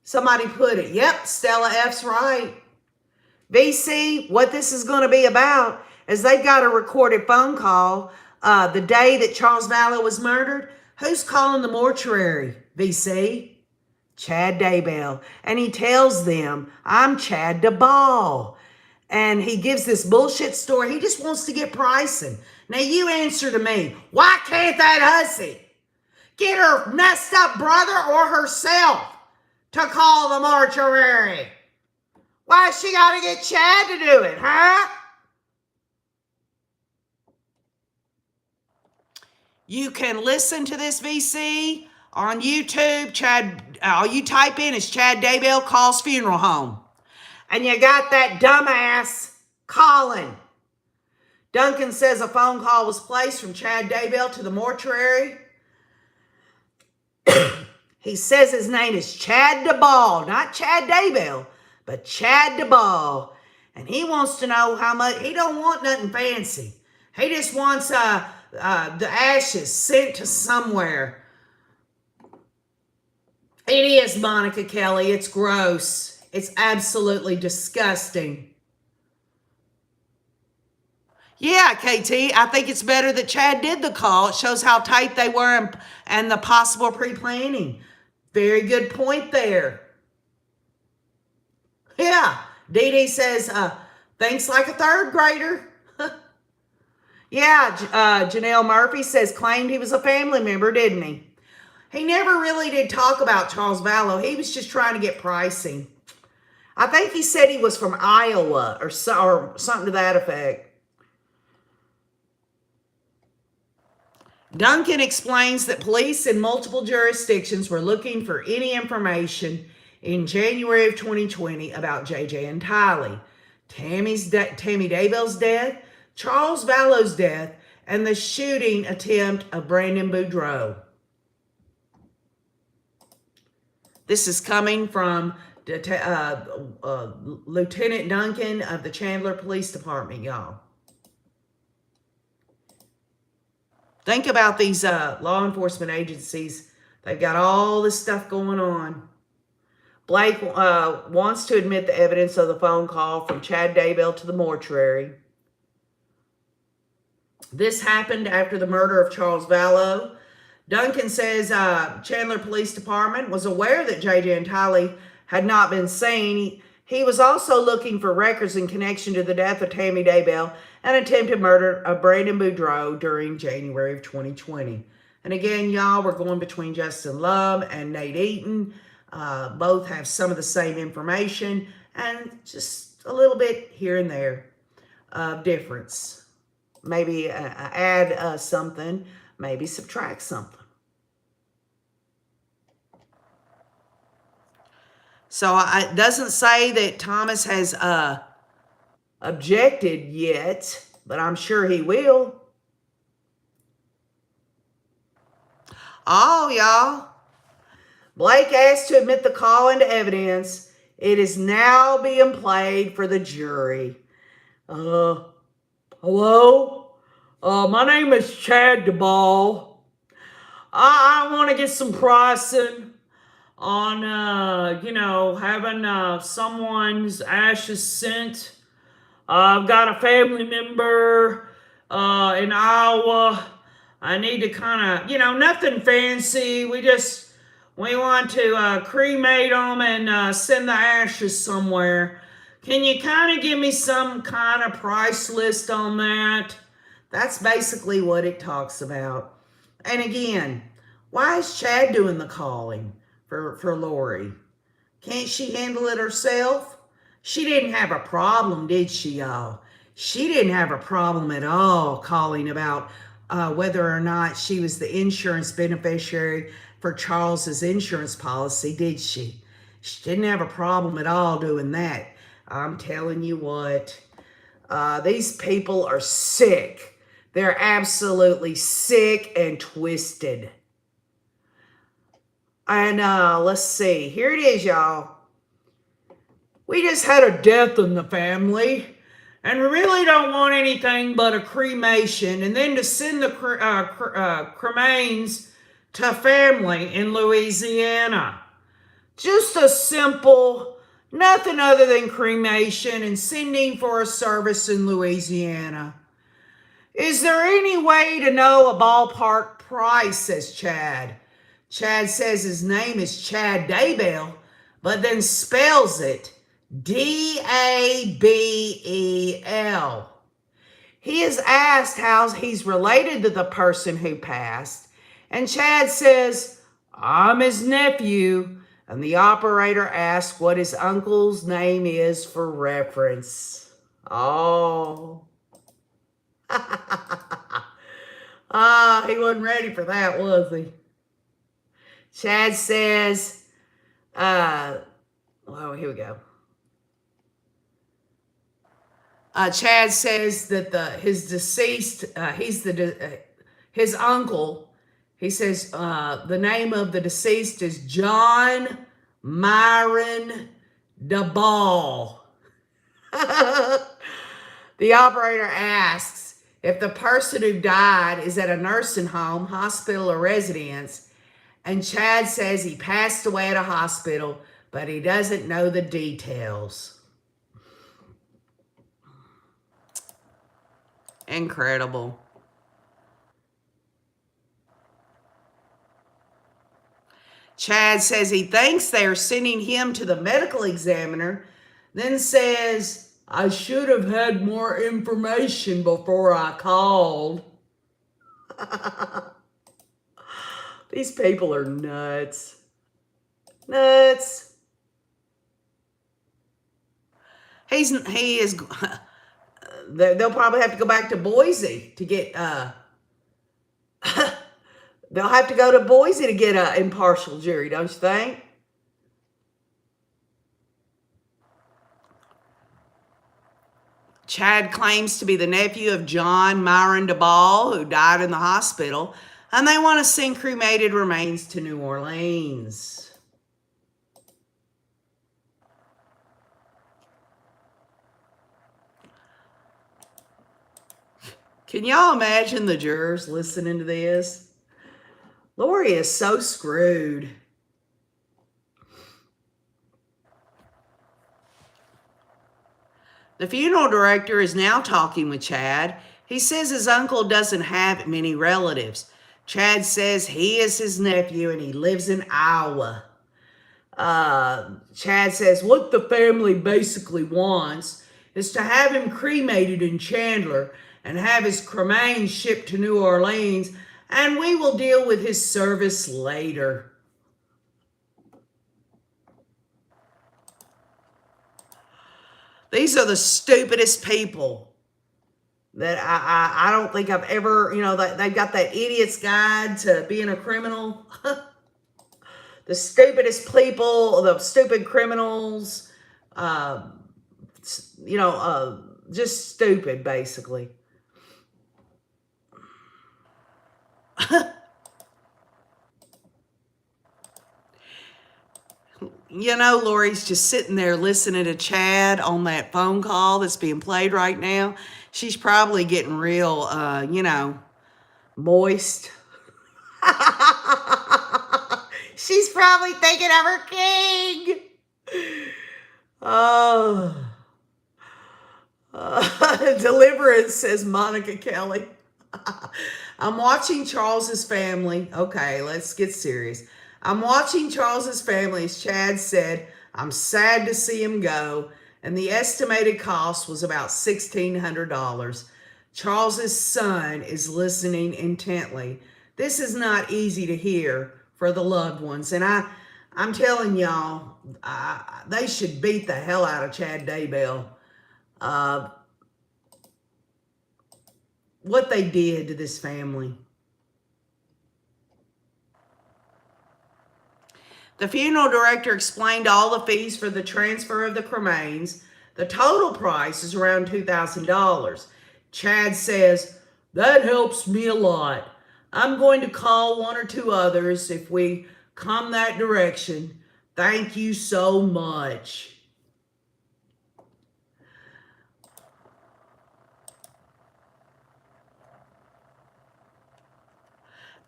Somebody put it. Yep, Stella F's right. VC, what this is going to be about is they've got a recorded phone call the day that Charles Vallow was murdered. Who's calling the mortuary, VC? Chad Daybell. And he tells them, I'm Chad DeBall. And he gives this bullshit story. He just wants to get pricing. Now you answer to me. Why can't that hussy get her messed up brother or herself to call the mortuary? Why she got to get Chad to do it, huh? You can listen to this, VC, on YouTube. Chad, all you type in is Chad Daybell calls funeral home. And you got that dumbass calling. Duncan says a phone call was placed from Chad Daybell to the mortuary. He says his name is Chad DeBall, not Chad Daybell, but Chad DeBall. And he wants to know how much. He don't want nothing fancy. He just wants the ashes sent to somewhere. It is, Monica Kelly. It's gross. It's absolutely disgusting. Yeah, KT, I think it's better that Chad did the call. It shows how tight they were and the possible pre-planning. Very good point there. Yeah, Dee Dee says, thinks like a third grader. Yeah, Janelle Murphy says, claimed he was a family member, didn't he? He never really did talk about Charles Vallow. He was just trying to get pricing. I think he said he was from Iowa or something to that effect. Duncan explains that police in multiple jurisdictions were looking for any information in January of 2020 about JJ and Tylee, Tammy Daybell's death, Charles Vallow's death, and the shooting attempt of Brandon Boudreaux. This is coming from Lieutenant Duncan of the Chandler Police Department, y'all. Think about these law enforcement agencies. They've got all this stuff going on. Blake wants to admit the evidence of the phone call from Chad Daybell to the mortuary. This happened after the murder of Charles Vallow. Duncan says Chandler Police Department was aware that JJ and Tylee had not been seen. He was also looking for records in connection to the death of Tammy Daybell and attempted murder of Brandon Boudreaux during January of 2020. And again, y'all, we're going between Justin Love and Nate Eaton. Both have some of the same information and just a little bit here and there of difference. Maybe add something, maybe subtract something. So it doesn't say that Thomas has objected yet, but I'm sure he will. Oh, y'all. Blake asked to admit the call into evidence. It is now being played for the jury. Hello? My name is Chad DeBall. I want to get some pricing on, having someone's ashes sent. I've got a family member in Iowa. I need to kind of, nothing fancy. We want to cremate them and send the ashes somewhere. Can you kind of give me some kind of price list on that? That's basically what it talks about. And again, why is Chad doing the calling for Lori? Can't she handle it herself? She didn't have a problem, did she, y'all? She didn't have a problem at all calling about whether or not she was the insurance beneficiary for Charles's insurance policy, did she? She didn't have a problem at all doing that. I'm telling you what, these people are sick. They're absolutely sick and twisted. And let's see. Here it is, y'all. We just had a death in the family, and we really don't want anything but a cremation, and then to send the cremains to family in Louisiana. Just a simple, nothing other than cremation and sending for a service in Louisiana. Is there any way to know a ballpark price, says Chad. Chad says his name is Chad Daybell, but then spells it D-A-B-E-L. He is asked how he's related to the person who passed, and Chad says, I'm his nephew, and the operator asks what his uncle's name is for reference. Oh. He wasn't ready for that, was he? Chad says, here we go. Chad says that his deceased, his uncle He says the name of the deceased is John Myron DeBall. The operator asks if the person who died is at a nursing home, hospital, or residence, and Chad says he passed away at a hospital, but he doesn't know the details. Incredible. Chad says he thinks they are sending him to the medical examiner, then says, I should have had more information before I called. These people are nuts. Nuts. He is, they'll probably have to go back to Boise to get, they'll have to go to Boise to get an impartial jury, don't you think? Chad claims to be the nephew of John Myron DeBall, who died in the hospital, and they want to send cremated remains to New Orleans. Can y'all imagine the jurors listening to this? Lori is so screwed. The funeral director is now talking with Chad. He says his uncle doesn't have many relatives. Chad says he is his nephew and he lives in Iowa. Chad says what the family basically wants is to have him cremated in Chandler and have his cremains shipped to New Orleans, and we will deal with his service later. These are the stupidest people that I don't think I've ever, they've got that idiot's guide to being a criminal. The stupidest people, the stupid criminals, just stupid, basically. Lori's just sitting there listening to Chad on that phone call that's being played right now. She's probably getting real, moist. She's probably thinking of her king. Deliverance, says Monica Kelly. I'm watching Charles's family. Okay, let's get serious. I'm watching Charles's family, as Chad said. I'm sad to see him go, and the estimated cost was about $1,600. Charles's son is listening intently. This is not easy to hear for the loved ones, and I'm telling y'all, they should beat the hell out of Chad Daybell. What they did to this family. The funeral director explained all the fees for the transfer of the cremains. The total price is around $2,000. Chad says, that helps me a lot. I'm going to call one or two others if we come that direction. Thank you so much.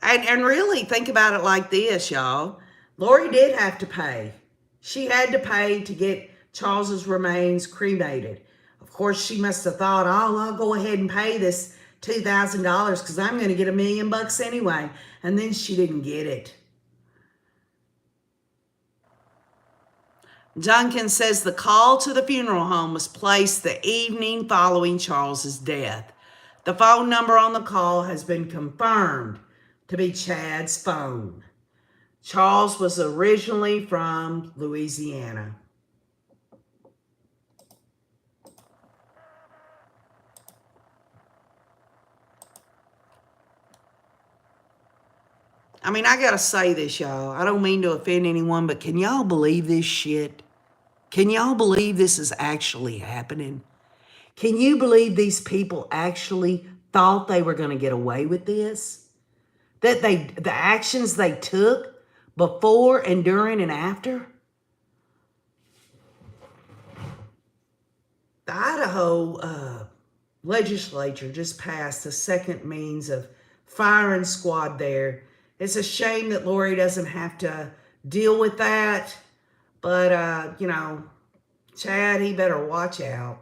And really think about it like this, y'all. Lori did have to pay. She had to pay to get Charles's remains cremated. Of course, she must have thought, oh, I'll go ahead and pay this $2,000 because I'm going to get $1 million anyway. And then she didn't get it. Duncan says the call to the funeral home was placed the evening following Charles's death. The phone number on the call has been confirmed to be Chad's phone. Charles was originally from Louisiana. I mean, I gotta say this, y'all. I don't mean to offend anyone, but can y'all believe this shit? Can y'all believe this is actually happening? Can you believe these people actually thought they were going to get away with this? that the actions they took before and during and after? The Idaho legislature just passed a second means of firing squad there. It's a shame that Lori doesn't have to deal with that. But, you know, Chad, he better watch out.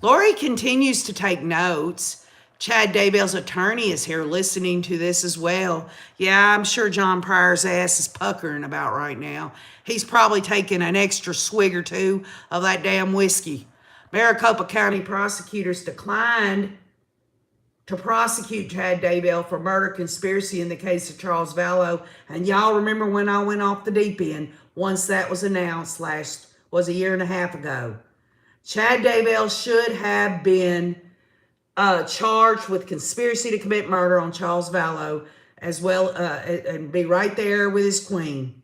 Lori continues to take notes. Chad Daybell's attorney is here listening to this as well. Yeah, I'm sure John Pryor's ass is puckering about right now. He's probably taking an extra swig or two of that damn whiskey. Maricopa County prosecutors declined to prosecute Chad Daybell for murder conspiracy in the case of Charles Vallow. And y'all remember when I went off the deep end once that was announced was a year and a half ago. Chad Daybell should have been charged with conspiracy to commit murder on Charles Vallow as well, and be right there with his queen.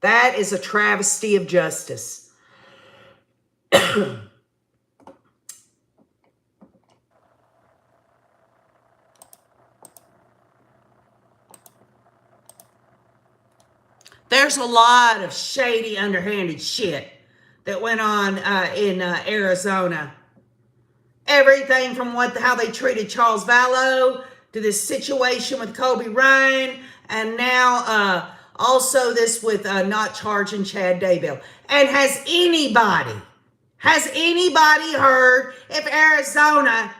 That is a travesty of justice. There's a lot of shady, underhanded shit that went on in Arizona. Everything from how they treated Charles Vallow to this situation with Kobe Ryan, and now also this with not charging Chad Daybell. And has anybody heard if Arizona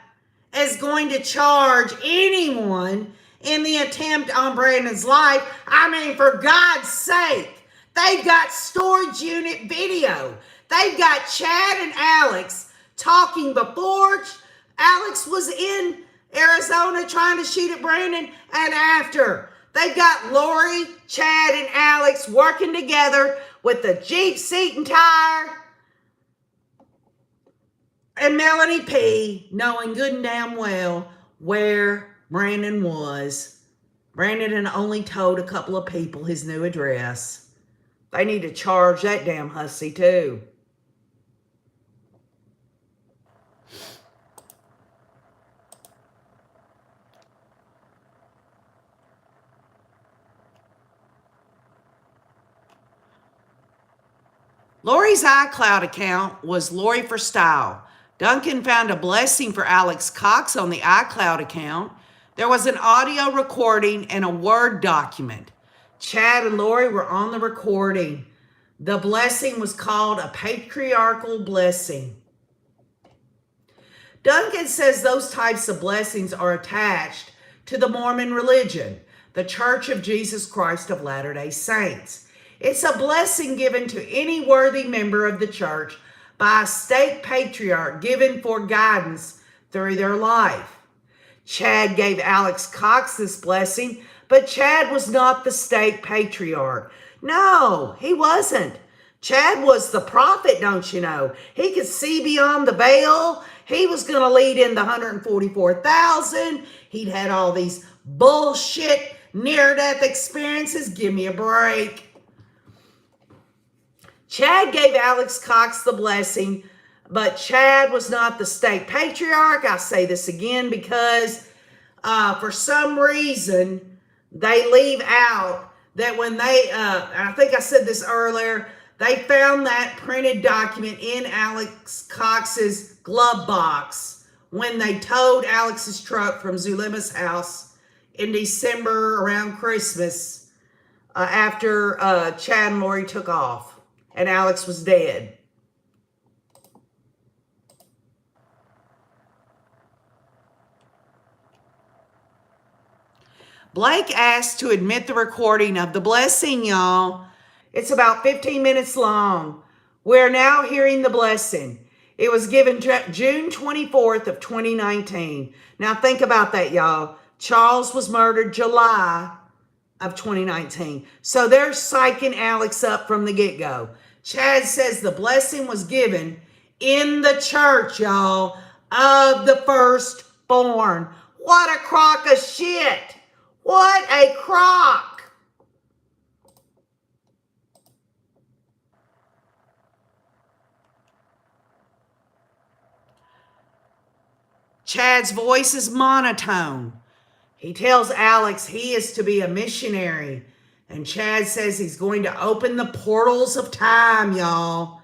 is going to charge anyone in the attempt on Brandon's life? I mean, for God's sake, they've got storage unit video. They've got Chad and Alex talking before Alex was in Arizona trying to shoot at Brandon, and after. They've got Lori, Chad, and Alex working together with the Jeep seat and tire, and Melanie P. knowing good and damn well where Brandon was. Brandon had only told a couple of people his new address. They need to charge that damn hussy too. Lori's iCloud account was Lori for Style. Duncan found a blessing for Alex Cox on the iCloud account. There was an audio recording and a Word document. Chad and Lori were on the recording. The blessing was called a patriarchal blessing. Duncan says those types of blessings are attached to the Mormon religion, the Church of Jesus Christ of Latter-day Saints. It's a blessing given to any worthy member of the church by a stake patriarch given for guidance through their life. Chad gave Alex Cox this blessing, but Chad was not the stake patriarch. No, he wasn't. Chad was the prophet, don't you know? He could see beyond the veil. He was going to lead in the 144,000. He'd had all these bullshit near-death experiences. Give me a break. Chad gave Alex Cox the blessing, but Chad was not the stake patriarch. I say this again because for some reason they leave out that when they, I think I said this earlier, they found that printed document in Alex Cox's glove box when they towed Alex's truck from Zulima's house in December around Christmas after Chad and Lori took off. And Alex was dead. Blake asked to admit the recording of the blessing, y'all. It's about 15 minutes long. We're now hearing the blessing. It was given June 24th of 2019. Now think about that, y'all. Charles was murdered July of 2019. So they're psyching Alex up from the get-go. Chad says the blessing was given in the church, y'all, of the firstborn. What a crock of shit. What a crock. Chad's voice is monotone. He tells Alex he is to be a missionary. And Chad says he's going to open the portals of time, y'all.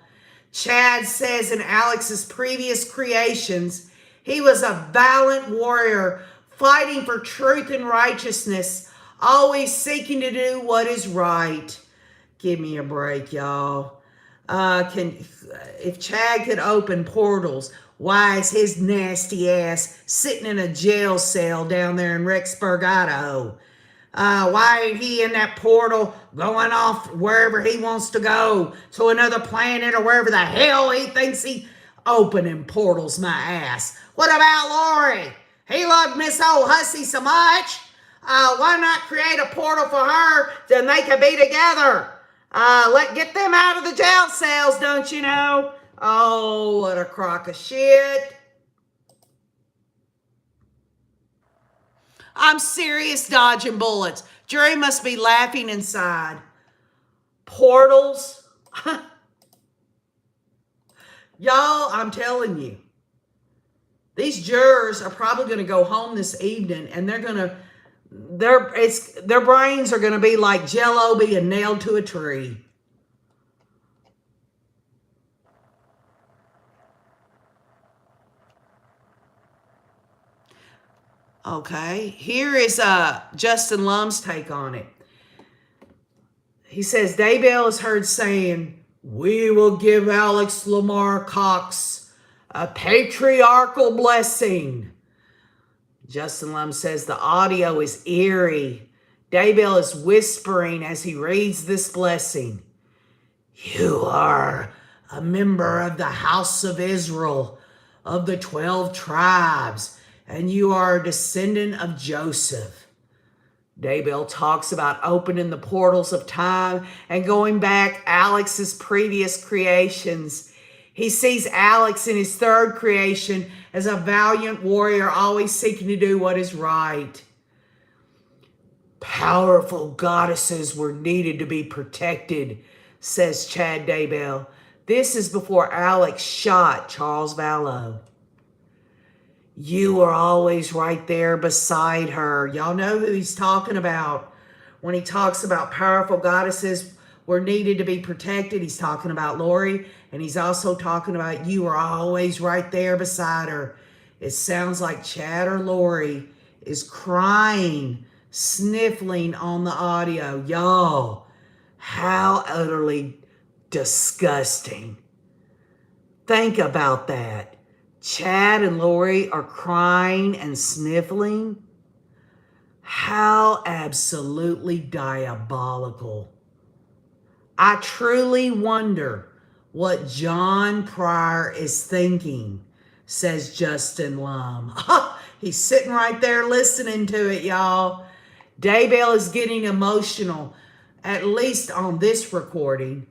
Chad says in Alex's previous creations, he was a valiant warrior fighting for truth and righteousness, always seeking to do what is right. Give me a break, y'all. If Chad could open portals, why is his nasty ass sitting in a jail cell down there in Rexburg, Idaho? Why ain't he in that portal going off wherever he wants to go, to another planet or wherever the hell he thinks he opening portals, my ass? What about Lori? He loved Miss Old Hussy so much. Why not create a portal for her, then they could be together? Get them out of the jail cells, don't you know? Oh, what a crock of shit. I'm serious dodging bullets. Jerry must be laughing inside. Portals? Y'all, I'm telling you. These jurors are probably going to go home this evening and they're going to, their brains are going to be like Jell-O being nailed to a tree. Okay, here is Justin Lum's take on it. He says, Daybell is heard saying, "We will give Alex Lamar Cox a patriarchal blessing." Justin Lum says the audio is eerie. Daybell is whispering as he reads this blessing. "You are a member of the house of Israel, of the 12 tribes, and you are a descendant of Joseph." Daybell talks about opening the portals of time and going back Alex's previous creations. He sees Alex in his third creation as a valiant warrior, always seeking to do what is right. "Powerful goddesses were needed to be protected," says Chad Daybell. This is before Alex shot Charles Vallow. "You are always right there beside her." Y'all know who he's talking about. When he talks about powerful goddesses were needed to be protected, he's talking about Lori, and he's also talking about you are always right there beside her. It sounds like Chad or Lori is crying, sniffling on the audio. Y'all, how utterly disgusting. Think about that. Chad and Lori are crying and sniffling. How absolutely diabolical. I truly wonder what John Pryor is thinking, says Justin Lum. He's sitting right there listening to it, y'all. Daybell is getting emotional, at least on this recording.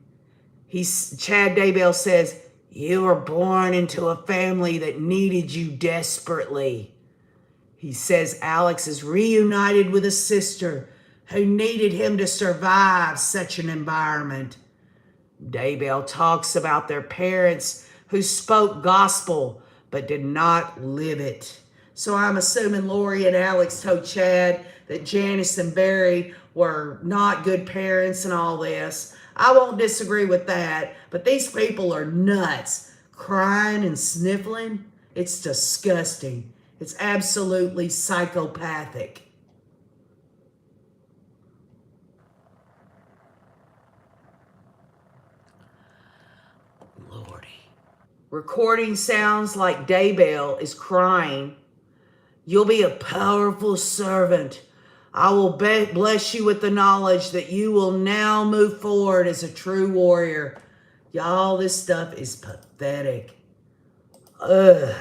Chad Daybell says, "You were born into a family that needed you desperately." He says Alex is reunited with a sister who needed him to survive such an environment. Daybell talks about their parents who spoke gospel but did not live it. So I'm assuming Lori and Alex told Chad that Janice and Barry were not good parents and all this. I won't disagree with that, but these people are nuts. Crying and sniffling, it's disgusting. It's absolutely psychopathic. Lordy. Recording sounds like Daybell is crying. "You'll be a powerful servant. I will bless you with the knowledge that you will now move forward as a true warrior." Y'all, this stuff is pathetic. Ugh.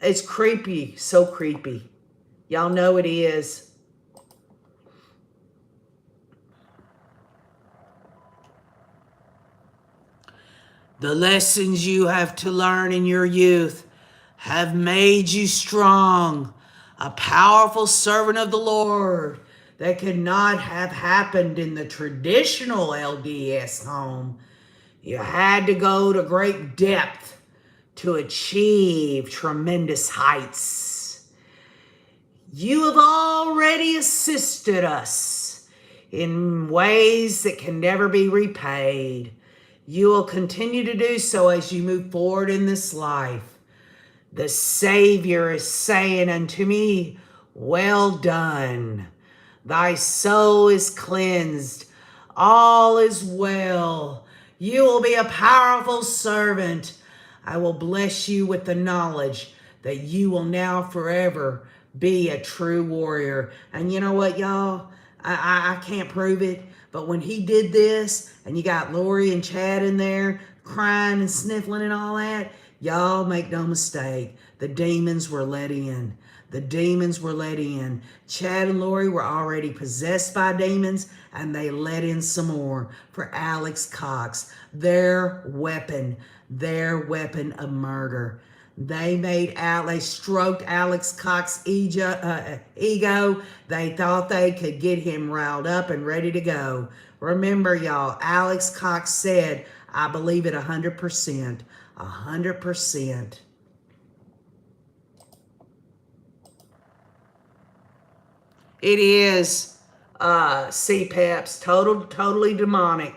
It's creepy, so creepy. Y'all know it is. "The lessons you have to learn in your youth have made you strong, a powerful servant of the Lord. That could not have happened in the traditional LDS home. You had to go to great depth to achieve tremendous heights. You have already assisted us in ways that can never be repaid. You will continue to do so as you move forward in this life. The Savior is saying unto me, well done. Thy soul is cleansed. All is well. You will be a powerful servant. I will bless you with the knowledge that you will now forever be a true warrior. And you know what, y'all? I can't prove it, but when he did this, and you got Lori and Chad in there crying and sniffling and all that, y'all make no mistake, the demons were let in. The demons were let in. Chad and Lori were already possessed by demons, and they let in some more for Alex Cox, their weapon of murder. They stroked Alex Cox's ego. They thought they could get him riled up and ready to go. Remember, y'all, Alex Cox said, I believe it 100%. 100%. It is CPAPs, totally demonic.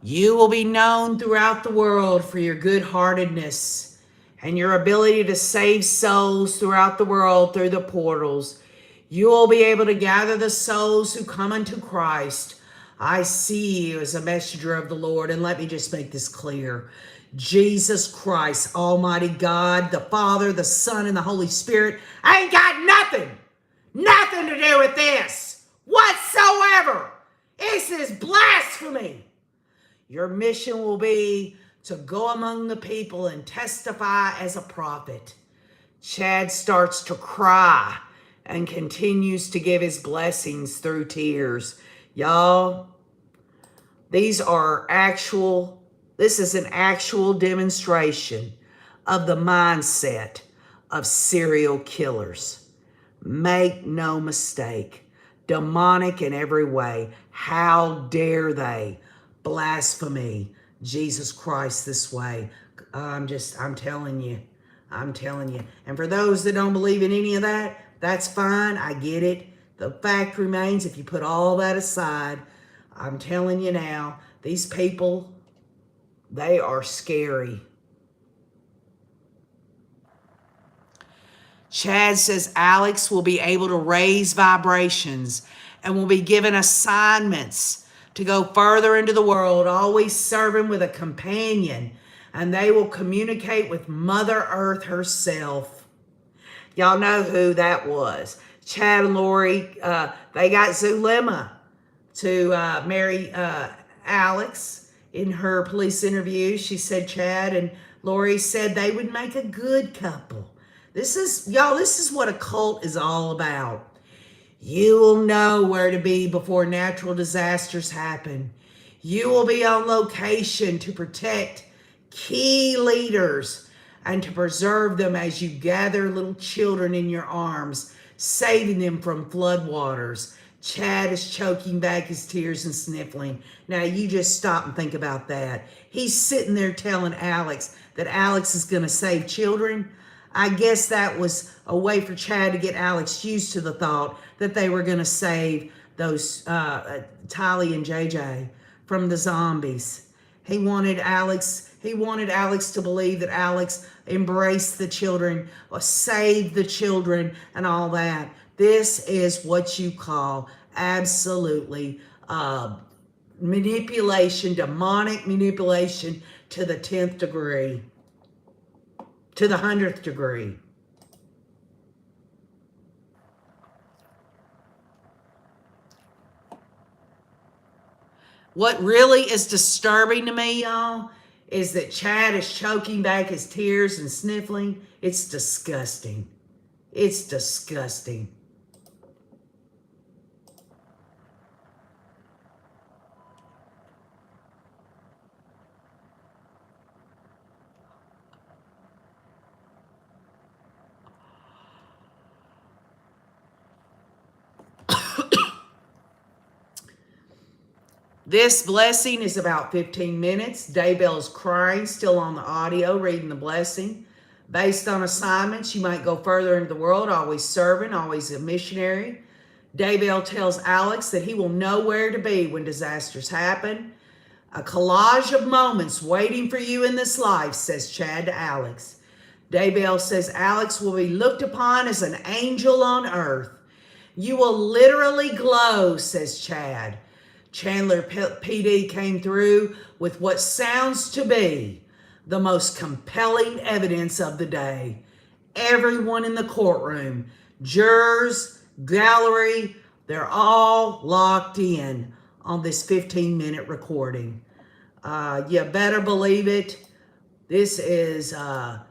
You will be known throughout the world for your good-heartedness and your ability to save souls throughout the world through the portals. You will be able to gather the souls who come unto Christ. I see you as a messenger of the Lord, and let me just make this clear. Jesus Christ, Almighty God, the Father, the Son, and the Holy Spirit ain't got nothing to do with this whatsoever. This is blasphemy. Your mission will be to go among the people and testify as a prophet. Chad starts to cry and continues to give his blessings through tears. Y'all, this is an actual demonstration of the mindset of serial killers. Make no mistake, demonic in every way. How dare they blaspheme Jesus Christ this way? I'm telling you. And for those that don't believe in any of that, that's fine. I get it. The fact remains, if you put all that aside, I'm telling you now, these people, they are scary. Chad says Alex will be able to raise vibrations and will be given assignments to go further into the world, always serving with a companion, and they will communicate with Mother Earth herself. Y'all know who that was. Chad and Lori, they got Zulema to marry Alex. In her police interview, she said Chad and Lori said they would make a good couple. This is what a cult is all about. You will know where to be before natural disasters happen. You will be on location to protect key leaders and to preserve them as you gather little children in your arms, saving them from floodwaters. Chad is choking back his tears and sniffling. Now, you just stop and think about that. He's sitting there telling Alex that Alex is going to save children. I guess that was a way for Chad to get Alex used to the thought that they were going to save those Tylee and JJ from the zombies. He wanted Alex to believe that Alex embraced the children or saved the children and all that. This is what you call absolutely manipulation, demonic manipulation to the 10th degree, to the 100th degree. What really is disturbing to me, y'all, is that Chad is choking back his tears and sniffling. It's disgusting. It's disgusting. This blessing is about 15 minutes. Daybell's crying, still on the audio, reading the blessing. Based on assignments, you might go further into the world, always serving, always a missionary. Daybell tells Alex that he will know where to be when disasters happen. A collage of moments waiting for you in this life, says Chad to Alex. Daybell says Alex will be looked upon as an angel on earth. You will literally glow, says Chad. Chandler PD came through with what sounds to be the most compelling evidence of the day. Everyone in the courtroom, jurors, gallery, they're all locked in on this 15-minute recording. You better believe it. This is to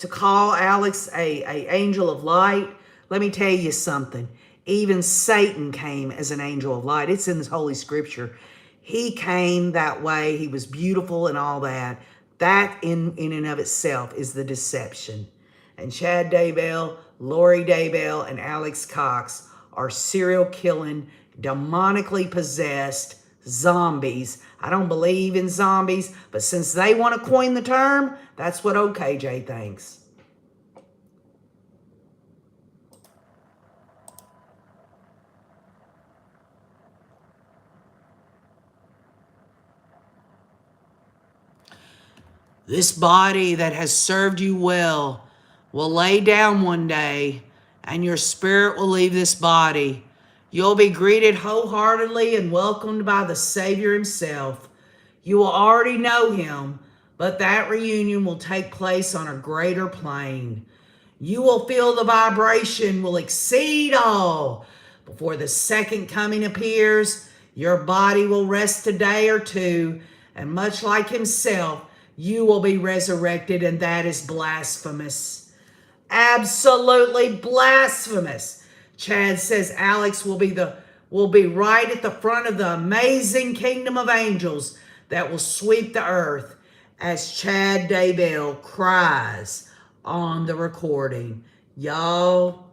call Alex a angel of light. Let me tell you something. Even Satan came as an angel of light. It's in the Holy Scripture. He came that way. He was beautiful and all that. That in and of itself is the deception. And Chad Daybell, Lori Daybell, and Alex Cox are serial killing, demonically possessed zombies. I don't believe in zombies, but since they want to coin the term, that's what OKJ thinks. This body that has served you well will lay down one day, and your spirit will leave this body. You'll be greeted wholeheartedly and welcomed by the Savior himself. You will already know him, but that reunion will take place on a greater plane. You will feel the vibration will exceed all. Before the second coming appears, your body will rest a day or two, and much like himself, you will be resurrected, and that is blasphemous. Absolutely blasphemous. Chad says Alex will be right at the front of the amazing kingdom of angels that will sweep the earth as Chad Daybell cries on the recording. Y'all,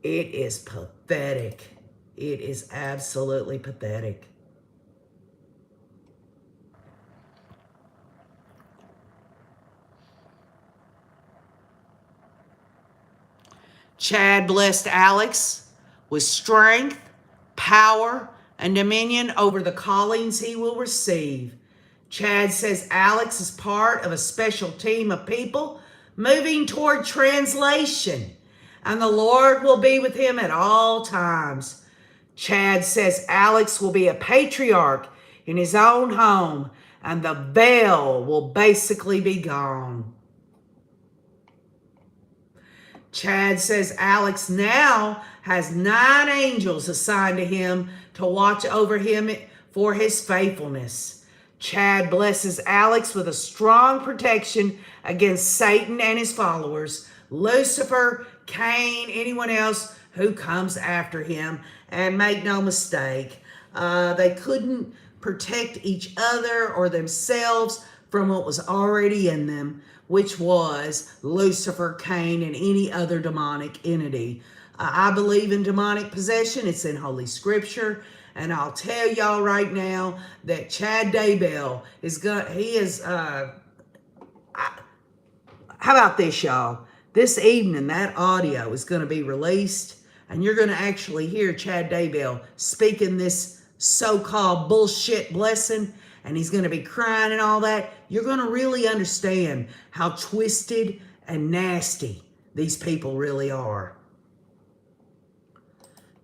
it is pathetic. It is absolutely pathetic. Chad blessed Alex with strength, power, and dominion over the callings he will receive. Chad says Alex is part of a special team of people moving toward translation, and the Lord will be with him at all times. Chad says Alex will be a patriarch in his own home, and the veil will basically be gone. Chad says Alex now has 9 angels assigned to him to watch over him for his faithfulness. Chad blesses Alex with a strong protection against Satan and his followers, Lucifer, Cain, anyone else who comes after him. And make no mistake, they couldn't protect each other or themselves from what was already in them, which was Lucifer, Cain, and any other demonic entity. I believe in demonic possession. It's in Holy Scripture. And I'll tell y'all right now that Chad Daybell how about this, y'all? This evening, that audio is going to be released, and you're going to actually hear Chad Daybell speaking this so-called bullshit blessing, and he's going to be crying and all that. You're going to really understand how twisted and nasty these people really are.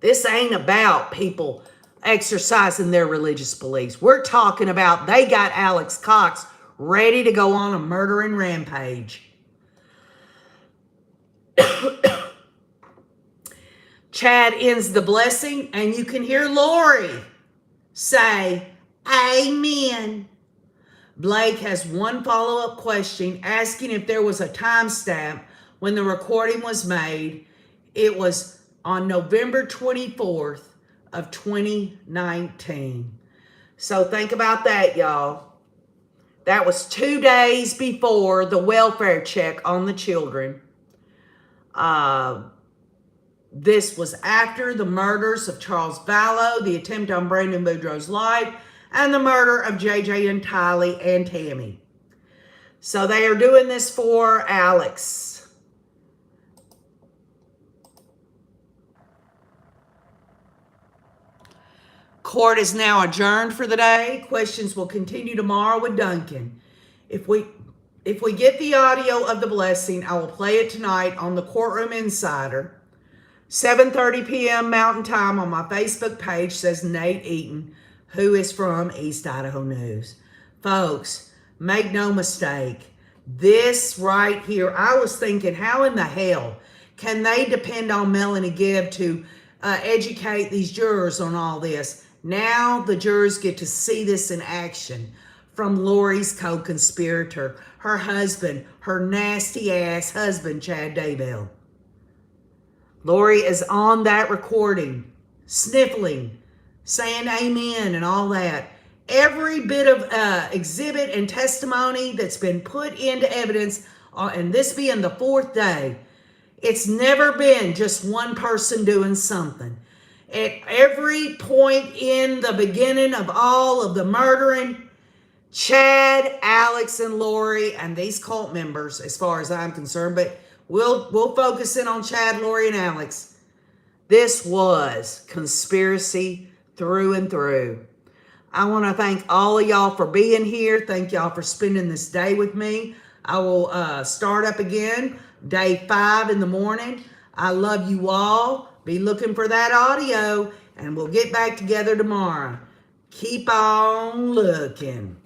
This ain't about people exercising their religious beliefs. We're talking about they got Alex Cox ready to go on a murdering rampage. Chad ends the blessing, and you can hear Lori say, Amen. Blake has one follow-up question asking if there was a timestamp when the recording was made. It was on November 24th of 2019. So think about that, y'all. That was 2 days before the welfare check on the children. This was after the murders of Charles Vallow, the attempt on Brandon Boudreaux's life, and the murder of JJ and Tylee and Tammy. So they are doing this for Alex. Court is now adjourned for the day. Questions will continue tomorrow with Duncan. If we get the audio of the blessing, I will play it tonight on the Courtroom Insider. 7:30 p.m. Mountain Time on my Facebook page, says Nate Eaton, who is from East Idaho News. Folks, make no mistake. This right here, I was thinking, how in the hell can they depend on Melanie Gibb to educate these jurors on all this? Now the jurors get to see this in action from Lori's co-conspirator, her husband, her nasty ass husband, Chad Daybell. Lori is on that recording, sniffling, saying amen and all that. Every bit of exhibit and testimony that's been put into evidence, and this being the fourth day, it's never been just one person doing something. At every point in the beginning of all of the murdering, Chad, Alex, and Lori, and these cult members, as far as I'm concerned, but we'll focus in on Chad, Lori, and Alex. This was conspiracy through and through. I want to thank all of y'all for being here. Thank y'all for spending this day with me. I will start up again day 5 in the morning. I love you all. Be looking for that audio, and we'll get back together tomorrow. Keep on looking.